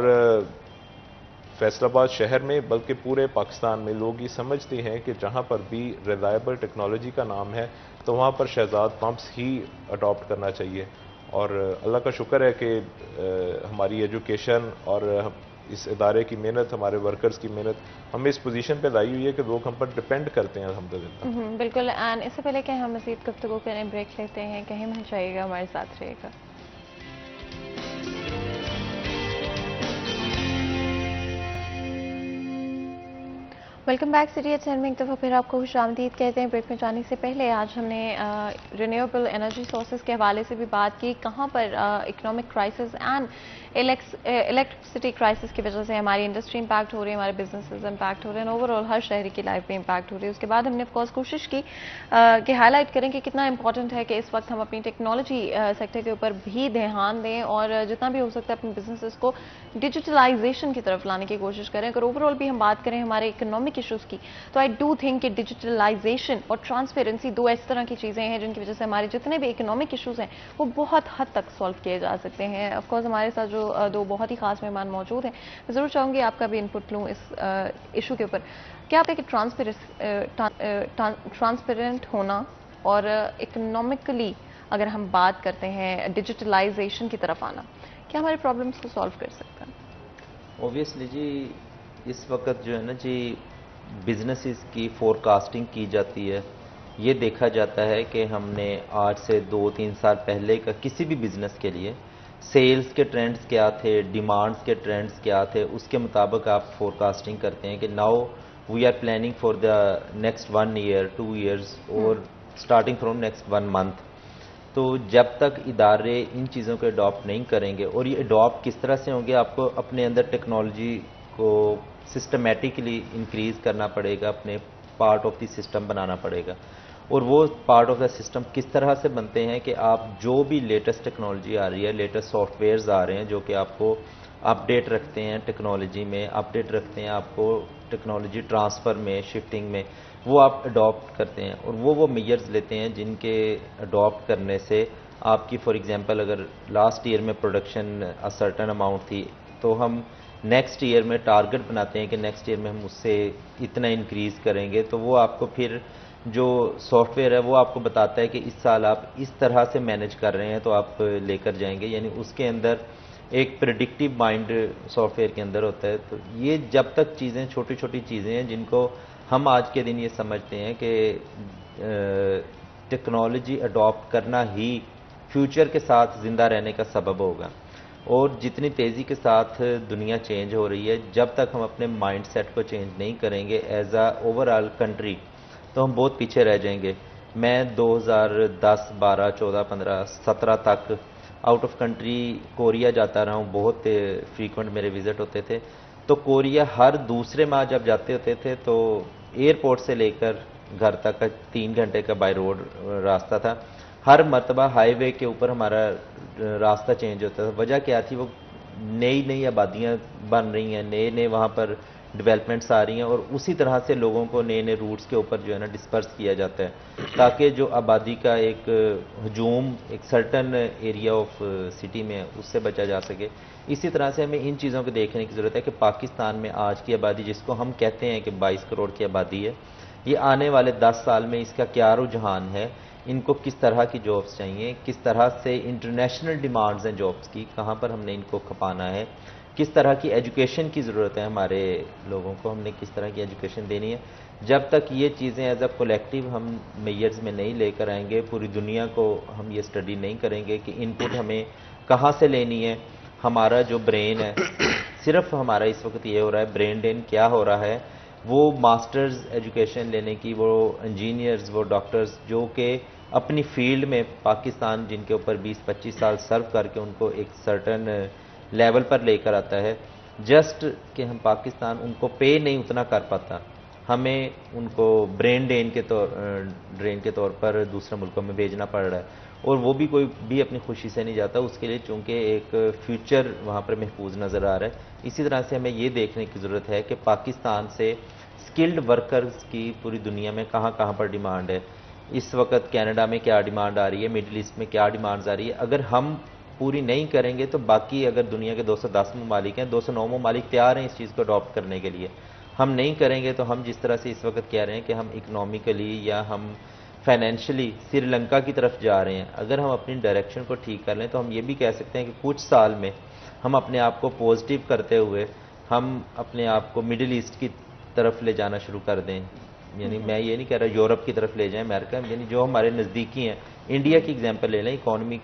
فیصل آباد شہر میں بلکہ پورے پاکستان میں لوگ یہ سمجھتے ہیں کہ جہاں پر بھی ریلائبل ٹیکنالوجی کا نام ہے تو وہاں پر شہزاد پمپس ہی اڈاپٹ کرنا چاہیے۔ اور اللہ کا شکر ہے کہ ہماری ایجوکیشن اور اس ادارے کی محنت، ہمارے ورکرز کی محنت ہمیں اس پوزیشن پہ لائی ہوئی ہے کہ لوگ ہم پر ڈپینڈ کرتے ہیں الحمدللہ۔ بالکل، اینڈ اس سے پہلے کہ ہم مزید گفتگو کریں بریک لیتے ہیں، کہیں مت جائیے گا، ہمارے ساتھ رہے گا۔ ویلکم بیک سٹی ایٹ 10 میں ایک دفعہ پھر آپ کو خوش آمدید کہتے ہیں۔ بریک میں جانے سے پہلے آج ہم نے رینیویبل انرجی سورسز کے حوالے سے بھی بات کی، کہاں پر economic crisis and electricity crisis کی وجہ سے ہماری انڈسٹری امپیکٹ ہو رہی ہے، ہمارے بزنسز امپیکٹ ہو رہے ہیں، اوور آل ہر شہری کی لائف میں امپیکٹ ہو رہی ہے۔ اس کے بعد ہم نے آف کورس کوشش کی کہ ہائی لائٹ کریں کہ کتنا امپورٹنٹ ہے کہ اس وقت ہم اپنی ٹیکنالوجی سیکٹر کے اوپر بھی دھیان دیں اور جتنا بھی ہو سکتا ہے اپنے بزنسز کو ڈیجیٹلائزیشن کی طرف لانے کی کوشش کریں۔ اگر اوور آل بھی ہم بات کریں ہمارے اکنامک ایشوز کی تو آئی ڈو تھنک کہ ڈیجیٹلائزیشن اور ٹرانسپیرنسی 2 اس طرح کی چیزیں ہیں جن کی وجہ سے ہمارے جتنے بھی اکنامک ایشوز ہیں وہ بہت حد تک سالو کیے جا سکتے ہیں۔ آف کورس ہمارے ساتھ جو 2 بہت ہی خاص مہمان موجود ہیں، میں ضرور چاہوں گی آپ کا بھی انپٹ لوں اس ایشو کے اوپر۔ کیا آپ کہ ٹرانسپیرنٹ ہونا اور اکنامکلی اگر ہم بات کرتے ہیں ڈیجیٹلائزیشن کی طرف آنا، کیا ہمارے پرابلمس کو سالو کر سکتا ہے؟ اوبویسلی جی، اس وقت جو ہے نا جی بزنسز کی فور کاسٹنگ کی جاتی ہے۔ یہ دیکھا جاتا ہے کہ ہم نے آج سے 2-3 سال پہلے کا کسی بھی بزنس کے لیے سیلز کے ٹرینڈز کیا تھے، ڈیمانڈز کے ٹرینڈز کیا تھے، اس کے مطابق آپ فور کاسٹنگ کرتے ہیں کہ now we are planning for the next 1 year 2 years اور اسٹارٹنگ فرام نیکسٹ 1 month۔ تو جب تک ادارے ان چیزوں کو اڈاپٹ نہیں کریں گے، اور یہ اڈاپٹ کس طرح سے ہوں گے، آپ کو اپنے اندر ٹیکنالوجی کو سسٹمیٹکلی انکریز کرنا پڑے گا، اپنے پارٹ آف دی سسٹم بنانا پڑے گا۔ اور وہ پارٹ آف دا سسٹم کس طرح سے بنتے ہیں کہ آپ جو بھی لیٹسٹ ٹیکنالوجی آ رہی ہے، لیٹسٹ سافٹ ویئرز آ رہے ہیں جو کہ آپ کو اپڈیٹ رکھتے ہیں ٹیکنالوجی میں، اپڈیٹ رکھتے ہیں آپ کو ٹیکنالوجی ٹرانسفر میں، شفٹنگ میں، وہ آپ اڈاپٹ کرتے ہیں، اور وہ میجرز لیتے ہیں جن کے اڈاپٹ کرنے سے آپ کی فار ایگزامپل اگر لاسٹ ایئر میں پروڈکشن سرٹن اماؤنٹ تھی تو ہم نیکسٹ ایئر میں ٹارگٹ بناتے ہیں کہ نیکسٹ ایئر میں ہم اس سے اتنا انکریز کریں گے۔ تو وہ آپ کو پھر جو سافٹ ویئر ہے وہ آپ کو بتاتا ہے کہ اس سال آپ اس طرح سے مینج کر رہے ہیں تو آپ لے کر جائیں گے، یعنی اس کے اندر ایک پریڈکٹیو مائنڈ سافٹ ویئر کے اندر ہوتا ہے۔ تو یہ جب تک چیزیں چھوٹی چھوٹی چیزیں ہیں جن کو ہم آج کے دن یہ سمجھتے ہیں کہ ٹیکنالوجی اڈاپٹ کرنا ہی فیوچر کے ساتھ زندہ رہنے کا سبب ہوگا، اور جتنی تیزی کے ساتھ دنیا چینج ہو رہی ہے، جب تک ہم اپنے مائنڈ سیٹ کو چینج نہیں کریں گے as a over all country تو ہم بہت پیچھے رہ جائیں گے۔ میں 2010 12 14 15 17 تک آؤٹ آف کنٹری کوریا جاتا رہا ہوں، بہت فریکوینٹ میرے وزٹ ہوتے تھے۔ تو کوریا ہر دوسرے ماہ جب جاتے ہوتے تھے تو ایئرپورٹ سے لے کر घर तक का 3 घंटे का बाय रोड रास्ता था। हर मरतबा हाईवे के ऊपर हमारा रास्ता चेंज होता था। वजह क्या थी? वो नई नई आबादियाँ बन रही हैं, नए नए वहाँ पर डेवलपमेंट्स आ रही हैं, और उसी तरह से लोगों को नए नए रूट्स के ऊपर जो है ना डिस्पर्स किया जाता है, ताकि जो आबादी का एक हजूम एक सर्टन एरिया ऑफ सिटी में उससे बचा जा सके। इसी तरह से हमें इन चीज़ों को देखने की ज़रूरत है कि पाकिस्तान में आज की आबादी, जिसको हम कहते हैं कि 22 करोड़ की आबादी है, ये आने वाले 10 साल में इसका क्या रुझान है, इनको किस तरह की जॉब्स चाहिए, किस तरह से इंटरनेशनल डिमांड्स हैं जॉब्स की, कहाँ पर हमने इनको खपाना है, किस तरह की एजुकेशन की ज़रूरत है हमारे लोगों को, हमने किस तरह की एजुकेशन देनी है। जब तक ये चीज़ें एज अ कलेक्टिव हम मेयर्स में नहीं लेकर आएंगे, पूरी दुनिया को हम ये स्टडी नहीं करेंगे कि इनपुट हमें कहाँ से लेनी है। हमारा जो ब्रेन है, सिर्फ हमारा इस वक्त ये हो रहा है, ब्रेन ड्रेन क्या हो रहा है, वो मास्टर्स एजुकेशन लेने की, वो इंजीनियर्स, वो डॉक्टर्स जो कि अपनी फील्ड में पाकिस्तान जिनके ऊपर 20-25 साल सर्व करके उनको एक सर्टन लेवल पर लेकर आता है, जस्ट कि हम पाकिस्तान उनको पे नहीं उतना कर पाता, हमें उनको ब्रेन ड्रेन के तौर पर दूसरे मुल्कों में भेजना पड़ रहा है, और वो भी कोई भी अपनी खुशी से नहीं जाता, उसके लिए चूंकि एक फ्यूचर वहाँ पर महफूज नज़र आ रहा है। इसी तरह से हमें ये देखने की ज़रूरत है कि पाकिस्तान से स्किल्ड वर्कर्स की पूरी दुनिया में कहाँ कहाँ पर डिमांड है। इस वक्त कनाडा में क्या डिमांड आ रही है, मिडिल ईस्ट में क्या डिमांड्स आ रही है। अगर हम पूरी नहीं करेंगे तो बाकी, अगर दुनिया के 210 ममालिक हैं, 209 ममालिक तैयार हैं इस चीज़ को अडॉप्ट करने के लिए, हम नहीं करेंगे तो हम जिस तरह से इस वक्त कह रहे हैं कि हम इकोनॉमिकली या हम फाइनेंशियली श्रीलंका की तरफ जा रहे हैं, अगर हम अपनी डायरेक्शन को ठीक कर लें तो हम ये भी कह सकते हैं कि कुछ साल में हम अपने आप को पॉजिटिव करते हुए हम अपने आप को मिडिल ईस्ट की तरफ ले जाना शुरू कर दें। यानी मैं ये नहीं कह रहा यूरोप की तरफ ले जाएं, अमेरिका, यानी जो हमारे नज़दीकी हैं, इंडिया की एग्जांपल ले लें, इकॉनमी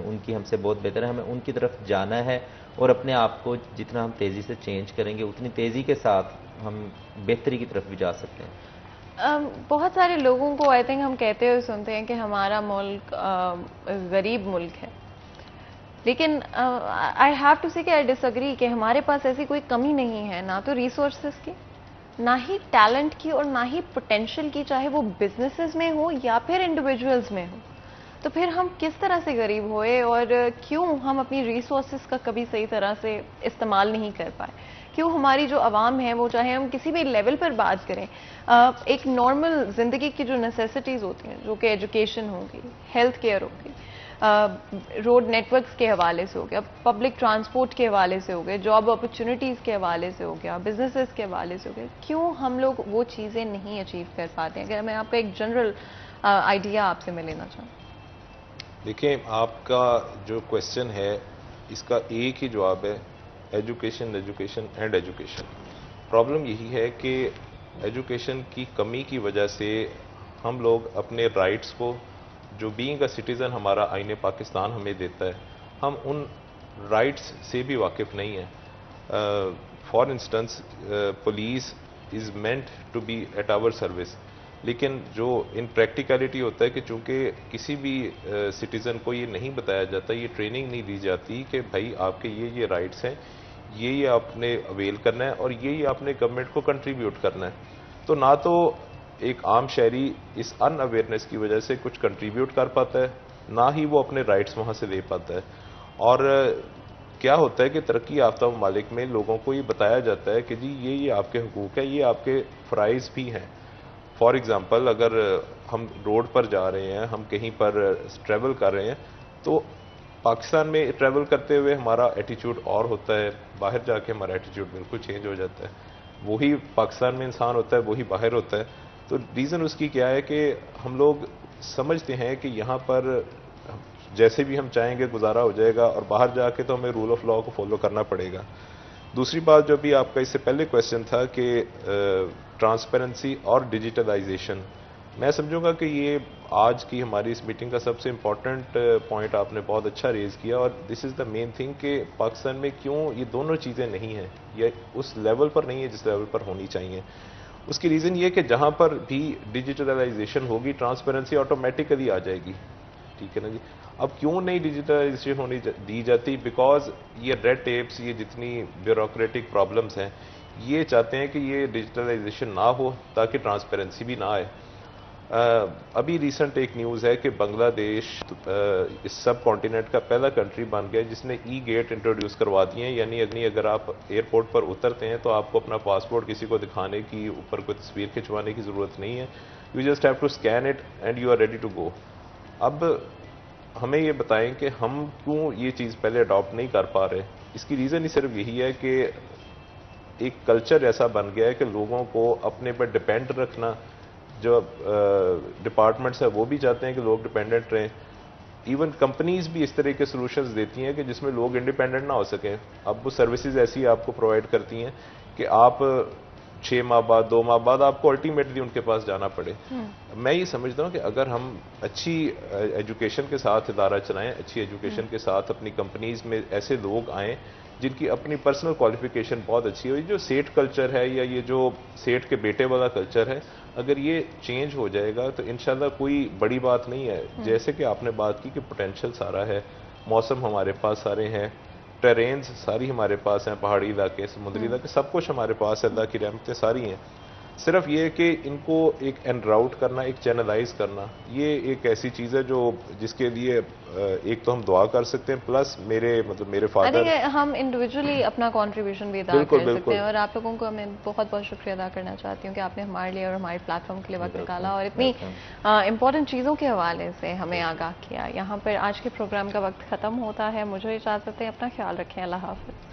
उनकी हमसे बहुत बेहतर है, हमें उनकी तरफ जाना है, और अपने आप को जितना हम तेज़ी से चेंज करेंगे उतनी तेज़ी के साथ हम बेहतरी की तरफ भी जा सकते हैं। बहुत सारे लोगों को आई थिंक हम कहते हुए सुनते हैं कि हमारा मुल्क गरीब मुल्क है, लेकिन आई हैव टू से कि आई डिसएग्री कि हमारे पास ऐसी कोई कमी नहीं है, ना तो रिसोर्सेज की, ना ही टैलेंट की, और ना ही पोटेंशियल की, चाहे वो बिजनेसेस में हो या फिर इंडिविजुअल्स में हो। तो फिर हम किस तरह से गरीब हुए, और क्यों हम अपनी रिसोर्सेज का कभी सही तरह से इस्तेमाल नहीं कर पाए? क्यों हमारी जो आवाम है, वो चाहे हम किसी भी लेवल पर बात करें, एक नॉर्मल ज़िंदगी की जो नेसेसिटीज़ होती हैं, जो कि एजुकेशन होगी, हेल्थ केयर होगी, रोड नेटवर्क्स के हवाले से हो गया, पब्लिक ट्रांसपोर्ट के हवाले से हो गए, जॉब अपॉर्चुनिटीज़ के हवाले से हो गया, बिजनेसेस के हवाले से हो गया, क्यों हम लोग वो चीज़ें नहीं अचीव कर पाते हैं? अगर मैं आपका एक जनरल आइडिया आपसे मैं लेना चाहूँ। देखिए, आपका जो क्वेश्चन है इसका एक ही जवाब है, education, education and education. Problem यही है कि एजुकेशन की कमी की वजह से हम लोग अपने राइट्स को, जो बीइंग अ सिटीज़न हमारा आईने पाकिस्तान हमें देता है, हम उन राइट्स से भी वाकिफ़ नहीं हैं। For instance, police is meant to be at our service, लेकिन जो इन प्रैक्टिकलिटी होता है कि चूंकि किसी भी सिटीज़न को ये नहीं बताया जाता, ये ट्रेनिंग नहीं दी जाती कि भाई आपके ये राइट्स हैं, ये आपने अवेल करना है और ये आपने गवर्नमेंट को कंट्रीब्यूट करना है। तो ना तो एक आम शहरी इस अनअवेयरनेस की वजह से कुछ कंट्रीब्यूट कर पाता है, ना ही वो अपने राइट्स वहाँ से ले पाता है। और क्या होता है कि तरक्की याफ्ता ममालिक में लोगों को ये बताया जाता है कि जी ये आपके हुकूक है, ये आपके फ़राइज़ भी हैं। फॉर एग्ज़ाम्पल, अगर हम रोड पर जा रहे हैं, हम कहीं पर ट्रैवल कर रहे हैं, तो पाकिस्तान में ट्रैवल करते हुए हमारा एटीट्यूड और होता है, बाहर जाके हमारा एटीट्यूड बिल्कुल चेंज हो जाता है। वही पाकिस्तान में इंसान होता है, वही बाहर होता है। तो रीज़न उसकी क्या है कि हम लोग समझते हैं कि यहाँ पर जैसे भी हम चाहेंगे गुजारा हो जाएगा, और बाहर जाके तो हमें रूल ऑफ लॉ को फॉलो करना पड़ेगा। दूसरी बात जो भी आपका इससे पहले क्वेश्चन था कि ट्रांसपेरेंसी और डिजिटलाइजेशन, मैं समझूंगा कि ये आज की हमारी इस मीटिंग का सबसे इम्पॉर्टेंट पॉइंट आपने बहुत अच्छा रेज किया, और this is the main thing कि पाकिस्तान में क्यों ये दोनों चीज़ें नहीं हैं या उस लेवल पर नहीं है जिस लेवल पर होनी चाहिए। उसकी रीज़न ये कि जहाँ पर भी डिजिटलाइजेशन होगी, ट्रांसपेरेंसी ऑटोमेटिकली आ जाएगी। ठीक है ना जी। अब क्यों नहीं डिजिटलाइजेशन होनी दी जाती? बिकॉज ये रेड टेप्स, ये जितनी ब्यूरोक्रेटिक प्रॉब्लम्स हैं, ये चाहते हैं कि ये डिजिटलाइजेशन ना हो ताकि ट्रांसपेरेंसी भी ना आए। ابھی ریسنٹ ایک نیوز ہے کہ بنگلہ دیش اس سب کانٹیننٹ کا پہلا کنٹری بن گیا جس نے ای گیٹ انٹروڈیوس کروا دیے ہیں، یعنی اگر آپ ایئرپورٹ پر اترتے ہیں تو آپ کو اپنا پاسپورٹ کسی کو دکھانے کی، اوپر کوئی تصویر کھنچوانے کی ضرورت نہیں ہے. You just have to scan it and you are ready to go. اب ہمیں یہ بتائیں کہ ہم کیوں یہ چیز پہلے اڈاپٹ نہیں کر پا رہے. اس کی ریزن ہی صرف یہی ہے کہ ایک کلچر ایسا بن گیا ہے کہ لوگوں کو اپنے پر ڈپینڈ رکھنا، جو ڈپارٹمنٹس ہے وہ بھی چاہتے ہیں کہ لوگ ڈپینڈنٹ رہیں. ایون کمپنیز بھی اس طرح کے سولوشنز دیتی ہیں کہ جس میں لوگ انڈیپینڈنٹ نہ ہو سکیں. اب وہ سروسز ایسی آپ کو پرووائڈ کرتی ہیں کہ آپ 6 ماہ بعد 2 ماہ بعد آپ کو الٹیمیٹلی ان کے پاس جانا پڑے. میں یہ سمجھتا ہوں کہ اگر ہم اچھی ایجوکیشن کے ساتھ ادارہ چلائیں، اچھی ایجوکیشن کے ساتھ اپنی کمپنیز میں ایسے لوگ آئیں جن کی اپنی پرسنل کوالیفیکیشن بہت اچھی ہو. یہ جو سیٹ کلچر ہے یا یہ جو سیٹ کے بیٹے والا کلچر ہے، اگر یہ چینج ہو جائے گا تو انشاءاللہ کوئی بڑی بات نہیں ہے. جیسے کہ آپ نے بات کی کہ پوٹینشیل سارا ہے، موسم ہمارے پاس سارے ہیں، ٹرینز ساری ہمارے پاس ہیں، پہاڑی علاقے، سمندری علاقے، سب کچھ ہمارے پاس ہے، اللہ کی رحمتیں ساری ہیں. صرف یہ کہ ان کو ایک انراؤٹ کرنا، ایک چینلائز کرنا، یہ ایک ایسی چیز ہے جس کے لیے ایک تو ہم دعا کر سکتے ہیں، پلس میرے فادر ہم انڈیویجولی اپنا کنٹریبیوشن بھی ادا کر سکتے ہیں. اور آپ لوگوں کو میں بہت بہت شکریہ ادا کرنا چاہتی ہوں کہ آپ نے ہمارے لیے اور ہمارے پلیٹ فارم کے لیے وقت نکالا اور اتنی امپورٹنٹ چیزوں کے حوالے سے ہمیں آگاہ کیا. یہاں پر آج کے پروگرام کا وقت ختم ہوتا ہے. مجھے اجازت ہے، اپنا خیال رکھیں. اللہ حافظ.